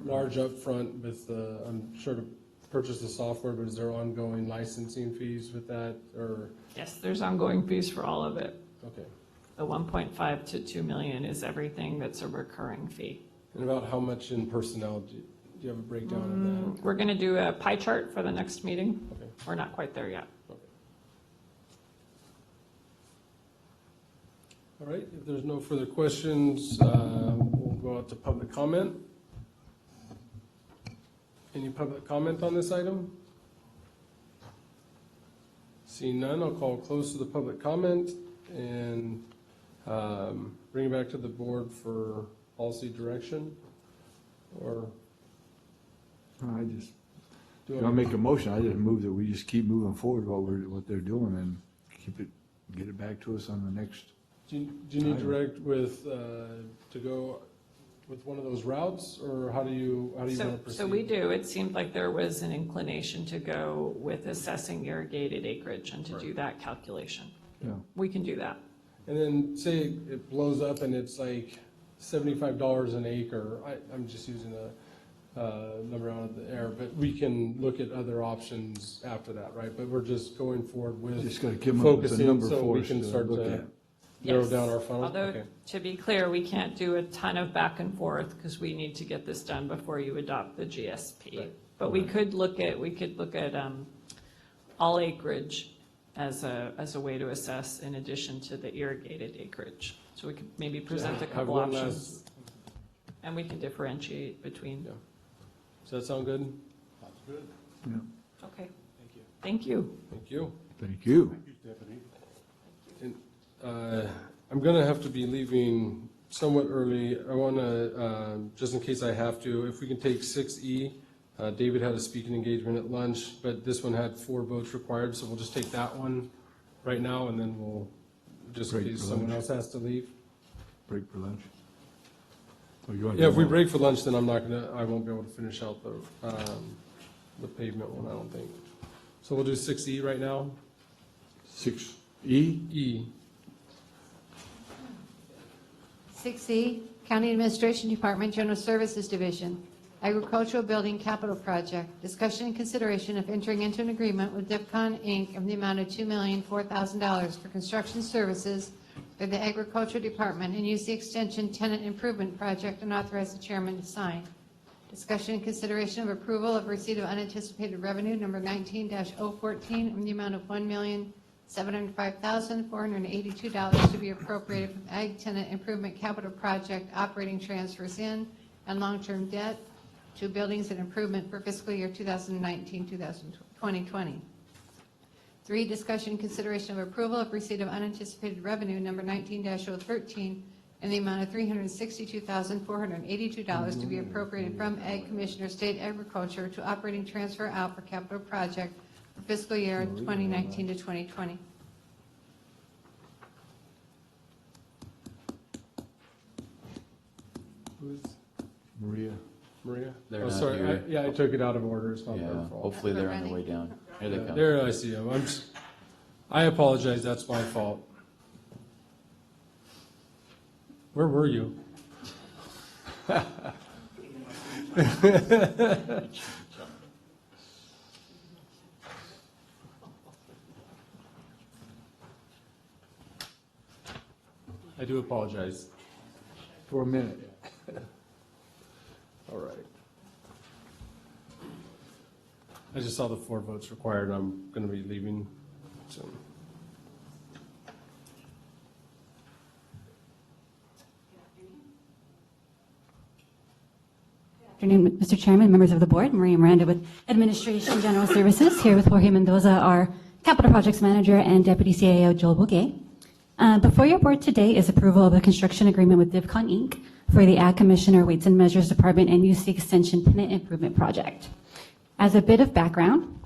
large upfront with I'm sure to purchase the software, but is there ongoing licensing fees with that, or? Yes, there's ongoing fees for all of it. Okay. The 1.5 to 2 million is everything that's a recurring fee. And about how much in personnel? Do you have a breakdown of that? We're going to do a pie chart for the next meeting. Okay. we're not quite there yet. All right, if there's no further questions, we'll go out to public comment. Any public comment on this item? Seeing none, I'll call close to the public comment and bring it back to the board for policy direction, or? I just, Do if I make a motion, I just move that we just keep moving forward what they're doing and get it back to us on the next. Do you need direct with, to go with one of those routes, or how do you want to proceed? So we do. It seemed like there was an inclination to go with assessing irrigated acreage and to do that calculation. Yeah. We can do that. And then say it blows up and it's like $75 an acre. I'm just using a number out of the air, but we can look at other options after that, right? But we're just going forward with Just gotta come up with a focusing number so for we us can to start look to at. narrow Yes. down our funnel. Although, Okay. to be clear, we can't do a ton of back and forth because we need to get this done before you adopt the GSP. But we could look at all acreage as a way to assess in addition to the irrigated acreage. So we could maybe present a Have couple one options. And we can differentiate between. Does that sound good? Sounds good. Yeah. Okay. Thank you. Thank you. Thank you. And, I'm gonna have to be leaving somewhat early. I wanna, just in case I have to, if we can take 6E. David had a speaking engagement at lunch, but this one had 4 votes required, so we'll just take that one right now, and then we'll, just in Break case for someone lunch. else has to leave. Break for lunch. Or you want Yeah, to if we do break for lunch, then I won't be able to finish out the pavement one, I don't think. So we'll do 6E right now. 6E? E. 6E, County Administration Department, General Services Division, Agricultural Building Capital Project. Discussion and consideration of entering into an agreement with DEPCON, Inc. in the amount of $2,004,000 for construction services for the Agricultural Department and use the extension tenant improvement project and authorize the chairman to sign. Discussion and consideration of approval of receipt of unanticipated revenue number 19-014 in the amount of $1,705,482 to be appropriated from Ag Tenant Improvement Capital Project operating transfers in and long-term debt to buildings and improvement for fiscal year 2019-2020. 3, discussion and consideration of approval of receipt of unanticipated revenue number 19-013 in the amount of $362,482 to be appropriated from Ag Commissioner State Agriculture to operating transfer out for capital project for fiscal year 2019 to 2020. Who's Maria. Maria? They're Oh, not sorry. here. Yeah, I took it out of order. It's not their Yeah, fault. hopefully they're on their way down. Here they come. There, I see them. I apologize. That's my fault. Where were you? I do apologize. For a minute. All right. I just saw the 4 votes required. I'm going to be leaving soon. Good afternoon, Mr. Chairman, members of the board. Maria Miranda with Administration General Services, here with Jorge Mendoza, our Capital Projects Manager, and Deputy CAO Joel Bouguet. Before your board today is approval of the construction agreement with DivCon Inc. for the Ag Commissioner Weights and Measures Department and UC Extension Tenant Improvement Project. As a bit of background,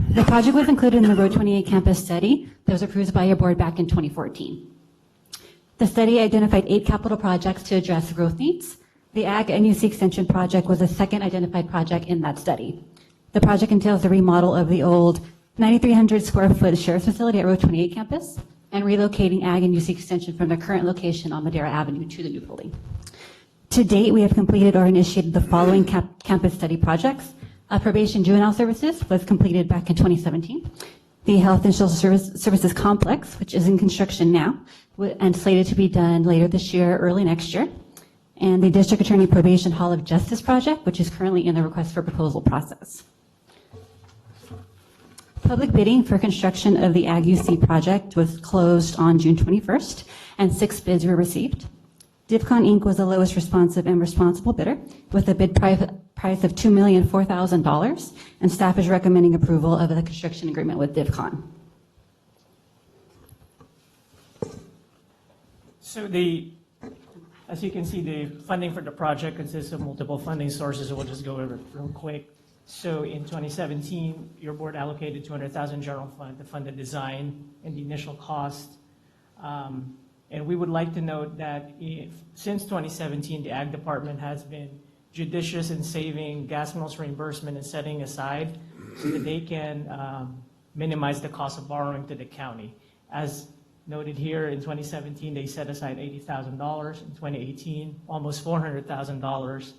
the project was included in the Road 28 campus study that was approved by your board back in 2014. The study identified 8 capital projects to address growth needs. The Ag and UC Extension project was the second identified project in that study. The project entails the remodel of the old 9,300 square foot sheriff's facility at Road 28 campus and relocating Ag and UC Extension from their current location on Madera Avenue to the new building. To date, we have completed or initiated the following campus study projects. Probation Juvenile Services was completed back in 2017. The Health and Social Services Complex, which is in construction now and slated to be done later this year, early next year. And the District Attorney Probation Hall of Justice project, which is currently in the request for proposal process. Public bidding for construction of the Ag UC project was closed on June 21st, and 6 bids were received. DivCon Inc. was the lowest responsive and responsible bidder with a bid price of $2,004,000, and staff is recommending approval of the construction agreement with DivCon. So as you can see, the funding for the project consists of multiple funding sources. We'll just go over it real quick. So in 2017, your board allocated $200,000 general fund to fund the design and the initial cost. And we would like to note that since 2017, the Ag Department has been judicious in saving gas mills reimbursement and setting aside so that they can minimize the cost of borrowing to the county. As noted here, in 2017, they set aside $80,000. In 2018, almost $400,000.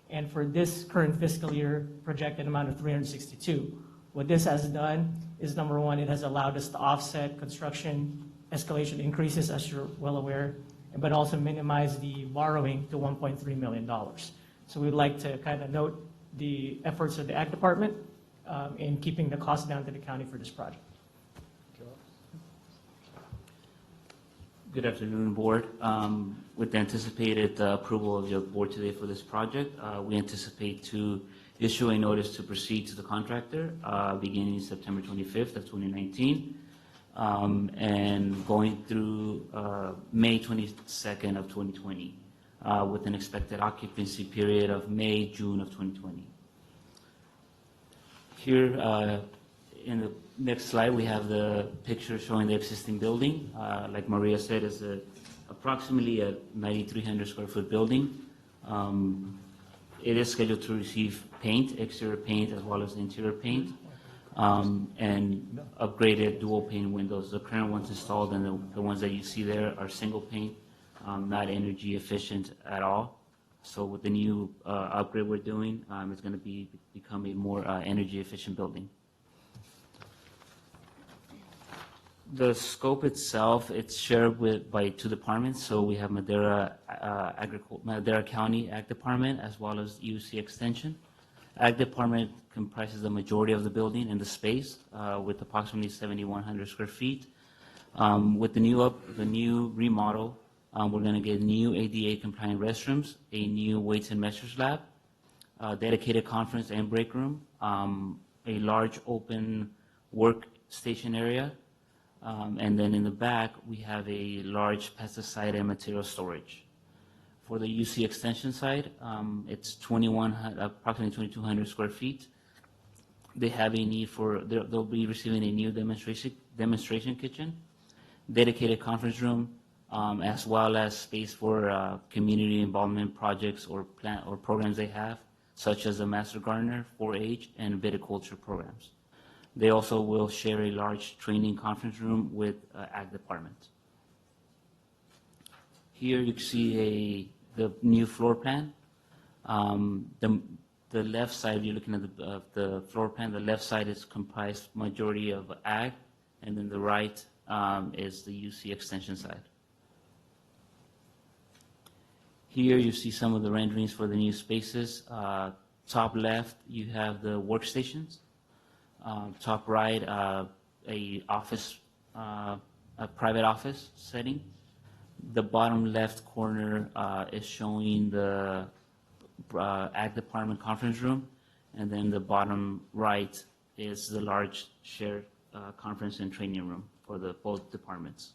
And for this current fiscal year, projected amount of $362,000. What this has done is, number one, it has allowed us to offset construction escalation increases, as you're well aware, but also minimize the borrowing to $1.3 million. So we'd like to kind of note the efforts of the Ag Department in keeping the cost down to the county for this project. Good afternoon, Board. With the anticipated approval of your board today for this project, we anticipate to issue a notice to proceed to the contractor beginning September 25th of 2019 and going through May 22nd of 2020 with an expected occupancy period of May, June of 2020. Here in the next slide, we have the picture showing the existing building. Like Maria said, it's approximately a 9,300 square foot building. It is scheduled to receive paint, exterior paint, as well as interior paint, and upgraded dual pane windows. The current ones installed and the ones that you see there are single pane, not energy efficient at all. So with the new upgrade we're doing, it's going to become a more energy efficient building. The scope itself, it's shared by 2 departments. So we have Madera County Ag Department as well as UC Extension. Ag Department comprises the majority of the building and the space with approximately 7,100 square feet. With the new remodel, we're going to get new ADA compliant restrooms, a new weights and measures lab, dedicated conference and break room, a large open workstation area. And then in the back, we have a large pesticide and material storage. For the UC Extension side, it's approximately 2,200 square feet. They have a need they'll be receiving a new demonstration kitchen, dedicated conference room, as well as space for community involvement projects or programs they have, such as the Master Gardener, 4-H, and viticulture programs. They also will share a large training conference room with Ag Department. Here you can see the new floor plan. The left side, you're looking at the floor plan, the left side is comprised majority of Ag, and then the right is the UC Extension side. Here you see some of the renderings for the new spaces. Top left, you have the workstations. Top right, a private office setting. The bottom left corner is showing the Ag Department conference room, and then the bottom right is the large shared conference and training room for both departments.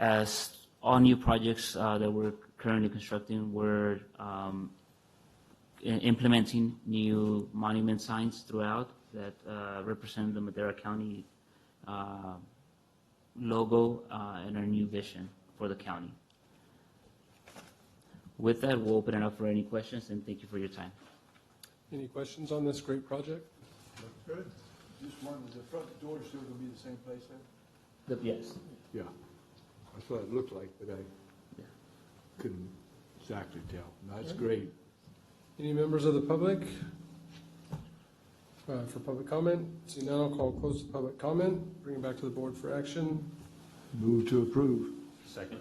As all new projects that we're currently constructing, we're implementing new monument signs throughout that represent the Madera County logo and our new vision for the county. With that, we'll open it up for any questions, and thank you for your time. Any questions on this great project? Good. Just wondering, is the front door still going to be the same place there? Yes. Yeah. That's what it looked like, but I couldn't exactly tell. No, that's great. Any members of the public for public comment? See none, I'll close the public comment, bring it back to the board for action. Move to approve. Second.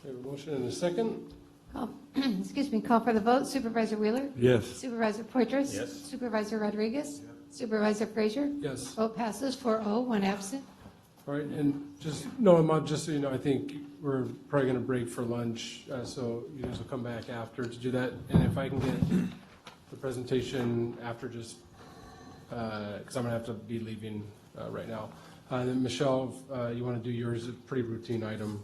We have a motion and a second. Excuse me, call for the vote. Supervisor Wheeler? Yes. Supervisor Poitras? Yes. Supervisor Rodriguez? Supervisor Frazier? Yes. Vote passes 4-0, one absent. All right, and just, no, Ahmad, just so you know, I think we're probably going to break for lunch, so you guys will come back after to do that. And if I can get the presentation after, just, because I'm going to have to be leaving right now. Then Michelle, you want to do yours, a pretty routine item.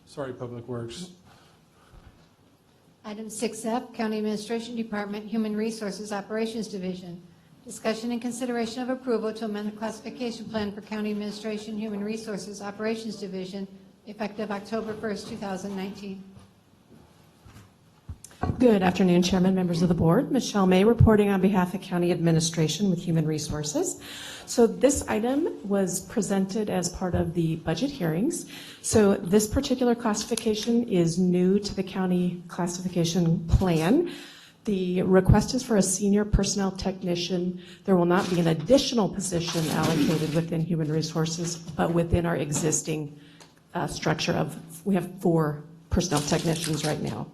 Sorry, Public Works. Item 6F, County Administration Department, Human Resources Operations Division. Discussion and consideration of approval to amend the classification plan for County Administration Human Resources Operations Division effective October 1st, 2019. Good afternoon, Chairman, members of the board. Michelle May reporting on behalf of County Administration with Human Resources. So this item was presented as part of the budget hearings. So this particular classification is new to the county classification plan. The request is for a senior personnel technician. There will not be an additional position allocated within Human Resources, but within our existing structure of, we have 4 personnel technicians right now.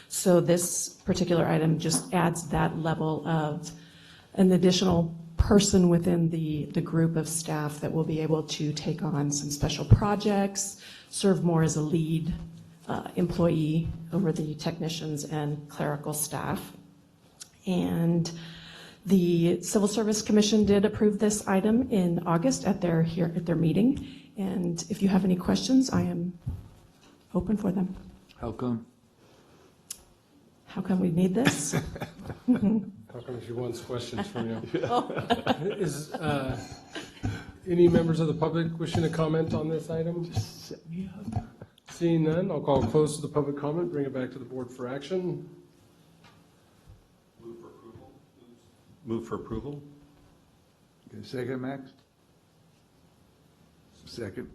So this particular item just adds that level of an additional person within the group of staff that will be able to take on some special projects, serve more as a lead employee over the technicians and clerical staff. And the Civil Service Commission did approve this item in August at their meeting. And if you have any questions, I am open for them. How come? How come we need this? How come she wants questions from you? Is any members of the public wishing to comment on this item? Just set me up. Seeing none, I'll call close to the public comment, bring it back to the board for action. Move for approval. Move for approval. Okay, second, Max? Second.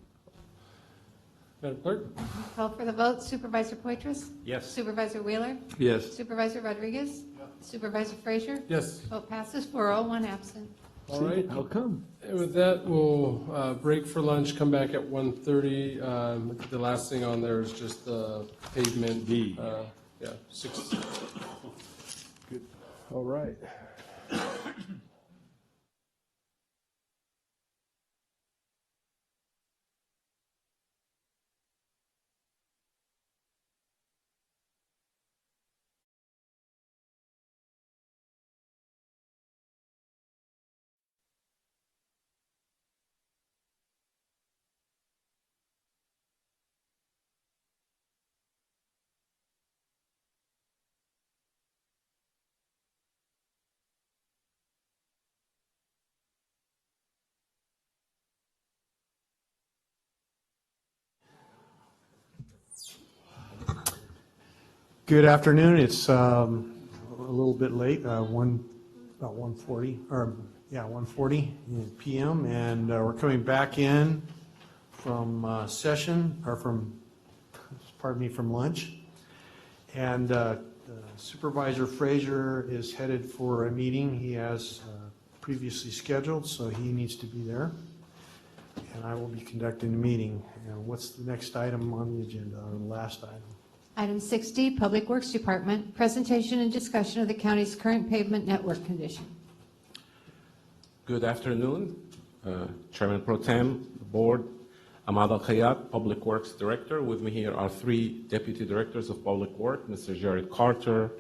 Madam Clerk? Call for the vote. Supervisor Poitras? Yes. Supervisor Wheeler? Yes. Supervisor Rodriguez? Supervisor Frazier? Yes. Vote passes 4-0, one absent. All right. How come? And with that, we'll break for lunch, come back at 1:30. The last thing on there is just the pavement. D. Yeah, 6. Good. All right. Good afternoon. It's a little bit late, about 1:40, or yeah, 1:40 p.m. And we're coming back in from session, or from, pardon me, from lunch. And Supervisor Frazier is headed for a meeting he has previously scheduled, so he needs to be there. And I will be conducting the meeting. And what's the next item on the agenda, or the last item? Item 6D, Public Works Department, presentation and discussion of the county's current pavement network condition. Good afternoon, Chairman Pro Tem, the Board, Ahmad Al-Khayyat, Public Works Director. With me here are 3 Deputy Directors of Public Work, Mr. Jared Carter,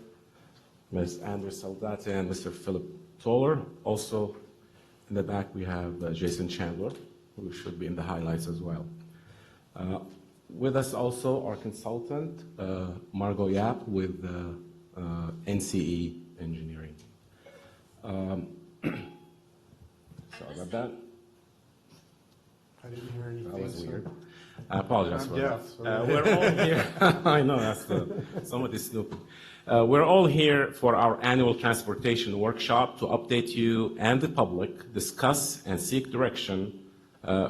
Ms. Andrew Saldate, and Mr. Philip Toller. Also in the back we have Jason Chandler, who should be in the highlights as well. With us also our consultant, Margot Yap with NCE Engineering. Sorry about that. I didn't hear anything. That was so- weird. I apologize I'm for deaf, that. so- We're all here. I know, that's somebody snooping. We're all here for our annual transportation workshop to update you and the public, discuss and seek direction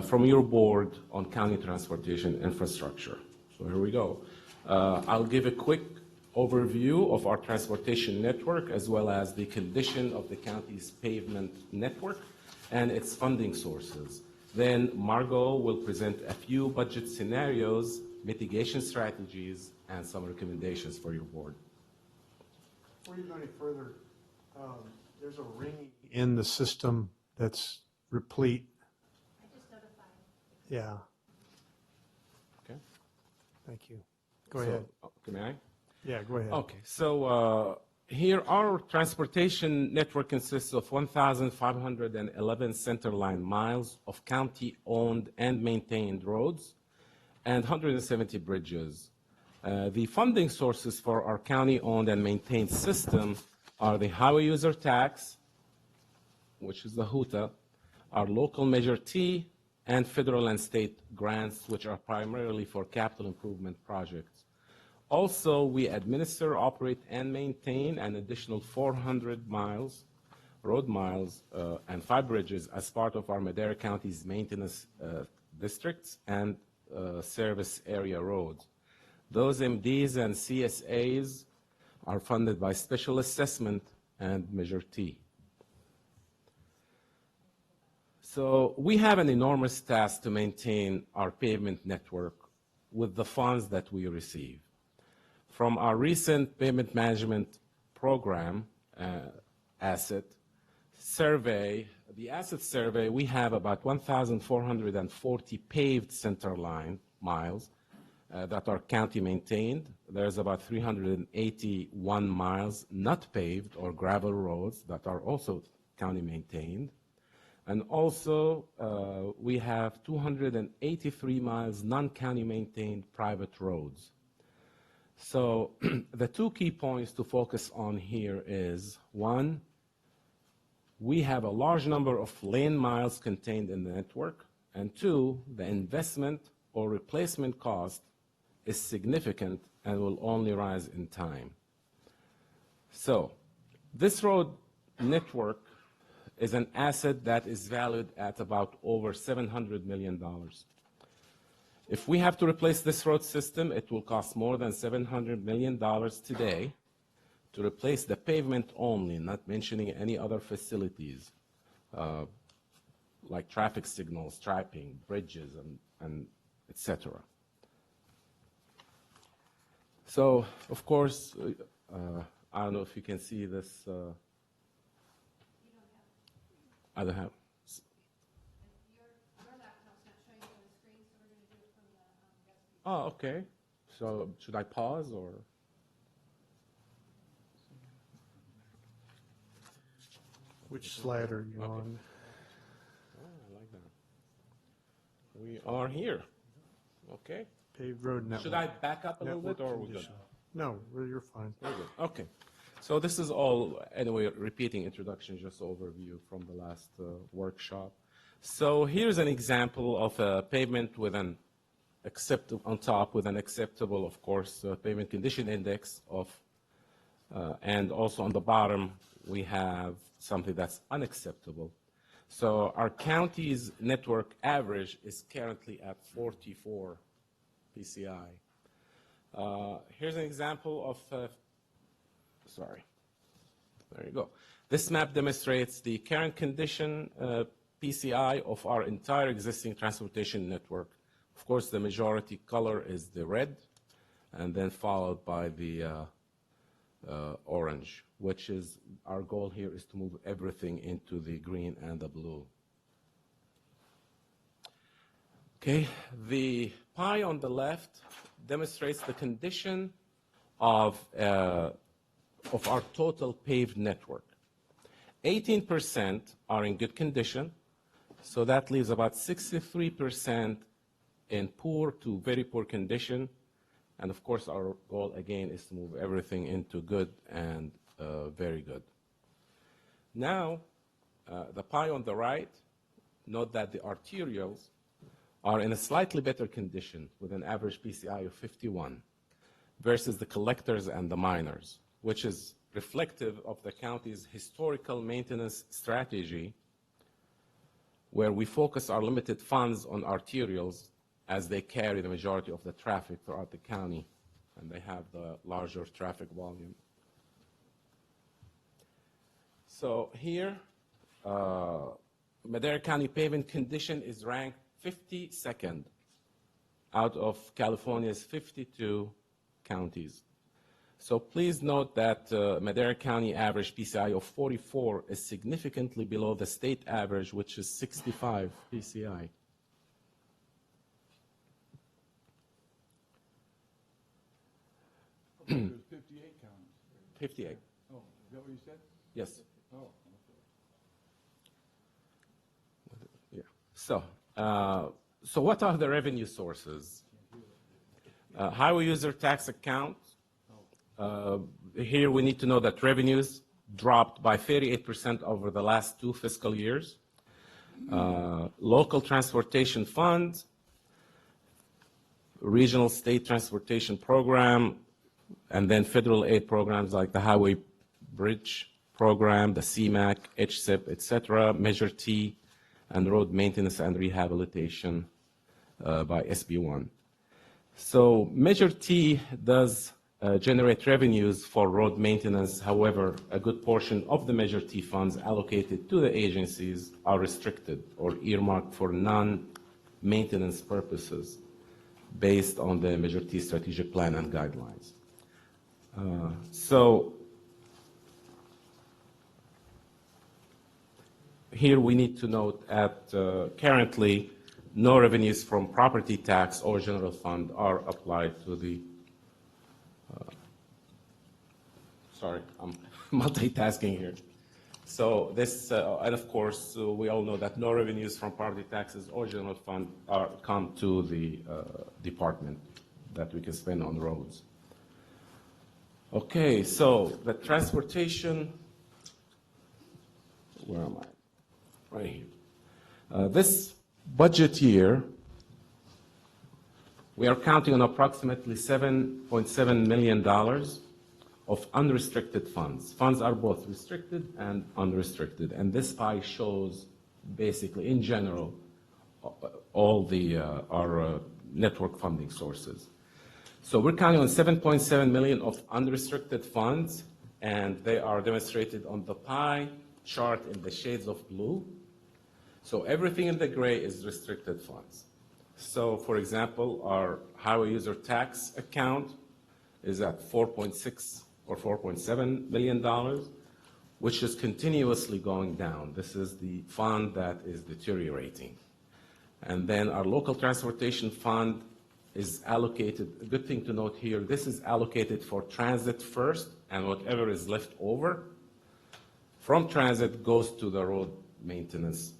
from your board on county transportation infrastructure. So here we go. I'll give a quick overview of our transportation network as well as the condition of the county's pavement network and its funding sources. Then Margot will present a few budget scenarios, mitigation strategies, and some recommendations for your board. Before you go any further, there's a ringing in the system that's replete. I just notified. Yeah. Okay. Thank you. Go ahead. May I? Yeah, go ahead. Okay, so here our transportation network consists of 1,511 centerline miles of county-owned and maintained roads and 170 bridges. The funding sources for our county-owned and maintained system are the highway user tax, which is the HUTA, our local measure T, and federal and state grants, which are primarily for capital improvement projects. Also, we administer, operate, and maintain an additional 400 miles, road miles, and 5 bridges as part of our Madera County's maintenance districts and service area roads. Those MDs and CSAs are funded by special assessment and Measure T. So we have an enormous task to maintain our pavement network with the funds that we receive. From our recent pavement management program asset survey, the asset survey, we have about 1,440 paved center line miles that are county maintained. There's about 381 miles not paved or gravel roads that are also county maintained. And also, we have 283 miles non-county maintained private roads. So the two key points to focus on here is, one, we have a large number of lane miles contained in the network, and two, the investment or replacement cost is significant and will only rise in time. So this road network is an asset that is valued at about over $700 million. If we have to replace this road system, it will cost more than $700 million today to replace the pavement only, not mentioning any other facilities like traffic signals, striping, bridges, and et cetera. So, of course, I don't know if you can see this. I don't have. Oh, okay. So should I pause or? Which slide are you on? Oh, I like that. We are here. Okay. Paved road network. Should I back up a little bit or are we good? Condition. No, you're fine. We're good. Okay. So this is all, anyway, repeating introduction, just overview from the last workshop. So here's an example of a pavement with an on top with an acceptable, of course, pavement condition index of, and also on the bottom we have something that's unacceptable. So our county's network average is currently at 44 PCI. Here's an example of, sorry, there you go. This map demonstrates the current condition PCI of our entire existing transportation network. Of course, the majority color is the red, and then followed by the orange, which is our goal here is to move everything into the green and the blue. Okay, the pie on the left demonstrates the condition of our total paved network. 18% are in good condition, so that leaves about 63% in poor to very poor condition. And of course, our goal again is to move everything into good and very good. Now, the pie on the right, note that the arterials are in a slightly better condition with an average PCI of 51 versus the collectors and the minors, which is reflective of the county's historical maintenance strategy, where we focus our limited funds on arterials as they carry the majority of the traffic throughout the county, and they have the larger traffic volume. So here, Madera County pavement condition is ranked 52nd out of California's 52 counties. So please note that Madera County average PCI of 44 is significantly below the state average, which is 65 PCI. There's 58 counties. 58. Oh, is that what you said? Yes. Oh, okay. Yeah. So what are the revenue sources? Highway user tax account. Here we need to know that revenues dropped by 38% over the last 2 fiscal years. Local transportation fund, regional state transportation program, and then federal aid programs like the Highway Bridge Program, the CMAQ, HSIP, et cetera, Measure T, and road maintenance and rehabilitation by SB1. So Measure T does generate revenues for road maintenance. However, a good portion of the Measure T funds allocated to the agencies are restricted or earmarked for non-maintenance purposes based on the Measure T strategic plan and guidelines. So here we need to note that currently no revenues from property tax or general fund are applied to the, sorry, I'm multitasking here. So this, and of course, we all know that no revenues from property taxes or general fund come to the department that we can spend on roads. Okay, so the transportation, where am I? Right here. This budget year, we are counting on approximately $7.7 million of unrestricted funds. Funds are both restricted and unrestricted, and this pie shows basically, in general, all our network funding sources. So we're counting on $7.7 million of unrestricted funds, and they are demonstrated on the pie chart in the shades of blue. So everything in the gray is restricted funds. So for example, our highway user tax account is at 4.6 or $4.7 million, which is continuously going down. This is the fund that is deteriorating. And then our local transportation fund is allocated, a good thing to note here, this is allocated for transit first, and whatever is left over from transit goes to the road maintenance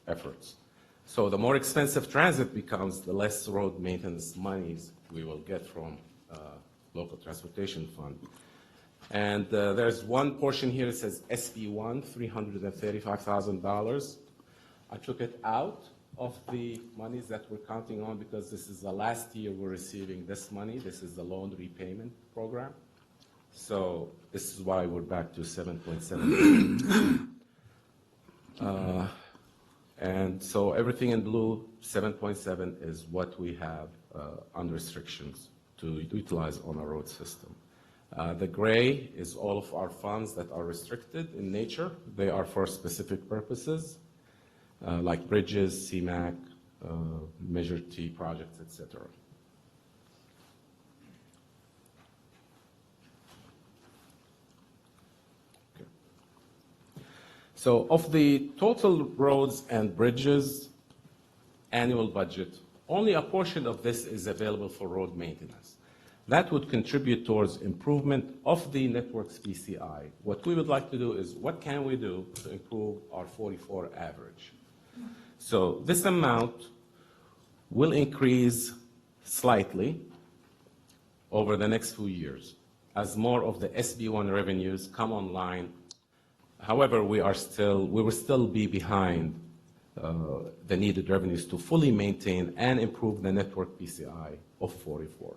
efforts. So the more expensive transit becomes, the less road maintenance monies we will get from local transportation fund. And there's one portion here that says SB1, $335,000. I took it out of the monies that we're counting on because this is the last year we're receiving this money. This is the loan repayment program. So this is why we're back to 7.7. And so everything in blue, 7.7 is what we have on restrictions to utilize on our road system. The gray is all of our funds that are restricted in nature. They are for specific purposes, like bridges, CMAQ, Measure T projects, etc. Okay. So of the total roads and bridges annual budget, only a portion of this is available for road maintenance. That would contribute towards improvement of the network's PCI. What we would like to do is, what can we do to improve our 44 average? So this amount will increase slightly over the next few years as more of the SB1 revenues come online. However, we will still be behind the needed revenues to fully maintain and improve the network PCI of 44.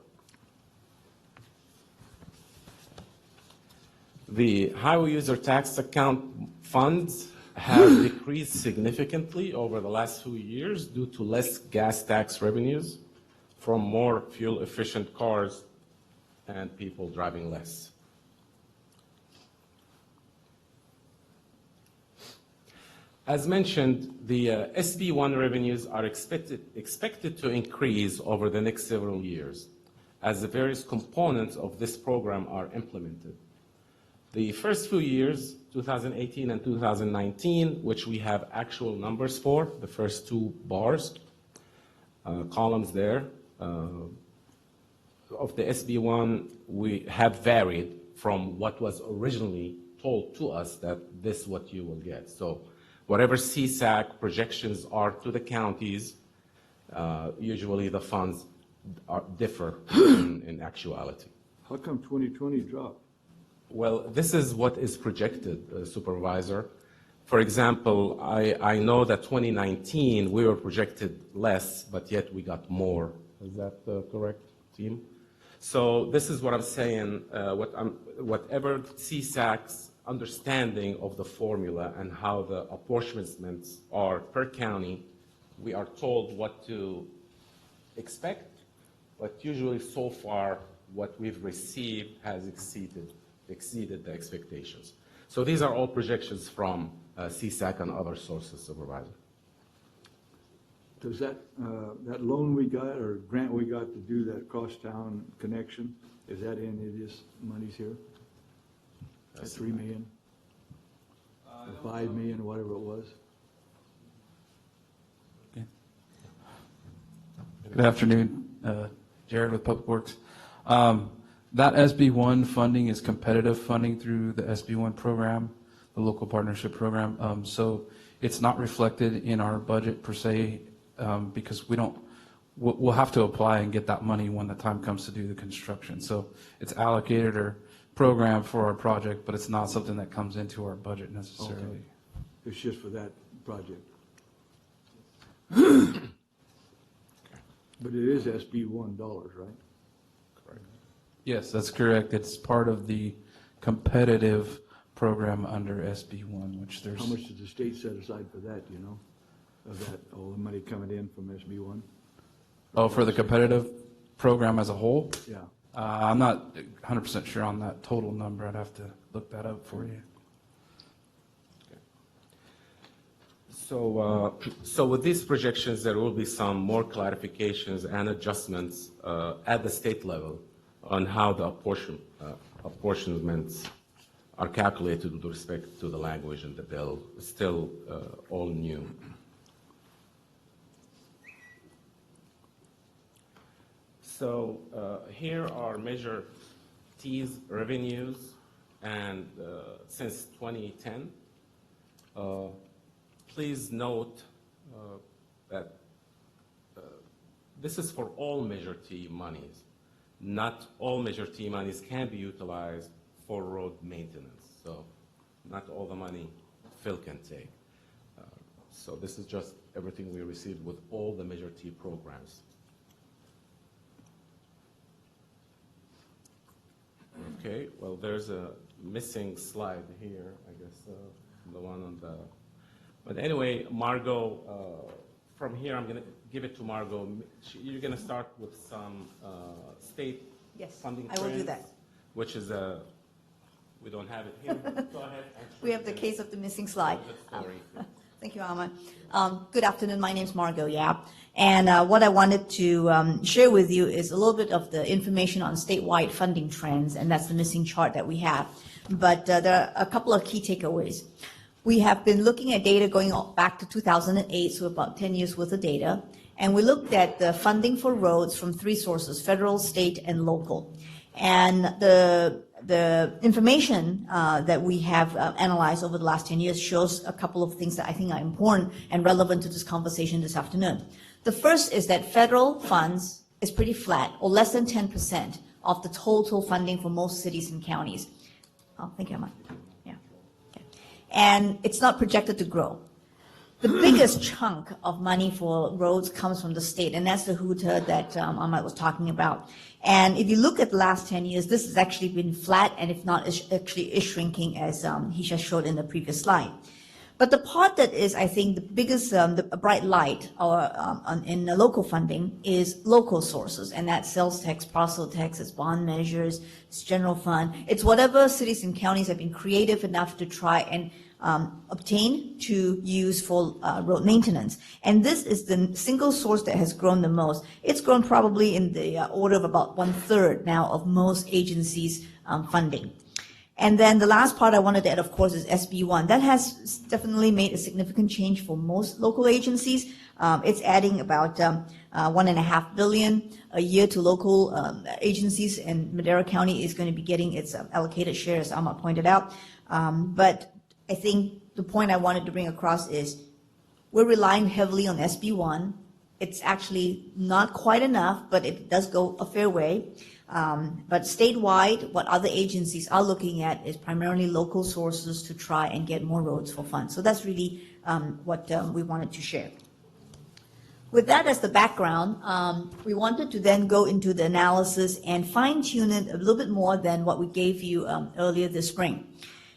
The highway user tax account funds have decreased significantly over the last few years due to less gas tax revenues from more fuel-efficient cars and people driving less. As mentioned, the SB1 revenues are expected to increase over the next several years as the various components of this program are implemented. The first few years, 2018 and 2019, which we have actual numbers for, the first two bars, columns there, of the SB1, we have varied from what was originally told to us that this is what you will get. So whatever CSAC projections are to the counties, usually the funds differ in actuality. How come 2020 dropped? Well, this is what is projected, Supervisor. For example, I know that 2019, we were projected less, but yet we got more. Is that correct, team? So this is what I'm saying, whatever CSAC's understanding of the formula and how the apportionments are per county, we are told what to expect, but usually so far what we've received has exceeded the expectations. So these are all projections from CSAC and other sources, Supervisor. Does that loan we got or grant we got to do that crosstown connection, is that any of this monies here? That $3 million? Or $5 million, whatever it was? Good afternoon, Jared with Public Works. That SB1 funding is competitive funding through the SB1 program, the local partnership program. So it's not reflected in our budget per se, because we'll have to apply and get that money when the time comes to do the construction. So it's allocated or programmed for our project, but it's not something that comes into our budget necessarily. Okay. It's just for that project. But it is SB1 dollars, right? Correct. Yes, that's correct. It's part of the competitive program under SB1, which there's. How much does the state set aside for that, do you know? Of that, all the money coming in from SB1? Oh, for the competitive program as a whole? Yeah. I'm not 100% sure on that total number. I'd have to look that up for you. So with these projections, there will be some more clarifications and adjustments at the state level on how the apportionments are calculated with respect to the language in the bill. It's still all new. So here are Measure T's revenues, and since 2010. Please note that this is for all Measure T monies. Not all Measure T monies can be utilized for road maintenance. So not all the money Phil can take. So this is just everything we received with all the Measure T programs. Okay, well, there's a missing slide here, I guess, the one on the. But anyway, Margot, from here, I'm going to give it to Margot. You're going to start with some state funding I will do trends, that. which is we don't have it here. Go ahead. We have the case of the missing slide. Sorry. Thank you, Ahmad. Good afternoon. My name's Margot Yap. And what I wanted to share with you is a little bit of the information on statewide funding trends, and that's the missing chart that we have. But there are a couple of key takeaways. We have been looking at data going back to 2008, so about 10 years worth of data. And we looked at the funding for roads from three sources, federal, state, and local. And the information that we have analyzed over the last 10 years shows a couple of things that I think are important and relevant to this conversation this afternoon. The first is that federal funds is pretty flat, or less than 10% of the total funding for most cities and counties. Oh, thank you, Ahmad. Yeah. Okay. And it's not projected to grow. The biggest chunk of money for roads comes from the state, and that's the HUTA that Ahmad was talking about. And if you look at the last 10 years, this has actually been flat, and if not, actually is shrinking, as he just showed in the previous slide. But the part that is, I think, the biggest, the bright light in the local funding is local sources, and that's sales tax, parcel tax, it's bond measures, it's general fund. It's whatever cities and counties have been creative enough to try and obtain to use for road maintenance. And this is the single source that has grown the most. It's grown probably in the order of about 1/3 now of most agencies' funding. And then the last part I wanted to add, of course, is SB1. That has definitely made a significant change for most local agencies. It's adding about $1.5 billion a year to local agencies, and Madera County is going to be getting its allocated share, as Amma pointed out. But I think the point I wanted to bring across is we're relying heavily on SB1. It's actually not quite enough, but it does go a fair way. But statewide, what other agencies are looking at is primarily local sources to try and get more roads for funds. So that's really what we wanted to share. With that as the background, we wanted to then go into the analysis and fine-tune it a little bit more than what we gave you earlier this spring.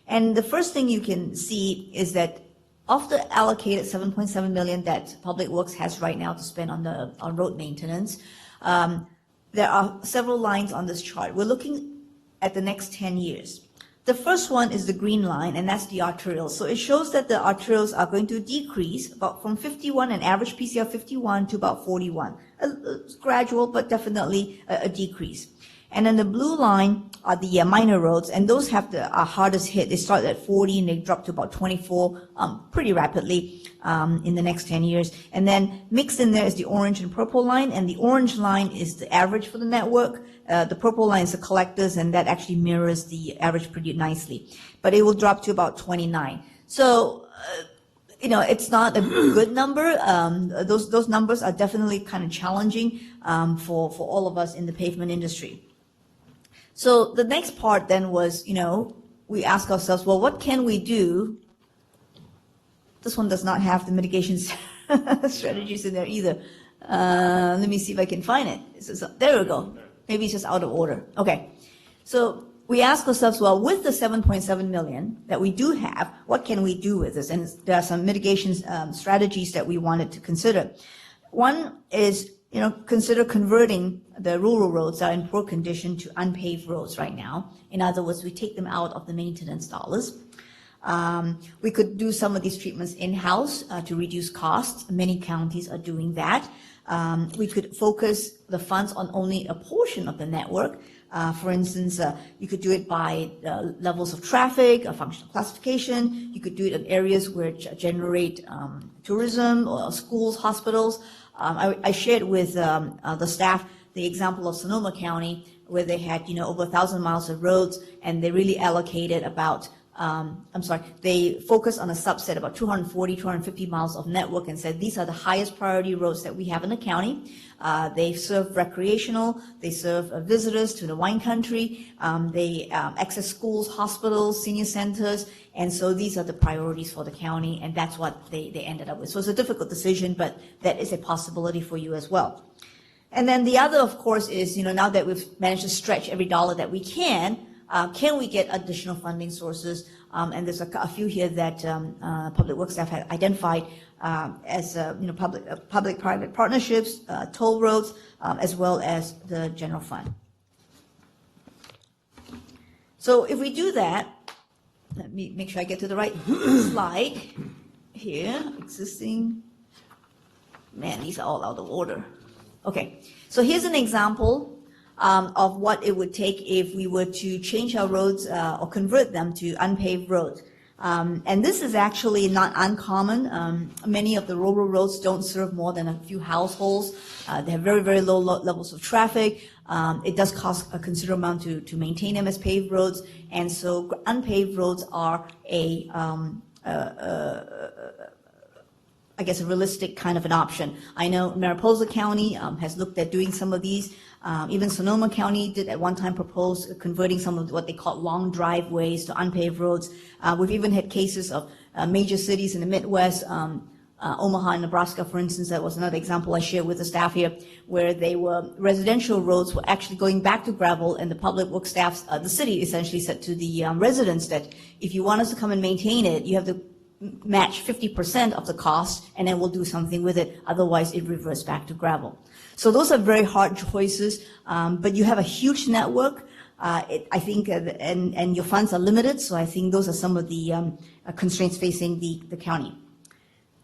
And the first thing you can see is that of the allocated $7.7 million that Public Works has right now to spend on road maintenance, there are several lines on this chart. We're looking at the next 10 years. The first one is the green line, and that's the arterials. So it shows that the arterials are going to decrease about from 51, an average PCL 51, to about 41. It's gradual, but definitely a decrease. And then the blue line are the minor roads, and those have the hardest hit. They start at 40 and they drop to about 24 pretty rapidly in the next 10 years. And then mixed in there is the orange and purple line, and the orange line is the average for the network. The purple line is the collectors, and that actually mirrors the average pretty nicely. But it will drop to about 29. So, it's not a good number. Those numbers are definitely kind of challenging for all of us in the pavement industry. So the next part then was, we ask ourselves, well, what can we do? This one does not have the mitigation strategies in there either. Let me see if I can find it. There we go. Maybe it's just out of order. Okay. So we ask ourselves, well, with the $7.7 million that we do have, what can we do with this? And there are some mitigation strategies that we wanted to consider. One is, consider converting the rural roads that are in poor condition to unpaved roads right now. In other words, we take them out of the maintenance dollars. We could do some of these treatments in-house to reduce costs. Many counties are doing that. We could focus the funds on only a portion of the network. For instance, you could do it by levels of traffic, a functional classification. You could do it in areas which generate tourism, or schools, hospitals. I shared with the staff the example of Sonoma County, where they had, over 1,000 miles of roads, and they really allocated about, they focused on a subset, about 240, 250 miles of network, and said these are the highest priority roads that we have in the county. They serve recreational, they serve visitors to the wine country, they access schools, hospitals, senior centers, and so these are the priorities for the county, and that's what they ended up with. So it's a difficult decision, but that is a possibility for you as well. And then the other, of course, is, now that we've managed to stretch every dollar that we can we get additional funding sources? And there's a few here that Public Works staff had identified as public-private partnerships, toll roads, as well as the general fund. So if we do that, let me make sure I get to the right slide here. Existing. Man, these are all out of order. Okay, so here's an example of what it would take if we were to change our roads or convert them to unpaved roads. And this is actually not uncommon. Many of the rural roads don't serve more than a few households. They have very, very low levels of traffic. It does cost a considerable amount to maintain them as paved roads. And so unpaved roads are a realistic kind of an option. I know Mariposa County has looked at doing some of these. Even Sonoma County did at one time propose converting some of what they call long driveways to unpaved roads. We've even had cases of major cities in the Midwest, Omaha, Nebraska, for instance. That was another example I shared with the staff here, where residential roads were actually going back to gravel, and the Public Works staff, the city essentially said to the residents that if you want us to come and maintain it, you have to match 50% of the cost, and then we'll do something with it. Otherwise, it reverts back to gravel. So those are very hard choices, but you have a huge network. I think, and your funds are limited, so I think those are some of the constraints facing the county.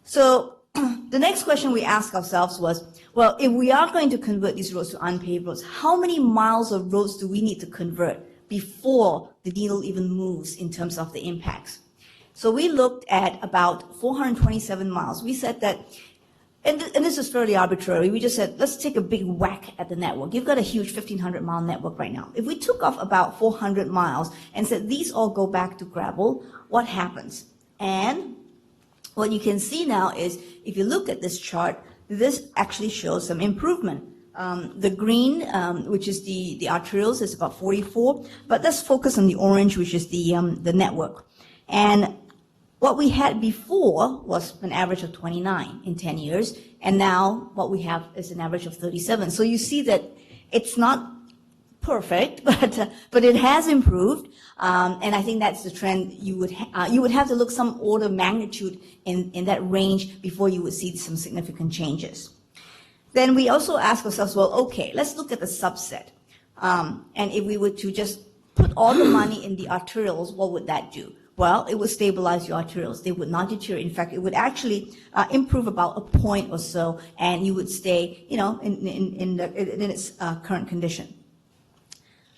So the next question we asked ourselves was, well, if we are going to convert these roads to unpaved roads, how many miles of roads do we need to convert before the needle even moves in terms of the impacts? So we looked at about 427 miles. We said that, and this is fairly arbitrary, we just said, let's take a big whack at the network. You've got a huge 1,500-mile network right now. If we took off about 400 miles and said these all go back to gravel, what happens? And what you can see now is, if you look at this chart, this actually shows some improvement. The green, which is the arterials, is about 44, but let's focus on the orange, which is the network. And what we had before was an average of 29 in 10 years, and now what we have is an average of 37. So you see that it's not perfect, but it has improved, and I think that's the trend. You would have to look some order of magnitude in that range before you would see some significant changes. Then we also ask ourselves, well, okay, let's look at the subset, and if we were to just put all the money in the arterials, what would that do? Well, it would stabilize your arterials. They would not deteriorate. In fact, it would actually improve about a point or so, and you would stay, in its current condition.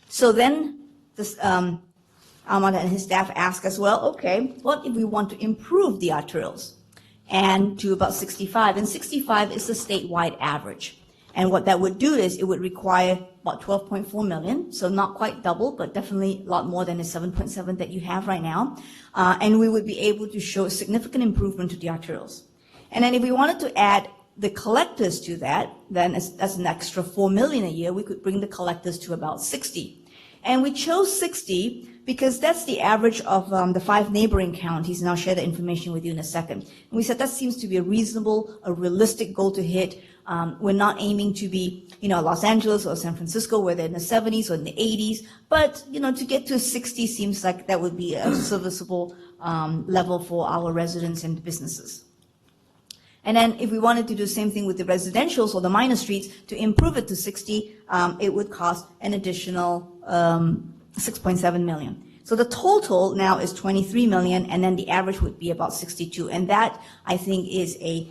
So then this, Ahmad and his staff asked us, well, okay, what if we want to improve the arterials? And to about 65, and 65 is the statewide average. And what that would do is it would require about 12.4 million, so not quite double, but definitely a lot more than the 7.7 that you have right now. And we would be able to show significant improvement to the arterials. And then if we wanted to add the collectors to that, then that's an extra 4 million a year. We could bring the collectors to about 60. And we chose 60 because that's the average of the 5 neighboring counties, and I'll share the information with you in a second. And we said that seems to be a realistic goal to hit. We're not aiming to be, Los Angeles or San Francisco where they're in the 70s or in the 80s, but, to get to 60 seems like that would be a serviceable level for our residents and businesses. And then if we wanted to do the same thing with the residentials or the minor streets to improve it to 60, it would cost an additional 6.7 million. So the total now is 23 million, and then the average would be about 62. And that, I think, is a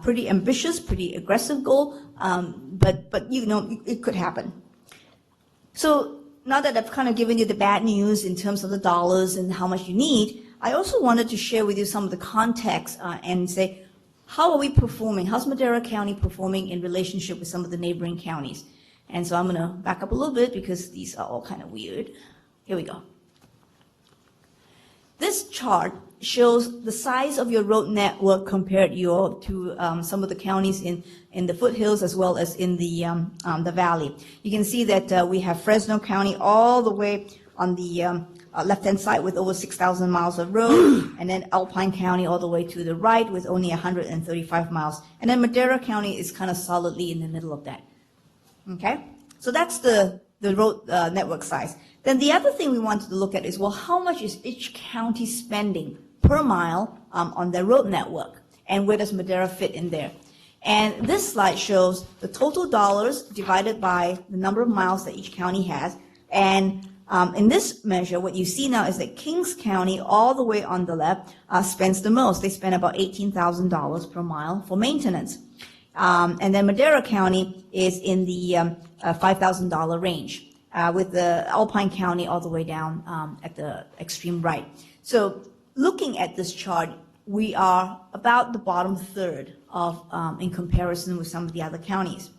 pretty ambitious, pretty aggressive goal, but it could happen. So now that I've kind of given you the bad news in terms of the dollars and how much you need, I also wanted to share with you some of the context and say, how are we performing? How's Madera County performing in relationship with some of the neighboring counties? And so I'm going to back up a little bit because these are all kind of weird. Here we go. This chart shows the size of your road network compared to some of the counties in the foothills as well as in the valley. You can see that we have Fresno County all the way on the left-hand side with over 6,000 miles of road, and then Alpine County all the way to the right with only 135 miles. And then Madera County is kind of solidly in the middle of that. Okay? So that's the road network size. Then the other thing we wanted to look at is, well, how much is each county spending per mile on their road network? And where does Madera fit in there? And this slide shows the total dollars divided by the number of miles that each county has. And in this measure, what you see now is that Kings County, all the way on the left, spends the most. They spend about $18,000 per mile for maintenance. And then Madera County is in the $5,000 range, with the Alpine County all the way down at the extreme right. So looking at this chart, we are about the bottom third of in comparison with some of the other counties.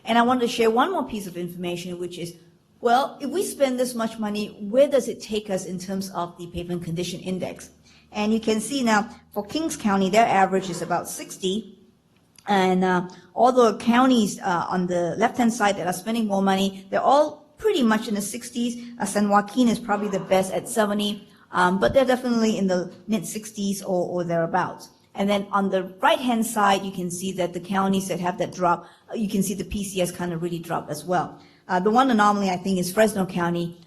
And I wanted to share one more piece of information, which is, well, if we spend this much money, where does it take us in terms of the pavement condition index? And you can see now for Kings County, their average is about 60. And all the counties on the left-hand side that are spending more money, they're all pretty much in the 60s. San Joaquin is probably the best at 70, but they're definitely in the mid-60s or thereabouts. And then on the right-hand side, you can see that the counties that have that drop, you can see the PCS kind of really drop as well. The one anomaly, I think, is Fresno County.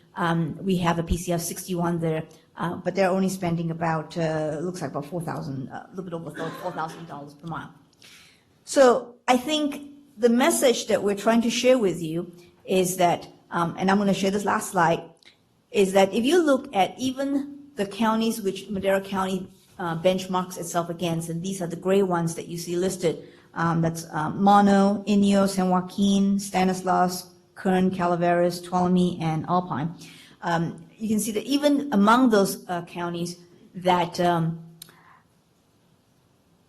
We have a PCS 61 there, but they're only spending about, looks like about $4,000, a little bit over $4,000 per mile. So I think the message that we're trying to share with you is that and I'm going to share this last slide, is that if you look at even the counties which Madera County benchmarks itself against, and these are the gray ones that you see listed, that's Mono, Inyo, San Joaquin, Stanislaus, Kern, Calaveras, Tuolumne, and Alpine. You can see that even among those counties that,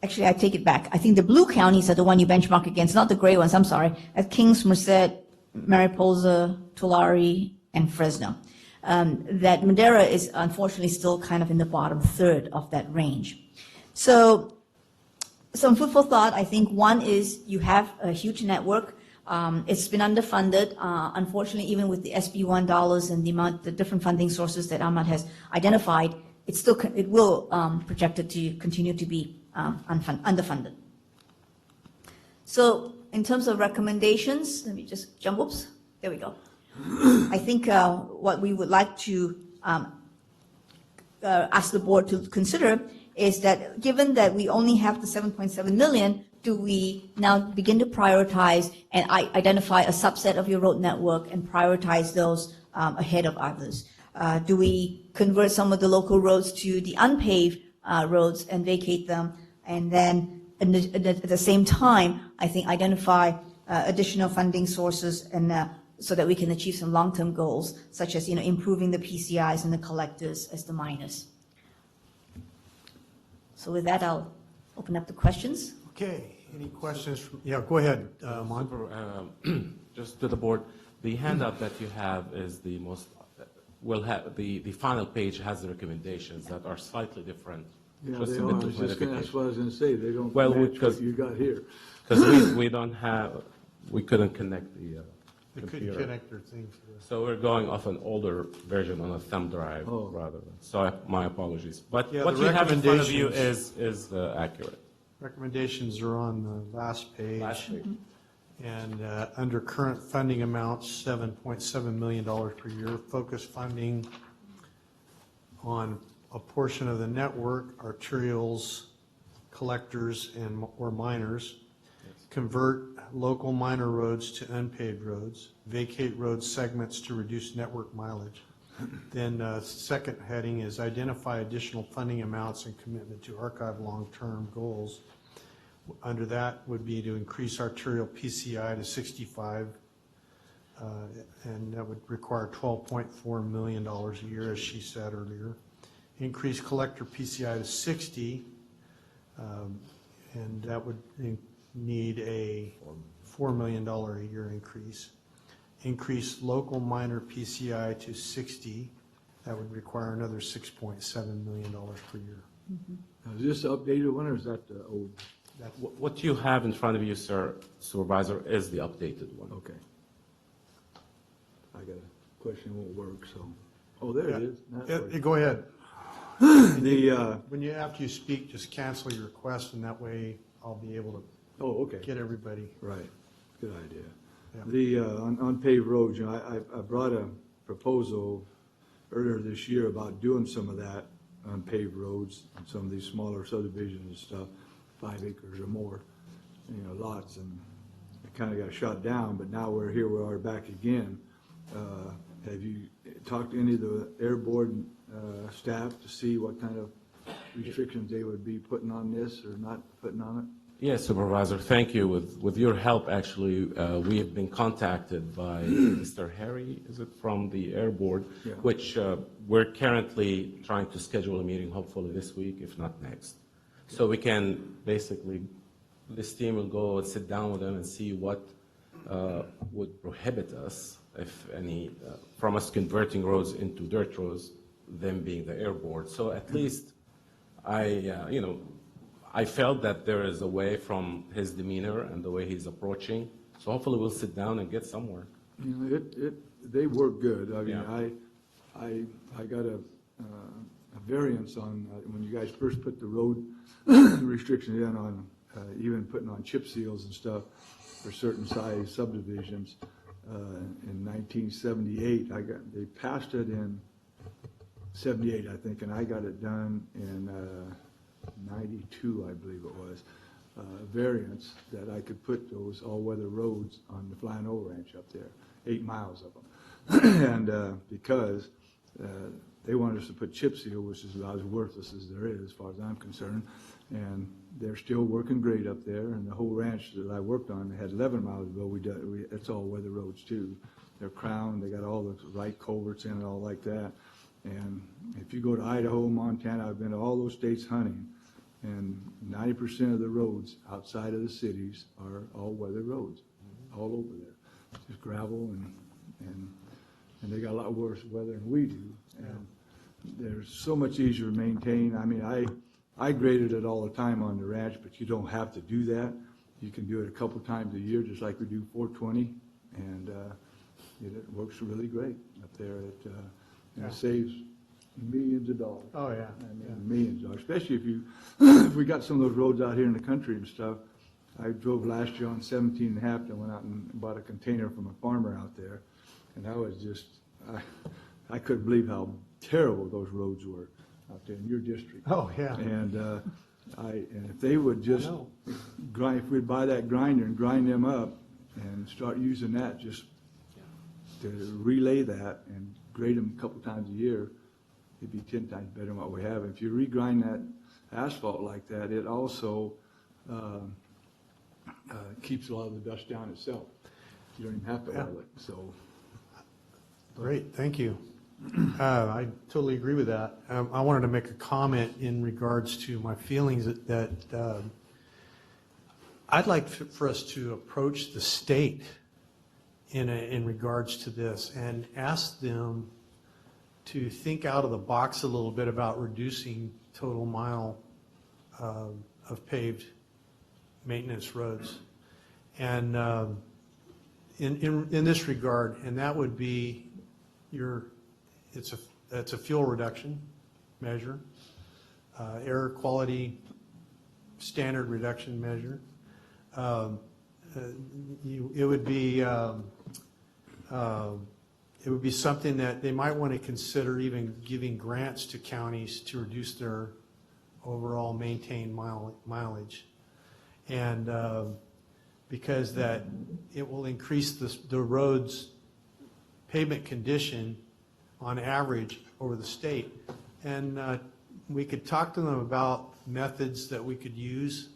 actually I take it back, I think the blue counties are the one you benchmark against, not the gray ones, I'm sorry, at Kings, Merced, Mariposa, Tulare, and Fresno. That Madera is unfortunately still kind of in the bottom third of that range. So some food for thought, I think one is you have a huge network. It's been underfunded. Unfortunately, even with the SB1 dollars and the different funding sources that Ahmad has identified, it will projected to continue to be underfunded. So in terms of recommendations, let me just jump, oops, there we go. I think what we would like to ask the board to consider is that given that we only have the 7.7 million, do we now begin to prioritize and identify a subset of your road network and prioritize those ahead of others? Do we convert some of the local roads to the unpaved roads and vacate them? And then at the same time, I think identify additional funding sources and so that we can achieve some long-term goals, such as improving the PCIs and the collectors as the miners. So with that, I'll open up the questions. Okay, any questions? Yeah, go ahead, Mon. Just to the board, the handout that you have is the most, will have, the final page has the recommendations that are slightly different. Yeah, Just they a don't, bit I of was just gonna, that's what I was gonna say, they don't Well, match because what you got here. Because we don't have, we couldn't connect the They computer. couldn't connect their things to this. So we're going off an older version on a thumb drive Oh. rather than, so my apologies. But Yeah, what the you have in front of you recommendations- is accurate. Recommendations are on the last page. Last page. And under current funding amounts, $7.7 million per year, focus funding on a portion of the network, arterials, collectors, or miners. Convert local minor roads to unpaved roads. Vacate road segments to reduce network mileage. Then second heading is identify additional funding amounts and commitment to archive long-term goals. Under that would be to increase arterial PCI to 65, and that would require $12.4 million a year, as she said earlier. Increase collector PCI to 60, and that would need a $4 million a year increase. Increase local minor PCI to 60, that would require another $6.7 million per year. Now, is this the updated one, or is that the old? What you have in front of you, sir, Supervisor, is the updated one. Okay. I got a question, it won't work, so, oh, there it is. Yeah, go ahead. The, After you speak, just cancel your request, and that way I'll be able to oh, okay. get everybody. Right, good idea. Yeah. The on paved roads, I brought a proposal earlier this year about doing some of that on paved roads, on some of these smaller subdivisions and stuff, 5 acres or more, lots, and it kind of got shut down, but now we're here, we are back again. Have you talked to any of the Air Board staff to see what kind of restrictions they would be putting on this or not putting on it? Yes, Supervisor, thank you. With your help, actually, we have been contacted by Mr. Harry, is it, from the Air Board, Yeah. which we're currently trying to schedule a meeting, hopefully this week, if not next. So we can basically, this team will go and sit down with them and see what would prohibit us, if any, from us converting roads into dirt roads, them being the Air Board. So at least I felt that there is a way from his demeanor and the way he's approaching. So hopefully we'll sit down and get somewhere. They work good. I mean, Yeah. I got a variance on, when you guys first put the road restrictions in on, even putting on chip seals and stuff for certain size subdivisions. In 1978, they passed it in 78, I think, and I got it done in 92, I believe it was, variance that I could put those all-weather roads on the Flying O Ranch up there, 8 miles of them. And because they wanted us to put chip seal, which is about as worthless as there is, as far as I'm concerned. And they're still working great up there. And the whole ranch that I worked on, they had 11 miles ago. It's all weather roads too. They're crowned. They got all the right culverts in and all like that. And if you go to Idaho, Montana, I've been to all those states hunting, and 90% of the roads outside of the cities are all weather roads, all over there. Just gravel and they got a lot worse weather than we do. And they're so much easier to maintain. I mean, I graded it all the time on the ranch, but you don't have to do that. You can do it a couple times a year, just like we do 420, and it works really great up there. It saves millions of dollars. Oh, yeah. I mean, millions of dollars, especially if we got some of those roads out here in the country and stuff. I drove last year on 17 and a half and went out and bought a container from a farmer out there. And I was just, I couldn't believe how terrible those roads were out there in your district. Oh, yeah. And and if they would just grind, if we'd buy that grinder and grind them up and start using that just to relay that and grade them a couple times a year, it'd be 10 times better than what we have. If you regrind that asphalt like that, it also keeps a lot of the dust down itself. You don't even have to oil it. So, Great, thank you. I totally agree with that. I wanted to make a comment in regards to my feelings that I'd like for us to approach the state in regards to this and ask them to think out of the box a little bit about reducing total mile of paved maintenance roads. And in this regard, and that would be it's a fuel reduction measure, air quality standard reduction measure. It would be something that they might want to consider even giving grants to counties to reduce their overall maintained mileage. And because that it will increase the road's pavement condition on average over the state. And we could talk to them about methods that we could use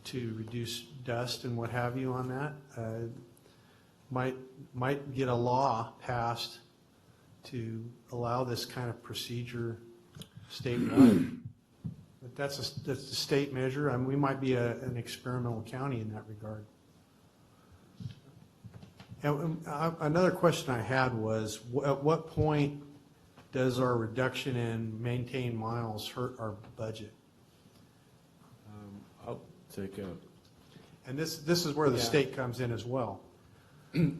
to reduce dust and what have you on that. Might get a law passed to allow this kind of procedure statewide. But that's a state measure. I mean, we might be an experimental county in that regard. And another question I had was, at what point does our reduction in maintained miles hurt our budget? I'll take a... And this is where the state comes in as well.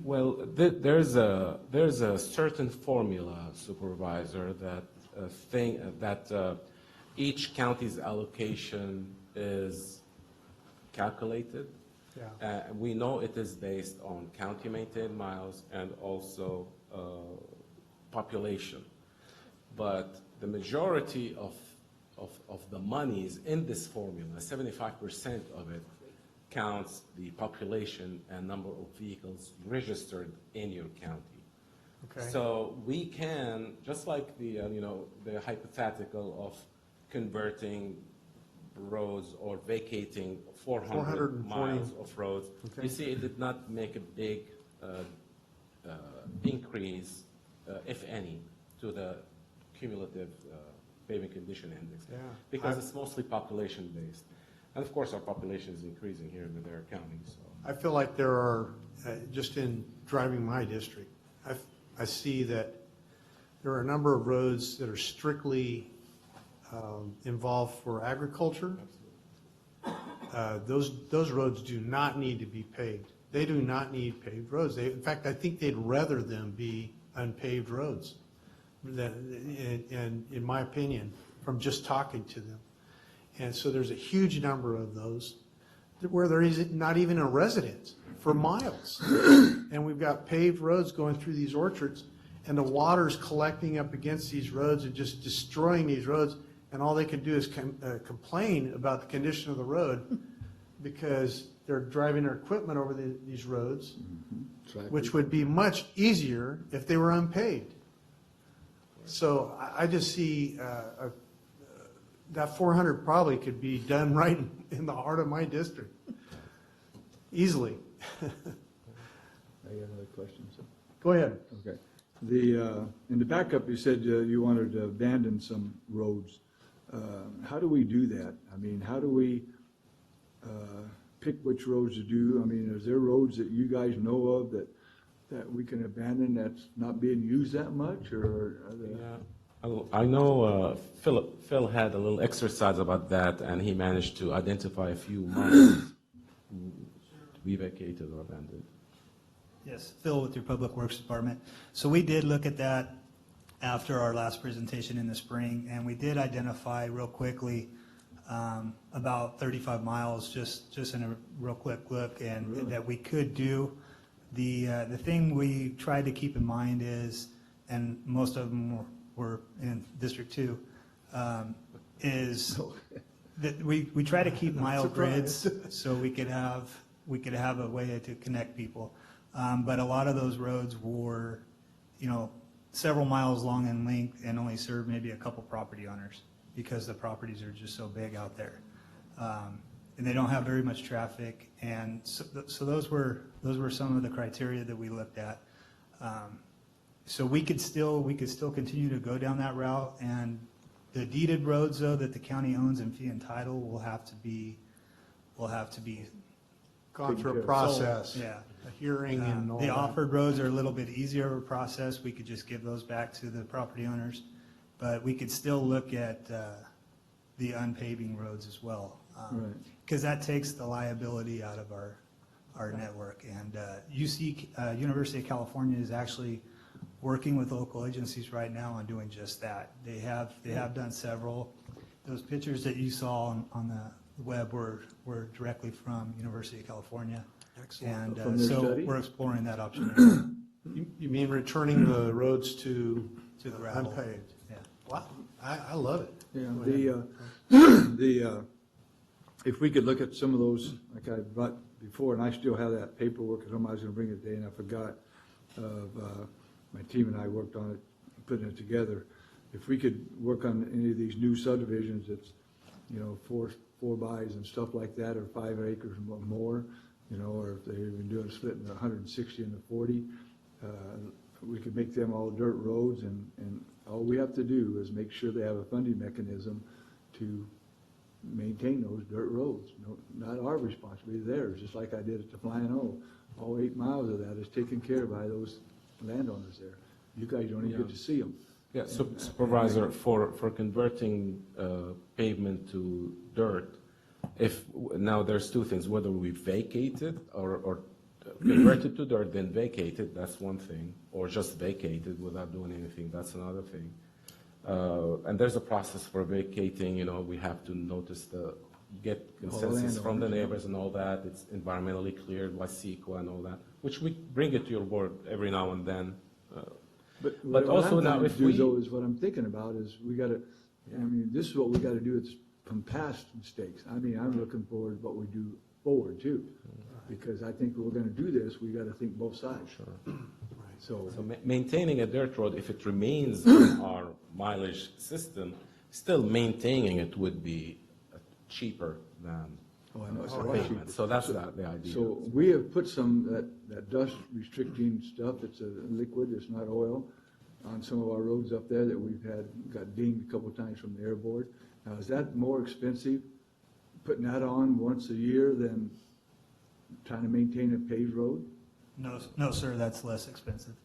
Well, there's a certain formula, Supervisor, that each county's allocation is calculated. Yeah. We know it is based on county maintained miles and also population. But the majority of the monies in this formula, 75% of it, counts the population and number of vehicles registered in your county. Okay. So we can, just like the hypothetical of converting roads or vacating 400 miles of roads, Okay. you see it did not make a big increase, if any, to the cumulative paving condition index, because it's mostly population based. And of course, our population is increasing here in Madera County. So I feel like there are, just in driving my district, I see that there are a number of roads that are strictly involved for agriculture. Those roads do not need to be paved. They do not need paved roads. In fact, I think they'd rather them be unpaved roads, and in my opinion, from just talking to them. And so there's a huge number of those where there is not even a residence for miles. And we've got paved roads going through these orchards, and the water's collecting up against these roads and just destroying these roads. And all they can do is complain about the condition of the road because they're driving their equipment over these roads, Tractor. which would be much easier if they were unpaved. So I just see that 400 probably could be done right in the heart of my district, easily. I got another question, so. Go ahead. Okay. In the backup, you said you wanted to abandon some roads. How do we do that? I mean, how do we pick which roads to do? I mean, is there roads that you guys know of that we can abandon that's not being used that much, or are there? Yeah. I know Phil had a little exercise about that, and he managed to identify a few miles to be vacated or abandoned. Yes, Phil with your Public Works Department. So we did look at that after our last presentation in the spring, and we did identify real quickly about 35 miles, just in a real quick look, and that we could do. The thing we tried to keep in mind is, and most of them were in District 2, is that we try to keep mile grids so we could have a way to connect people. But a lot of those roads were, several miles long in length and only served maybe a couple property owners because the properties are just so big out there. And they don't have very much traffic. And so those were some of the criteria that we looked at. So we could still continue to go down that route. And the deeded roads, though, that the county owns in fee and title will have to be Gone through a process. So, yeah. A hearing and all the that. offered roads are a little bit easier of a process. We could just give those back to the property owners. But we could still look at the unpaving roads as well. Right. Because that takes the liability out of our network. And University of California is actually working with local agencies right now on doing just that. They have done several. Those pictures that you saw on the web were directly from University of California. Excellent. And so we're exploring that option. You mean returning the roads to the gravel. unpaved? Yeah. Wow, I love it. Yeah, if we could look at some of those, like I brought before, and I still have that paperwork at home, I was gonna bring it today and I forgot. My team and I worked on it, putting it together. If we could work on any of these new subdivisions, it's, four bys and stuff like that, or 5 acres or more, or if they've been doing splitting the 160 and the 40, we could make them all dirt roads, and all we have to do is make sure they have a funding mechanism to maintain those dirt roads. Not our responsibility, theirs, just like I did at the Flying O. All 8 miles of that is taken care of by those landowners there. You guys don't even get to see them. Yeah, Supervisor, for converting pavement to dirt, now there's two things, whether we vacate it or convert it to dirt, then vacate it, that's one thing, or just vacate it without doing anything, that's another thing. And there's a process for vacating, we have to get consensus from the neighbors and all that, it's environmentally cleared by CEQA and all that, which we bring it to your board every now and then. But also now, if we do, is what I'm thinking about is we got to. This is what we got to do. It's from past mistakes. I'm looking forward to what we do forward too, because I think we're going to do this. We got to think both sides. Sure. So maintaining a dirt road, if it remains in our mileage system, still maintaining it would be cheaper than pavement. So that's the idea. So we have put some that dust restricting stuff. It's a liquid. It's not oil. On some of our roads up there that we've got dinged a couple of times from the air board. Now, is that more expensive putting that on once a year than trying to maintain a paved road? No, sir, that's less expensive.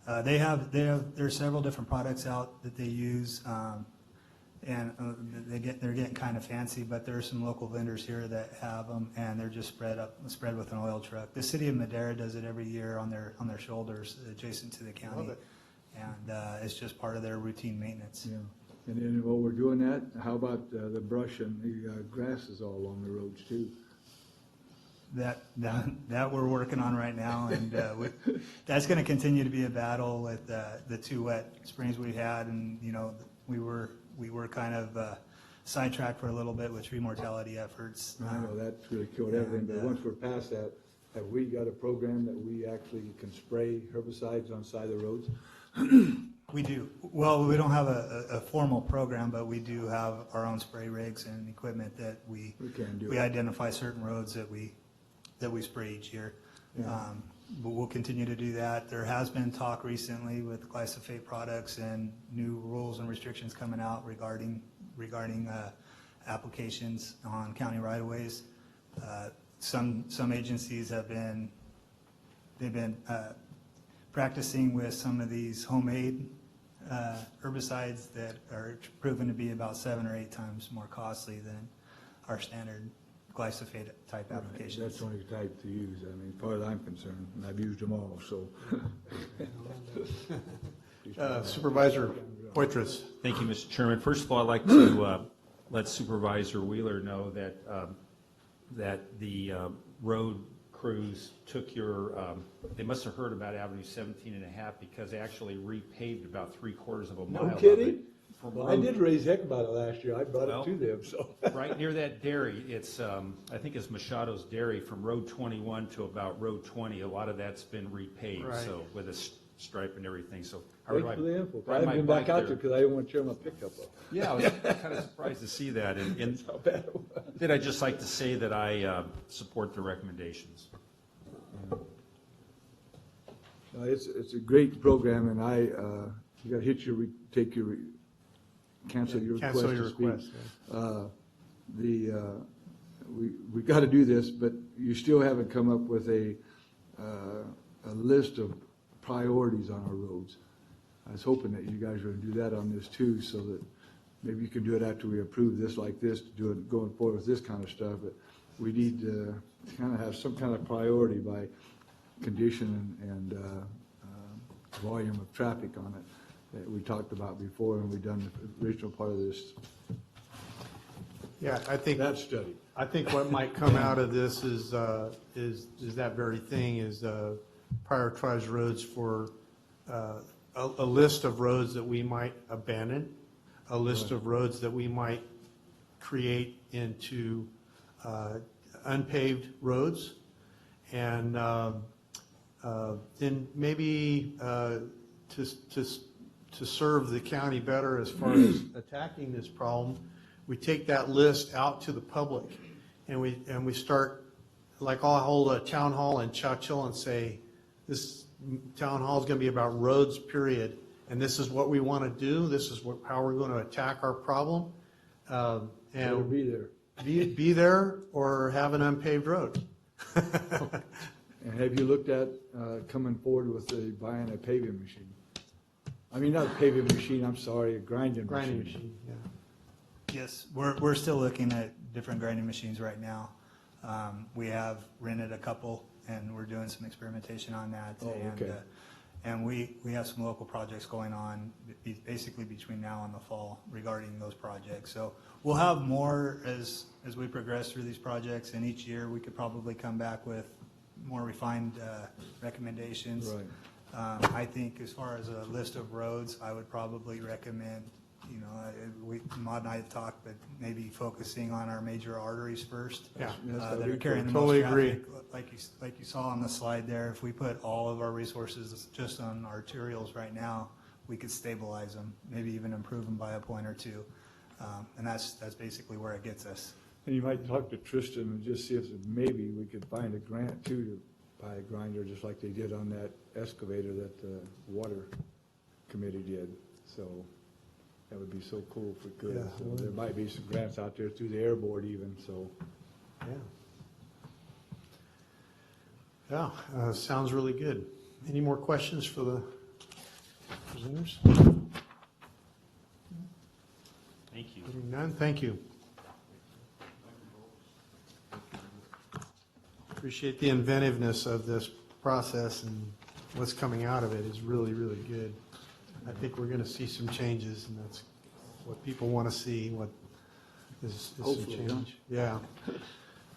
There's several different products out that they use, and they're getting kind of fancy, but there are some local vendors here that have them, and they're just spread with an oil truck. The city of Madera does it every year on their shoulders, adjacent to the county. Love it. And it's just part of their routine maintenance. Yeah. And then while we're doing that, how about the brush and the grasses all along the roads too? That we're working on right now, and that's going to continue to be a battle with the 2 wet springs we had, and we were kind of sidetracked for a little bit with tree mortality efforts. I know that's really killed everything, but once we're past that, have we got a program that we actually can spray herbicides on side of the roads? We do. Well, we don't have a formal program, but we do have our own spray rigs and equipment that we identify certain roads that we spray each year. Yeah. But we'll continue to do that. There has been talk recently with glyphosate products and new rules and restrictions coming out regarding applications on county right-of-ways. Some agencies they've been practicing with some of these homemade herbicides that are proven to be about 7 or 8 times more costly than our standard glyphosate type applications. That's the only type to use, I mean, as far as I'm concerned, and I've used them all, so. Supervisor Poitras. Thank you, Mr. Chairman. First of all, I'd like to let Supervisor Wheeler know that the road crews took they must have heard about Avenue 17 and a half because they actually repaved about 3/4 of a mile. No of kidding? it. Well, I did raise heck about it last year. I brought it to them, so. Right near that dairy, it's, I think it's Machado's Dairy from Road 21 to about Road 20. A lot of that's been repaved, Right. so with a stripe and everything, so. Thanks for the info. I haven't been back out there because I didn't want to tear my pickup up. Yeah, I was kind of surprised to see that. And How bad it was. then I'd just like to say that I support the recommendations. It's a great program, and you got to hit cancel your request. Cancel your to speak. request, We got to do this, but you still haven't come up with a list of priorities on our roads. I was hoping that you guys were going to do that on this too, so that maybe you can do it after we approve this like this, to do it going forward with this kind of stuff. But we need to kind of have some kind of priority by condition and volume of traffic on it that we talked about before, and we've done the original part of this. Yeah, I think. That study. I think what might come out of this is that very thing, is prioritize roads for a list of roads that we might abandon, a list of roads that we might create into unpaved roads, and then maybe to serve the county better as far as attacking this problem, we take that list out to the public, and we start, like, I'll hold a town hall in Chowchilla and say, this town hall is going to be about roads, period, and this is what we want to do, this is how we're going to attack our problem. And be there. Be there or have an unpaved road. And have you looked at coming forward with buying a paving machine? I mean, not a paving machine, I'm sorry, a grinding machine. Yeah. Yes, we're still looking at different grinding machines right now. We have rented a couple, and we're doing some experimentation on that. Oh, okay. And we have some local projects going on basically between now and the fall regarding those projects. So we'll have more as we progress through these projects, and each year we could probably come back with more refined recommendations. Right. I think as far as a list of roads, I would probably recommend, Maud and I have talked, but maybe focusing on our major arteries first. Yeah. That are carrying the Totally most agree. traffic. Like you saw on the slide there, if we put all of our resources just on arterials right now, we could stabilize them, maybe even improve them by a point or two. And that's basically where it gets us. And you might talk to Tristan and just see if maybe we could find a grant too to buy a grinder, just like they did on that excavator that the water committee did. So that would be so cool if we could. Yeah. So there might be some grants out there through the air board even, so. Yeah. Yeah, sounds really good. Any more questions for the presenters? Thank you. Hearing none, thank you. Appreciate the inventiveness of this process, and what's coming out of it is really, really good. I think we're going to see some changes, and that's what people want to see, what is some Hopefully, change. Yeah.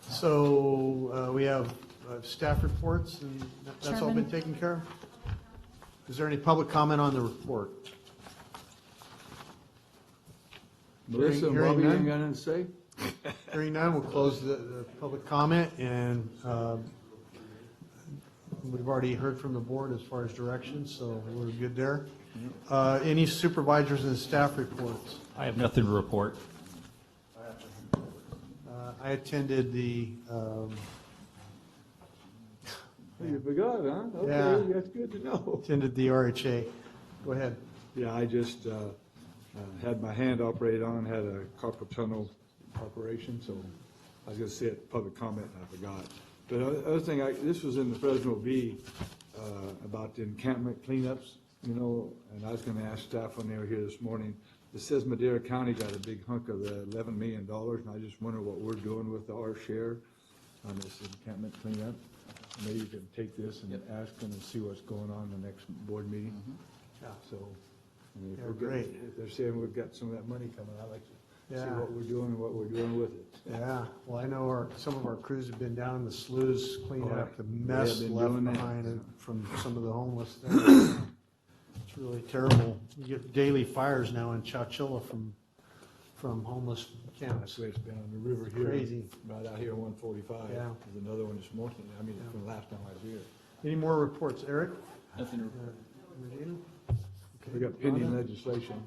So we have staff reports, and that's all been Chairman. taken care of? Is there any public comment on the report? Melissa and Hearing Bobby, you none. ain't got nothing to say? Hearing none, we'll close the public comment, and we've already heard from the board as far as directions, so we're good there. Any supervisors and staff reports? I have nothing to report. I attended the, You forgot, huh? Yeah. Okay, that's good to know. attended the RHA. Go ahead. Yeah, I just had my hand operated on, had a carpal tunnel operation, so I was gonna say it, public comment, and I forgot. But the other thing, this was in the Fresno Bee, about the encampment cleanups, you know, and I was gonna ask staff when they were here this morning. It says Madera County got a big hunk of the $11 million, and I just wonder what we're doing with our share on this encampment cleanup. Maybe you can take this and ask them and see what's going on in the next board meeting. Yeah. So, I mean, if Yeah, we're great. if they're saying we've got some of that money coming, I'd like to see Yeah. what we're doing and what we're doing with it. Yeah, well, I know some of our crews have been down in the sloughs cleaning up the They mess have been left doing that. behind from some of the homeless there. It's really terrible. You get daily fires now in Chowchilla from homeless That's camps. the way it's been on the river here. Crazy. Right out here, 145. Yeah. There's another one this morning, I mean, from the last time I was here. Any more reports, Eric? Nothing to Regina? We got pending legislation.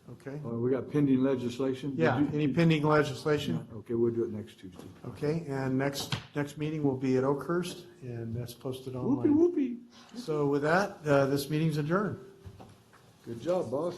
Okay. We got pending legislation? Did Yeah, you- any pending legislation? Okay, we'll do it next Tuesday. Okay, and next meeting will be at Oakhurst, and that's posted online. Whoopee, whoopee. So with that, this meeting's adjourned. Good job, boss.